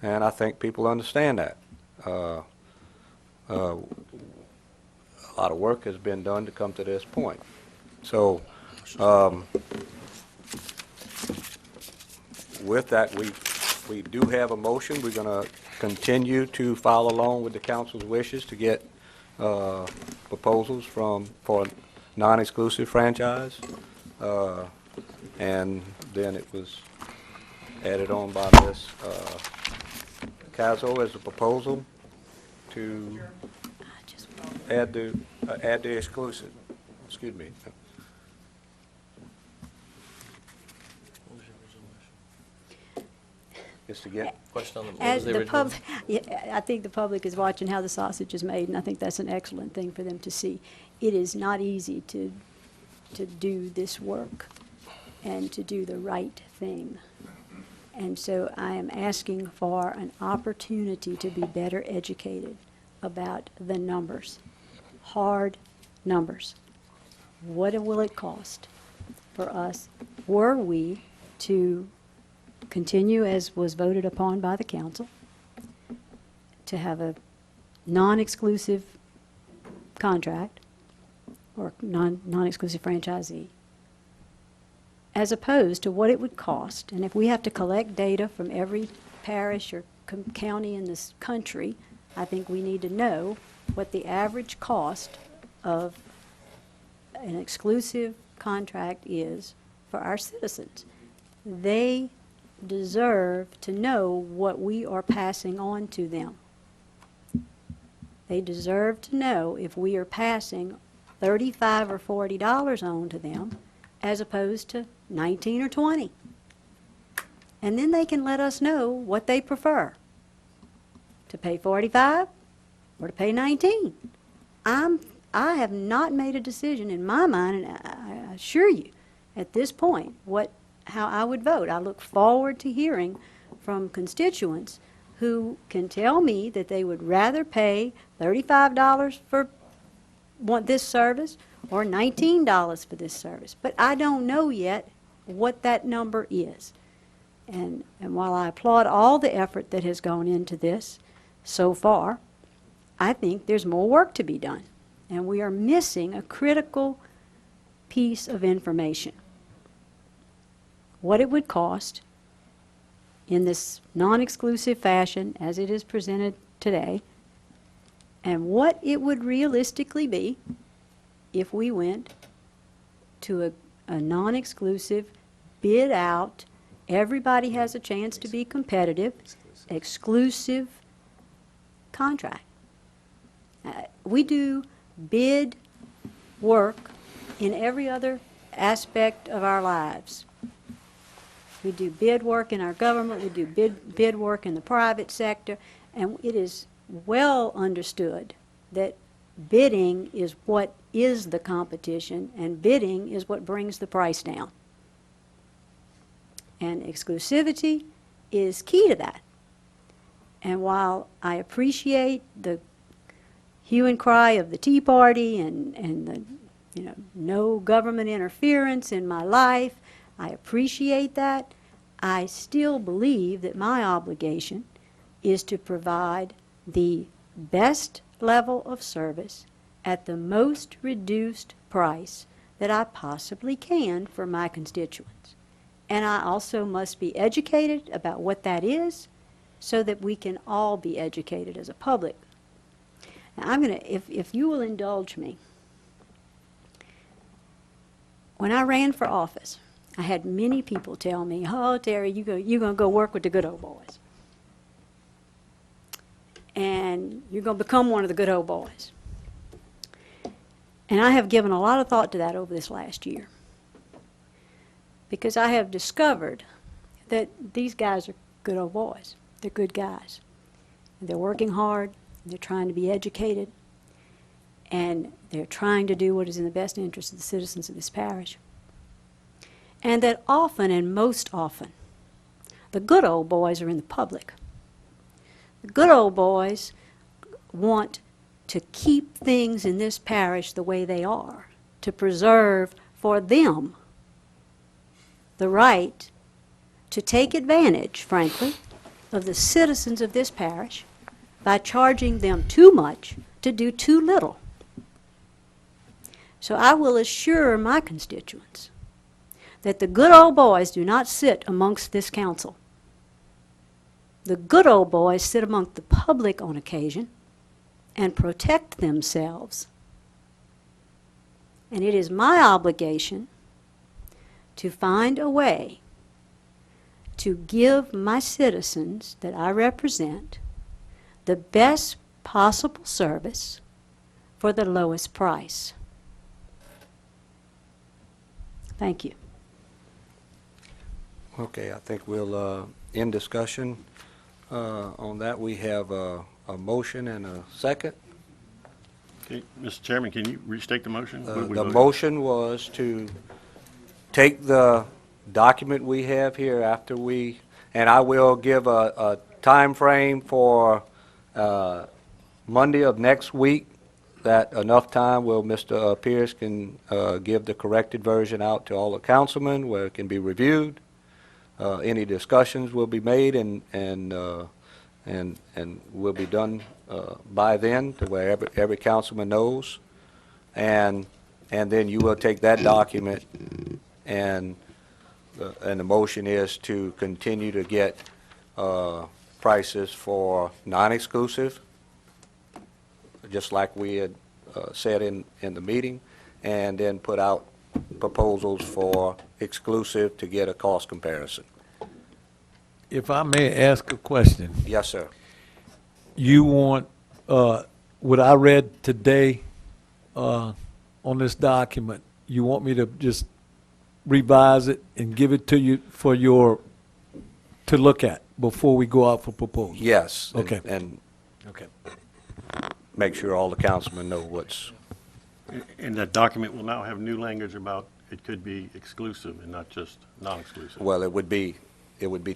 S1: and I think people understand that. A lot of work has been done to come to this point. So, with that, we do have a motion. We're going to continue to follow along with the council's wishes to get proposals for non-exclusive franchise. And then it was added on by Ms. Caso as a proposal to add the exclusive. Excuse me. Just to get
S2: Question on the, what
S15: As
S2: was the
S15: the
S2: original?
S15: public, yeah, I think the public is watching how the sausage is made, and I think that's an excellent thing for them to see. It is not easy to do this work and to do the right thing. And so I am asking for an opportunity to be better educated about the numbers, hard numbers. What will it cost for us, were we to continue as was voted upon by the council, to have a non-exclusive contract or non-exclusive franchisee, as opposed to what it would cost. And if we have to collect data from every parish or county in this country, I think we need to know what the average cost of an exclusive contract is for our citizens. They deserve to know what we are passing on to them. They deserve to know if we are passing $35 or $40 on to them as opposed to 19 or 20. And then they can let us know what they prefer, to pay 45 or to pay 19. I have not made a decision in my mind, and I assure you at this point how I would vote. I look forward to hearing from constituents who can tell me that they would rather pay $35 for this service or $19 for this service. But I don't know yet what that number is. And while I applaud all the effort that has gone into this so far, I think there's more work to be done. And we are missing a critical piece of information. What it would cost in this non-exclusive fashion as it is presented today, and what it would realistically be if we went to a non-exclusive, bid out, everybody has a chance to be competitive, exclusive contract. We do bid work in every other aspect of our lives. We do bid work in our government, we do bid work in the private sector, and it is well understood that bidding is what is the competition, and bidding is what brings the price down. And exclusivity is key to that. And while I appreciate the hue and cry of the Tea Party and the no government interference in my life, I appreciate that. I still believe that my obligation is to provide the best level of service at the most reduced price that I possibly can for my constituents. And I also must be educated about what that is so that we can all be educated as a public. Now, I'm going to, if you will indulge me, when I ran for office, I had many people tell me, oh, Terry, you're going to go work with the good old boys. And you're going to become one of the good old boys. And I have given a lot of thought to that over this last year, because I have discovered that these guys are good old boys. They're good guys. And they're working hard. They're trying to be educated. And they're trying to do what is in the best interest of the citizens of this parish. And that often, and most often, the good old boys are in the public. The good old boys want to keep things in this parish the way they are, to preserve for them the right to take advantage, frankly, of the citizens of this parish by charging them too much to do too little. So I will assure my constituents that the good old boys do not sit amongst this council. The good old boys sit among the public on occasion and protect themselves. And it is my obligation to find a way to give my citizens that I represent the best possible service for the lowest price. Thank you.
S1: Okay, I think we'll end discussion on that. We have a motion and a second.
S5: Okay, Mr. Chairman, can you restate the motion? What we
S1: The
S5: voted?
S1: motion was to take the document we have here after we, and I will give a time frame for Monday of next week, that enough time where Mr. Pierce can give the corrected version out to all the councilmen where it can be reviewed. Any discussions will be made and will be done by then, to where every councilman knows. And then you will take that document, and the motion is to continue to get prices for non-exclusive, just like we had said in the meeting, and then put out proposals for exclusive to get a cost comparison.
S7: If I may ask a question.
S1: Yes, sir.
S7: You want, what I read today on this document, you want me to just revise it and give it to you for to look at before we go out for proposals?
S1: Yes.
S7: Okay.
S1: And
S7: Okay.
S1: make sure all the councilmen know what's,
S5: And that document will now have new language about it could be exclusive and not just non-exclusive.
S1: well, it would be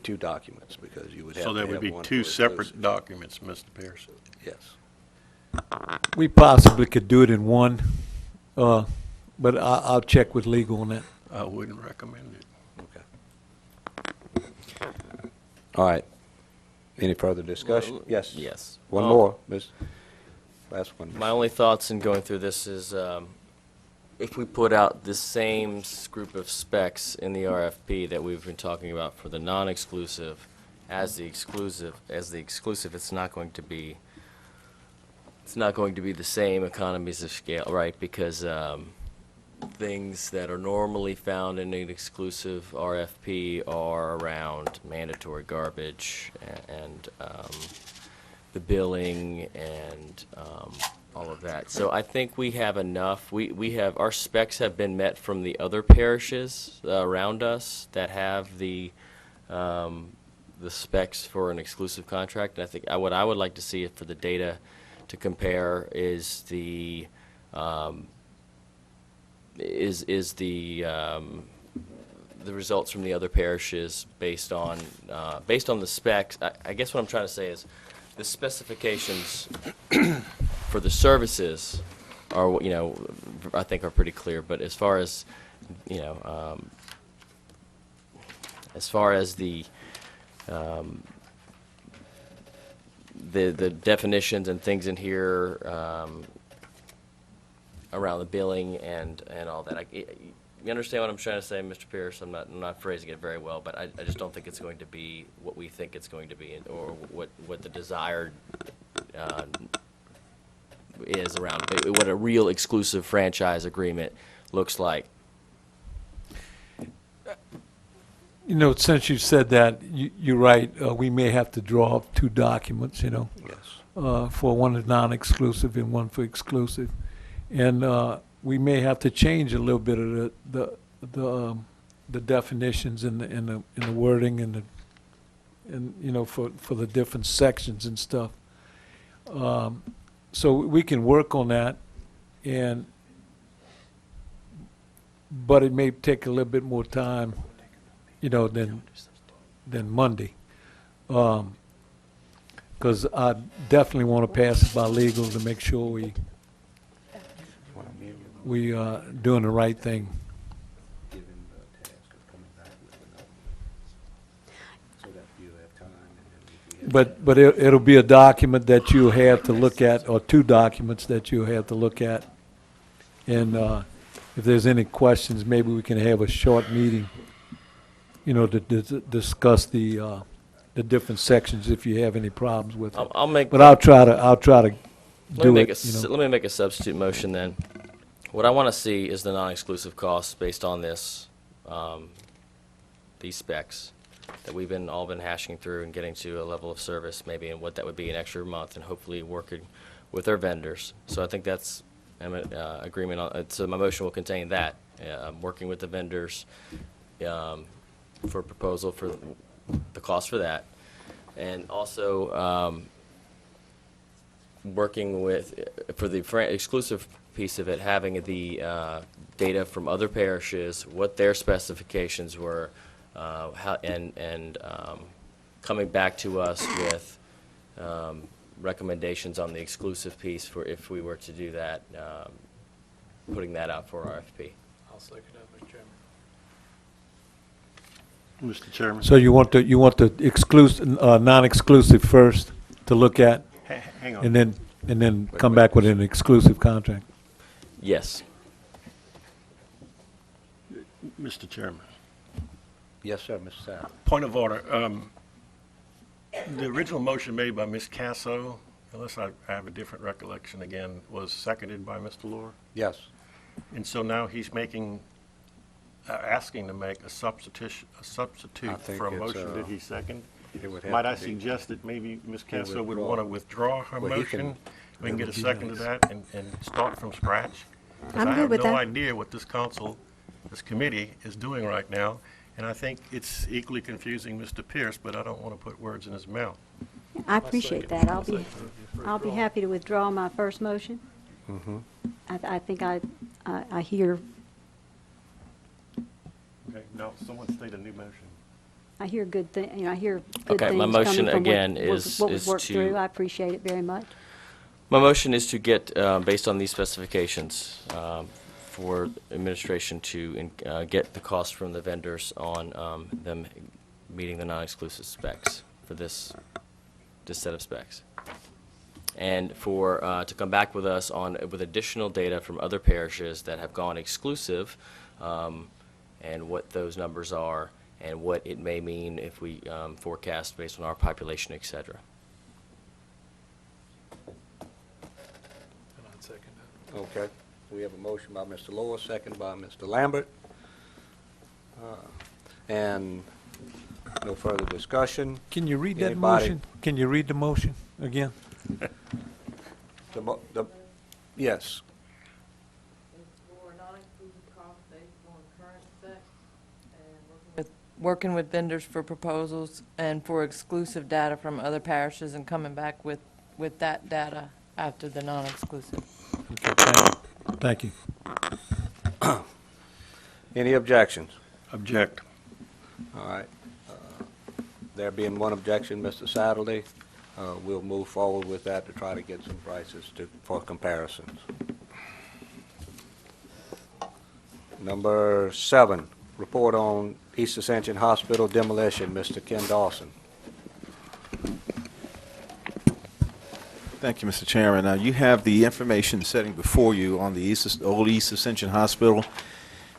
S1: two documents, because you would have to
S5: So there
S1: have
S5: would be
S1: one
S5: two
S1: for
S5: separate
S1: exclusive.
S5: documents, Mr. Pierce.
S1: Yes.
S7: We possibly could do it in one, but I'll check with legal on that.
S5: I wouldn't recommend it.
S1: All right. Any further discussion? Yes.
S2: Yes.
S1: One more, Ms. Last one.
S2: My only thoughts in going through this is, if we put out the same group of specs in the RFP that we've been talking about for the non-exclusive as the exclusive, it's not going to be the same economies of scale, right? Because things that are normally found in an exclusive RFP are around mandatory garbage and the billing and all of that. So I think we have enough. We have, our specs have been met from the other parishes around us that have the specs for an exclusive contract. And I think what I would like to see for the data to compare is the results from the other parishes based on the specs. I guess what I'm trying to say is the specifications for the services are, I think are pretty clear. But as far as, the definitions and things in here around the billing and all that. You understand what I'm trying to say, Mr. Pierce? I'm not phrasing it very well, but I just don't think it's going to be what we think it's going to be, or what the desired is around what a real exclusive franchise agreement looks like.
S7: You know, since you said that, you're right, we may have to draw up two documents, you know.
S1: Yes.
S7: For one is non-exclusive and one for exclusive. And we may have to change a little bit of the definitions in the wording and you know, for the different sections and stuff. So we can work on that, but it may take a little bit more time, you know, than Monday. Because I definitely want to pass it by legal to make sure we doing the right thing. But it'll be a document that you have to look at, or two documents that you have to look at. And if there's any questions, maybe we can have a short meeting, you know, to discuss the different sections if you have any problems with it. But I'll try to do it, you know.
S2: Let me make a substitute motion then. What I want to see is the non-exclusive costs based on this, these specs that we've all been hashing through and getting to a level of service maybe, and what that would be an extra month, and hopefully working with our vendors. So I think that's agreement on. So my motion will contain that, working with the vendors for proposal for the cost for that, and also working with for the exclusive piece of it, having the data from other parishes, what their specifications were, how, and coming back to us with recommendations on the exclusive piece for if we were to do that, putting that out for RFP.
S5: I'll second that, Mr. Chairman. Mr. Chairman.
S7: So you want the exclusive, non-exclusive first to look at,
S5: Hang on.
S7: and then come back with an exclusive contract.
S2: Yes.
S5: Mr. Chairman.
S1: Yes, sir, Mr. Sauer.
S5: Point of order. The original motion made by Ms. Casso, unless I have a different recollection again, was seconded by Mr. Lohr?
S1: Yes.
S5: And so now he's making, asking to make a substitute for a motion. Did he second? Might I suggest that maybe Ms. Casso would want to withdraw her motion? We can get a second to that and start from scratch? Because I have no idea what this council, this committee is doing right now. And I think it's equally confusing Mr. Pierce, but I don't want to put words in his mouth.
S15: I appreciate that. I'll be happy to withdraw my first motion.
S1: Mm-hmm.
S15: I think I hear,
S5: Okay, no, someone state a new motion.
S15: I hear good thing, you know, I hear good
S2: Okay,
S15: things
S2: my
S15: coming
S2: motion
S15: from
S2: again
S15: what we've
S2: is
S15: worked
S2: to-
S15: through. I appreciate it very much.
S2: My motion is to get, based on these specifications, for administration to get the cost from the vendors on them meeting the non-exclusive specs for this set of specs. And for, to come back with us with additional data from other parishes that have gone exclusive, and what those numbers are, and what it may mean if we forecast based on our population, et cetera.
S1: Okay. We have a motion by Mr. Lohr, second by Mr. Lambert. And no further discussion.
S7: Can you read that
S1: Anybody?
S7: motion? Can you read the motion again?
S1: Yes.
S8: Working with vendors for proposals and for exclusive data from other parishes and coming back with that data after the non-exclusive.
S7: Okay, thank you.
S1: Any objections?
S5: Object.
S1: All right. There being one objection, Mr. Satterley, we'll move forward with that to try to get some prices for comparisons. Number 7, report on East Ascension Hospital demolition, Mr. Ken Dawson.
S9: Thank you, Mr. Chairman. You have the information sitting before you on the old East Ascension Hospital,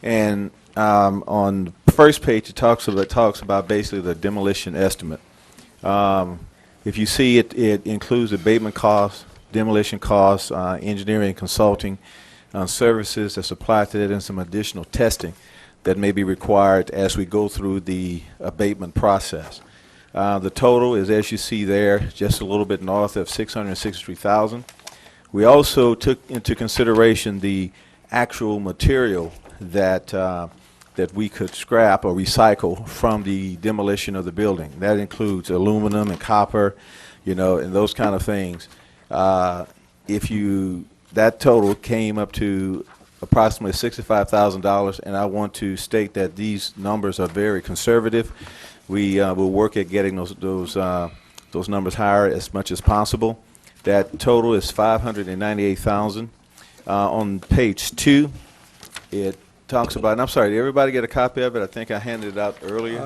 S9: and on the first page it talks about basically the demolition estimate. If you see it, it includes abatement costs, demolition costs, engineering and consulting, services that's applied to it, and some additional testing that may be required as we go through the abatement process. The total is, as you see there, just a little bit north of $663,000. We also took into consideration the actual material that that we could scrap or recycle from the demolition of the building. That includes aluminum and copper, and those kind of things. That total came up to approximately $65,000, and I want to state that these numbers are very conservative. We will work at getting those numbers higher as much as possible. That total is $598,000. On page 2, it talks about, and I'm sorry, did everybody get a copy of it? I think I handed it out earlier.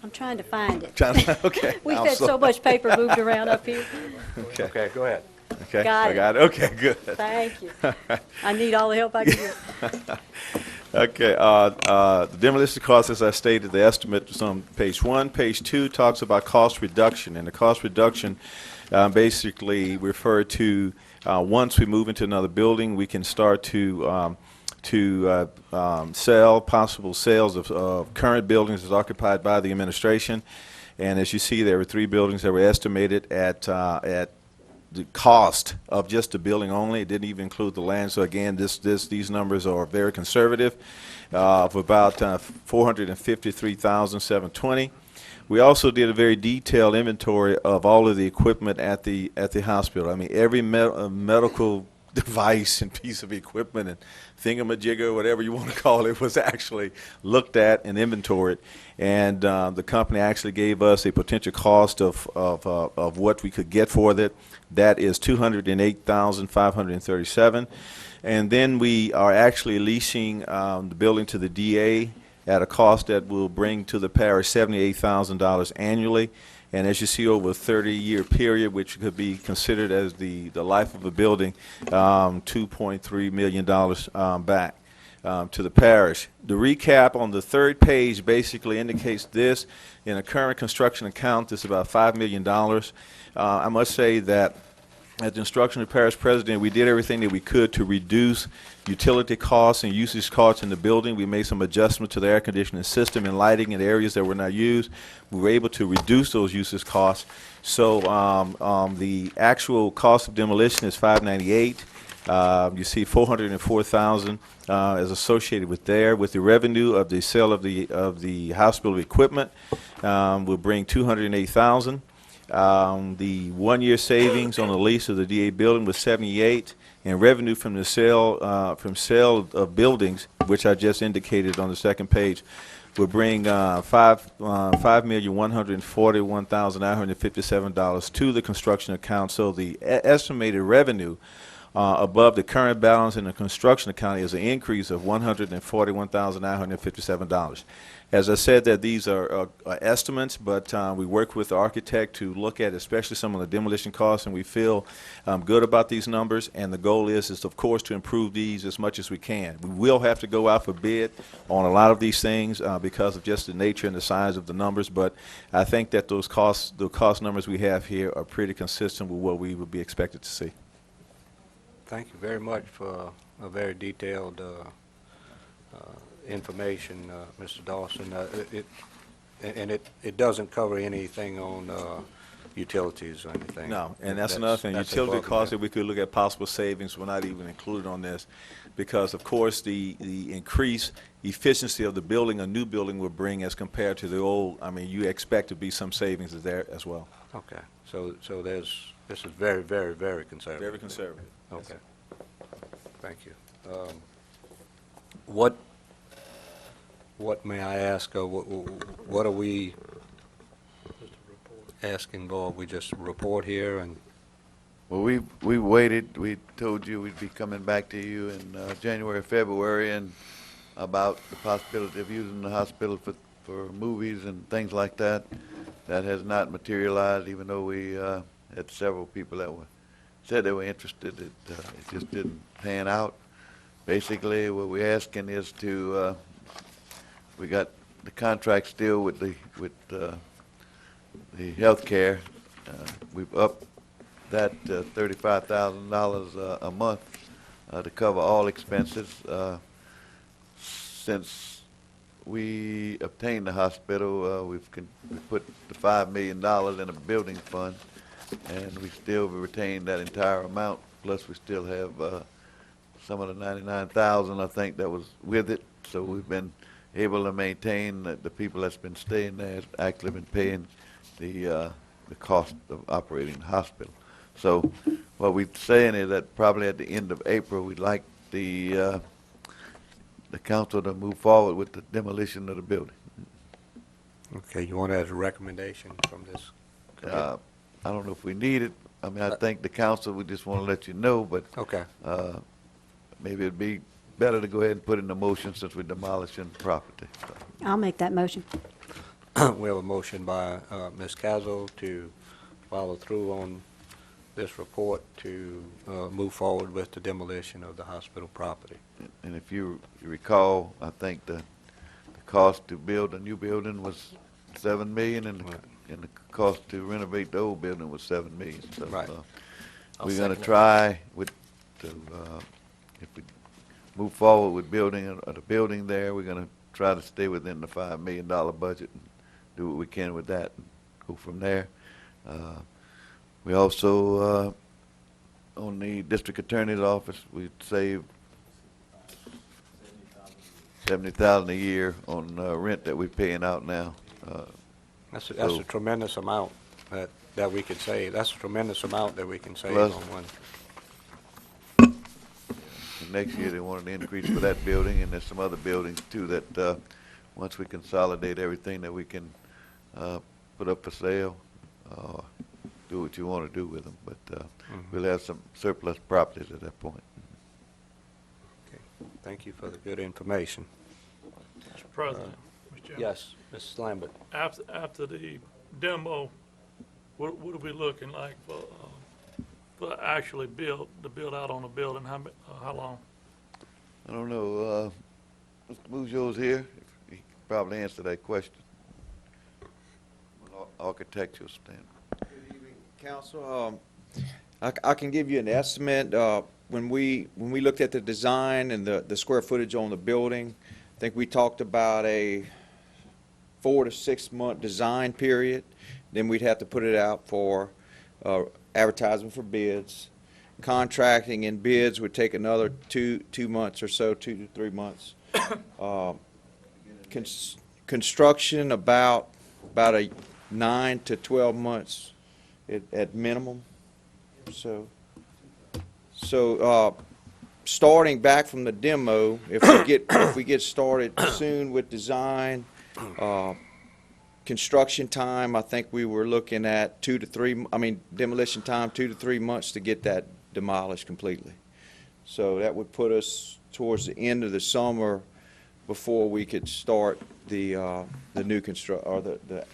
S15: I'm trying to find it.
S9: Okay.
S15: We've had so much paper moved around up here.
S9: Okay,
S1: go ahead.
S9: Okay,
S15: Got
S9: I
S15: it.
S9: got it. Okay, good.
S15: Thank you. I need all the help I can get.
S9: Okay, the demolition costs, as I stated, the estimate is on page 1. Page 2 talks about cost reduction, and the cost reduction basically refer to once we move into another building, we can start to sell possible sales of current buildings as occupied by the administration. And as you see, there were 3 buildings that were estimated at the cost of just the building only. It didn't even include the land. So again, these numbers are very conservative, of about $453,720. We also did a very detailed inventory of all of the equipment at the hospital. I mean, every medical device and piece of equipment and thingamajigger, whatever you want to call it, was actually looked at and inventoried. And the company actually gave us a potential cost of what we could get for that. That is $208,537. And then we are actually leasing the building to the DA at a cost that will bring to the parish $78,000 annually. And as you see, over a 30-year period, which could be considered as the life of a building, $2.3 million back to the parish. The recap on the 3rd page basically indicates this. In a current construction account, this is about $5 million. I must say that at the instruction of the parish president, we did everything that we could to reduce utility costs and usage costs in the building. We made some adjustments to the air conditioning system and lighting in areas that were not used. We were able to reduce those usage costs. So the actual cost of demolition is $598,000. You see $404,000 is associated with there. With the revenue of the sale of the hospital equipment, will bring $208,000. The 1-year savings on the lease of the DA building was $78,000, and revenue from the sale of buildings, which I just indicated on the 2nd page, will bring $5,141,957 to the construction account. So the estimated revenue above the current balance in the construction account is an increase of $141,957. As I said, that these are estimates, but we work with the architect to look at especially some of the demolition costs, and we feel good about these numbers. And the goal is of course to improve these as much as we can. We will have to go out for bid on a lot of these things because of just the nature and the size of the numbers. But I think that the cost numbers we have here are pretty consistent with what we would be expected to see.
S1: Thank you very much for a very detailed information, Mr. Dawson. It doesn't cover anything on utilities or anything.
S9: No, and that's another thing. Utility costs that we could look at possible savings were not even included on this, because of course the increased efficiency of the building a new building would bring as compared to the old. I mean, you expect to be some savings there as well.
S1: Okay, so this is very, very, very conservative.
S9: Very conservative.
S1: Okay. Thank you. What may I ask? What are we asking for? We just report here and.
S6: Well, we waited. We told you we'd be coming back to you in January, February, and about the possibility of using the hospital for movies and things like that. That has not materialized, even though we had several people that were said they were interested. It just didn't pan out. Basically, what we're asking is to, we got the contract still with the healthcare. We've upped that $35,000 a month to cover all expenses. Since we obtained the hospital, we put the $5 million in a building fund, and we still retain that entire amount. Plus, we still have some of the $99,000, I think, that was with it. So we've been able to maintain that the people that's been staying there has actually been paying the cost of operating the hospital. So what we're saying is that probably at the end of April, we'd like the council to move forward with the demolition of the building.
S1: Okay, you want that as a recommendation from this?
S6: I don't know if we need it. I mean, I think the council, we just want to let you know, but
S1: Okay.
S6: Maybe it'd be better to go ahead and put in the motion since we're demolishing the property. So,
S15: I'll make that motion.
S1: We have a motion by Ms. Cazzo to follow through on this report to move forward with the demolition of the hospital property.
S6: and if you recall, I think the cost to build a new building was $7 million, and the cost to renovate the old building was $7 million. So,
S1: Right.
S6: we're going to try with if we move forward with building the building there, we're going to try to stay within the $5 million budget and do what we can with that and go from there. We also, on the district attorney's office, we saved $70,000 a year on rent that we're paying out now.
S1: That's a tremendous amount that we could save. That's a tremendous amount that we can save
S6: Plus-
S1: on one.
S6: And next year, they wanted an increase for that building, and there's some other buildings too that, once we consolidate everything, that we can put up for sale, do what you want to do with them. But we'll have some surplus properties at that point.
S1: Okay. Thank you for the good information.
S3: Mr. President, Mr. Chairman.
S1: Yes, Mrs. Lambert.
S3: After the demo, what are we looking like for actually build out on the building? How long?
S6: I don't know, Mr. Bujo's here. He can probably answer that question. From an architectural standpoint.
S9: Good evening, Council. I can give you an estimate. When we looked at the design and the square footage on the building, I think we talked about a 4 to 6 month design period. Then we'd have to put it out for advertising for bids. Contracting and bids would take another 2 months or so, 2 to 3 months. Construction about a 9 to 12 months at minimum. So starting back from the demo, if we get started soon with design, construction time, I think we were looking at demolition time 2 to 3 months to get that demolished completely. So that would put us towards the end of the summer before we could start the new the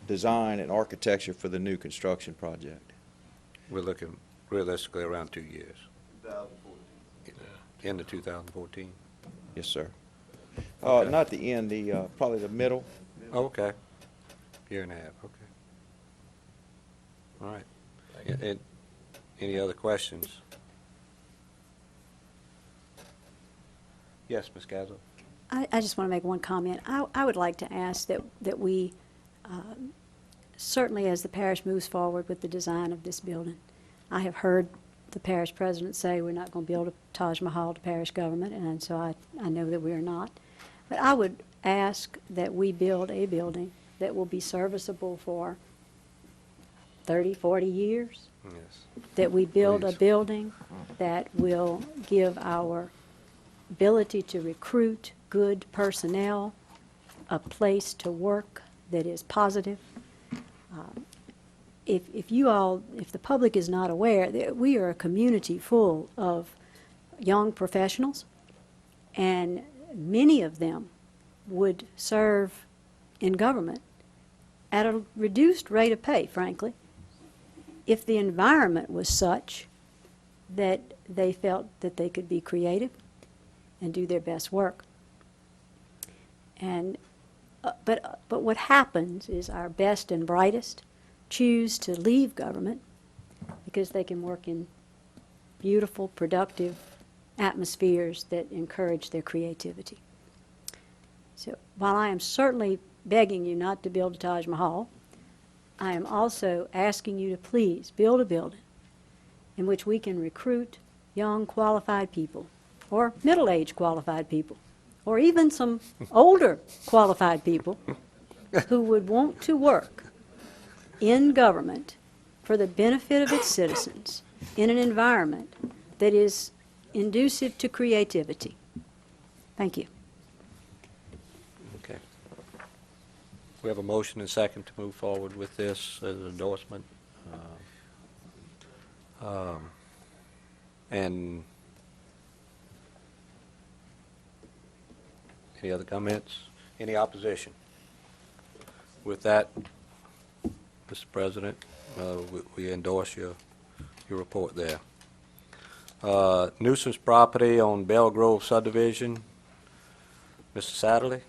S9: design and architecture for the new construction project.
S1: We're looking realistically around 2 years.
S6: 2014.
S1: End of 2014.
S9: Yes, sir.
S1: Okay.
S9: Not the end, probably the middle.
S1: Oh, okay. Year and a half, okay. All right. Any other questions? Yes, Ms. Gazzo.
S15: I just want to make one comment. I would like to ask that we, certainly as the parish moves forward with the design of this building, I have heard the parish president say we're not going to build a Taj Mahal to parish government, and so I know that we are not. But I would ask that we build a building that will be serviceable for 30, 40 years.
S1: Yes.
S15: That we build a
S1: Please.
S15: building that will give our ability to recruit good personnel a place to work that is positive. If the public is not aware, that we are a community full of young professionals, and many of them would serve in government at a reduced rate of pay, frankly, if the environment was such that they felt that they could be creative and do their best work. And but what happens is our best and brightest choose to leave government because they can work in beautiful, productive atmospheres that encourage their creativity. So while I am certainly begging you not to build a Taj Mahal, I am also asking you to please build a building in which we can recruit young, qualified people, or middle-aged qualified people, or even some older qualified people who would want to work in government for the benefit of its citizens in an environment that is conducive to creativity. Thank you.
S1: Okay. We have a motion and second to move forward with this as an endorsement. And any other comments? Any opposition? With that, Mr. President, we endorse your report there. Nuisance property on Bell Grove subdivision. Mr. Satterley?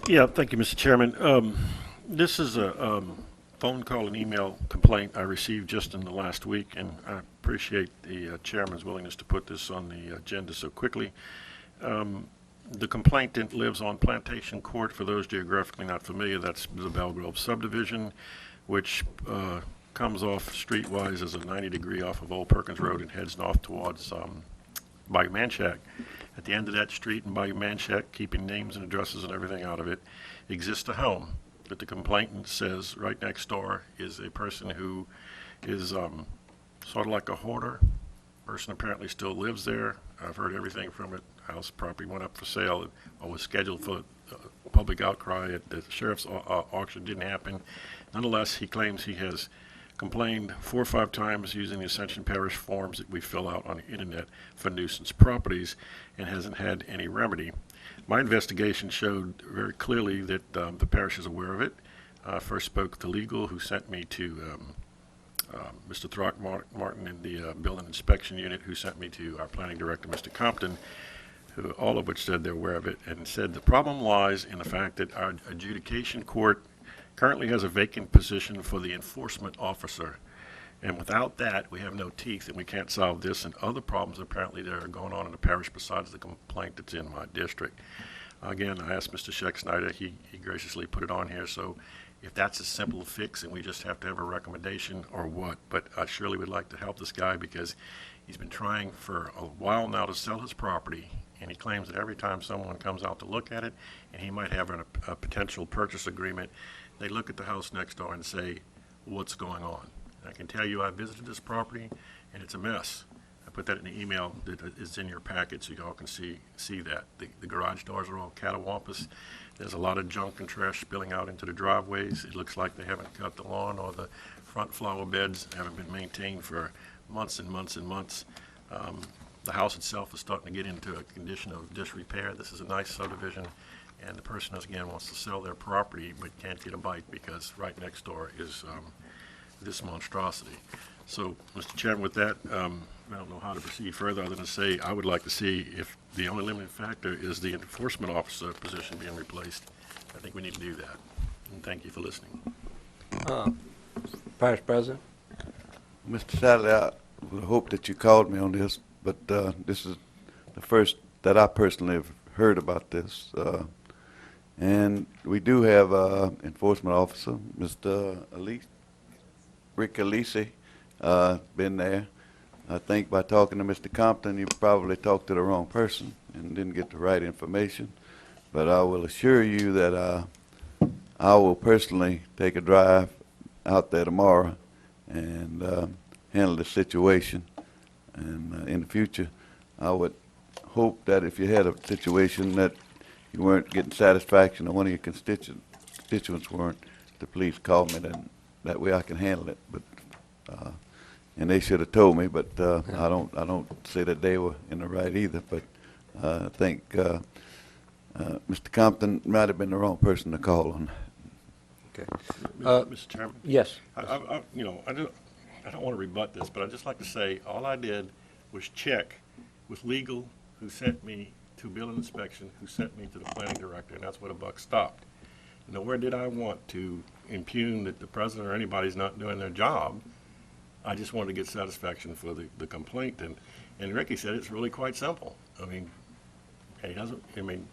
S5: Yeah, thank you, Mr. Chairman. This is a phone call and email complaint I received just in the last week, and I appreciate the chairman's willingness to put this on the agenda so quickly. The complainant lives on Plantation Court. For those geographically not familiar, that's the Bell Grove subdivision, which comes off streetwise as a 90-degree off of Old Perkins Road and heads north towards Bayou Manchac. At the end of that street in Bayou Manchac, keeping names and addresses and everything out of it, exists a home that the complainant says right next door is a person who is sort of like a hoarder. Person apparently still lives there. I've heard everything from it. House property went up for sale or was scheduled for public outcry at the sheriff's auction. Didn't happen. Nonetheless, he claims he has complained 4 or 5 times using the Ascension Parish forms that we fill out on the internet for nuisance properties and hasn't had any remedy. My investigation showed very clearly that the parish is aware of it. First spoke to legal, who sent me to Mr. Throckmorton in the building inspection unit, who sent me to our planning director, Mr. Compton, who all of which said they're aware of it, and said the problem lies in the fact that our adjudication court currently has a vacant position for the enforcement officer. And without that, we have no teeth, and we can't solve this and other problems apparently that are going on in the parish besides the complaint that's in my district. Again, I asked Mr. Scheck-Snyder. He graciously put it on here. So if that's a simple fix and we just have to have a recommendation or what, but I surely would like to help this guy because he's been trying for a while now to sell his property, and he claims that every time someone comes out to look at it and he might have a potential purchase agreement, they look at the house next door and say, what's going on? And I can tell you I visited this property and it's a mess. I put that in the email that is in your packet so you all can see that. The garage doors are all catawampus. There's a lot of junk and trash spilling out into the driveways. It looks like they haven't cut the lawn, or the front flower beds haven't been maintained for months and months and months. The house itself is starting to get into a condition of disrepair. This is a nice subdivision, and the person, again, wants to sell their property but can't get a bite because right next door is this monstrosity. So, Mr. Chairman, with that, I don't know how to proceed further other than to say I would like to see if the only limiting factor is the enforcement officer position being replaced. I think we need to do that. And thank you for listening.
S1: Parish President?
S6: Mr. Sadler, I would hope that you called me on this, but this is the first that I personally have heard about this. And we do have an enforcement officer, Mr. Rick Alisi, been there. I think by talking to Mr. Compton, you probably talked to the wrong person and didn't get the right information. But I will assure you that I will personally take a drive out there tomorrow and handle the situation. And in the future, I would hope that if you had a situation that you weren't getting satisfaction or one of your constituents weren't, to please call me. Then that way I can handle it. But and they should have told me, but I don't say that they were in the right either. But I think Mr. Compton might have been the wrong person to call on.
S1: Okay.
S5: Mr. Chairman?
S1: Yes.
S5: I don't want to rebut this, but I'd just like to say, all I did was check with legal, who sent me to building inspection, who sent me to the planning director, and that's where the buck stopped. Nowhere did I want to impugn that the president or anybody's not doing their job. I just wanted to get satisfaction for the complaint, and Ricky said it's really quite simple. I mean,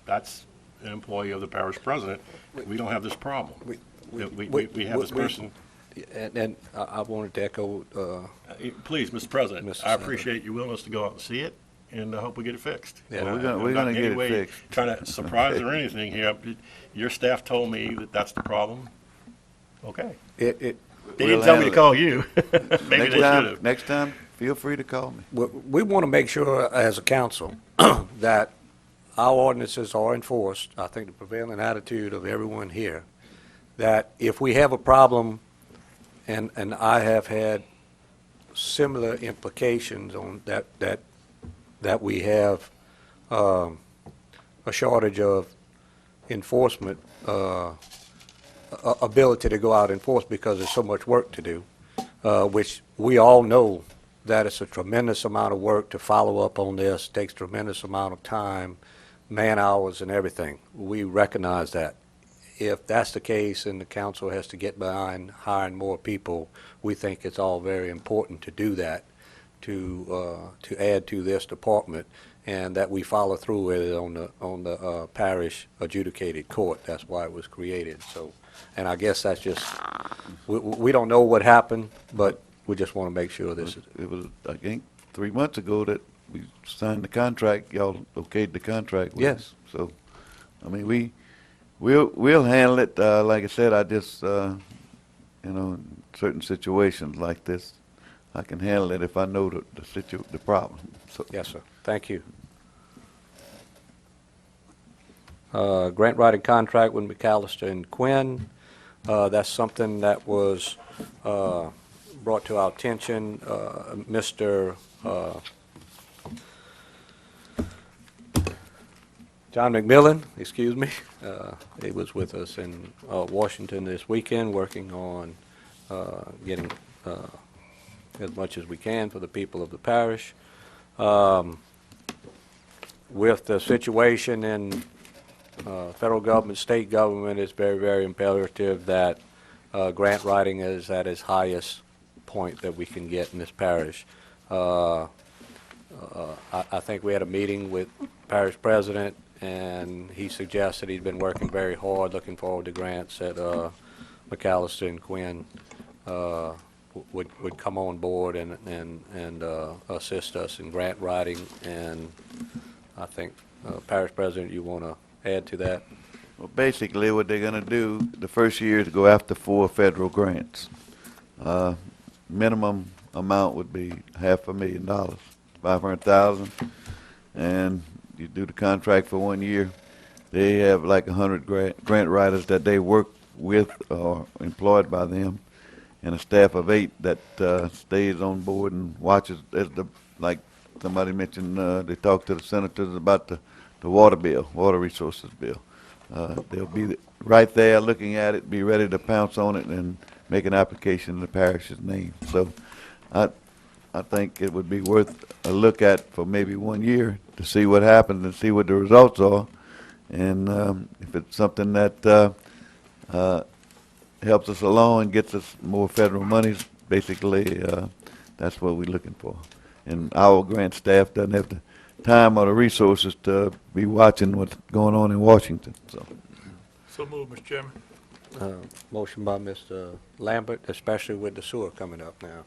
S5: that's an employee of the parish president. We don't have this problem. We have this person.
S1: And I wanted to echo,
S5: Please, Mr. President,
S1: Mr.
S5: I appreciate your willingness to go out and see it, and I hope we get it fixed.
S1: Yeah,
S5: And
S6: we're
S5: I'm not
S6: gonna
S5: in
S6: get
S5: any
S6: it
S5: way
S6: fixed.
S5: Trying to surprise or anything here. Your staff told me that that's the problem. Okay. They didn't
S6: We'll
S5: tell me
S6: handle
S5: to call you. Maybe they should have.
S6: Next time, feel free to call me.
S1: we want to make sure as a council that our ordinances are enforced. I think the prevailing attitude of everyone here, that if we have a problem, and I have had similar implications on that we have a shortage of enforcement, ability to go out and enforce because there's so much work to do, which we all know that it's a tremendous amount of work to follow up on this, takes tremendous amount of time, man hours and everything. We recognize that. If that's the case and the council has to get behind hiring more people, we think it's all very important to do that, to add to this department, and that we follow through with it on the parish adjudicated court. That's why it was created. So, and I guess that's just, we don't know what happened, but we just want to make sure this is.
S6: It was, I think, 3 months ago that we signed the contract, y'all okayed the contract with us.
S1: Yes.
S6: So, I mean, we'll handle it. Like I said, I just, in certain situations like this, I can handle it if I know the problem. So.
S1: Yes, sir. Thank you. Grant writing contract with McAllister and Quinn. That's something that was brought to our attention. Mr. John McMillan, excuse me, he was with us in Washington this weekend working on getting as much as we can for the people of the parish. With the situation in federal government, state government, it's very, very imperative that grant writing is at its highest point that we can get in this parish. I think we had a meeting with parish president, and he suggested he's been working very hard, looking forward to grants that McAllister and Quinn would come on board and assist us in grant writing. And I think, Parish President, you want to add to that?
S6: Well, basically, what they're going to do the first year is go after 4 federal grants. Minimum amount would be $500,000, $500,000, and you do the contract for 1 year. They have like 100 grant writers that they work with or employed by them, and a staff of 8 that stays on board and watches as like somebody mentioned, they talk to the senators about the water bill, water resources bill. They'll be right there looking at it, be ready to pounce on it and make an application in the parish's name. So I think it would be worth a look at for maybe 1 year to see what happens and see what the results are. And if it's something that helps us along and gets us more federal monies, basically that's what we're looking for. And our grant staff doesn't have the time or the resources to be watching what's going on in Washington.
S3: So moved, Mr. Chairman.
S1: Motion by Mr. Lambert, especially with the sewer coming up now.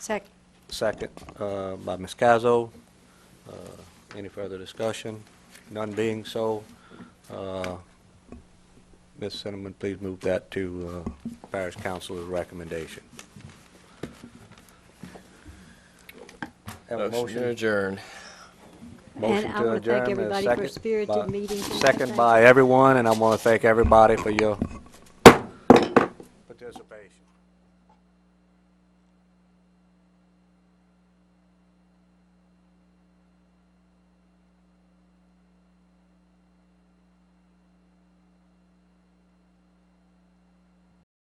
S15: Second.
S1: Second by Ms. Cazzo. Any further discussion? None being so, Ms. Cinnamon, please move that to Parish Council's recommendation. Have a
S2: Motion to adjourn.
S1: Motion
S15: And I
S1: to
S15: want to thank
S1: adjourn,
S15: everybody
S1: second
S15: for a spirited
S1: by-
S15: meeting tonight.
S1: Second
S15: Thank
S1: by
S15: you.
S1: everyone, and I want to thank everybody for your participation.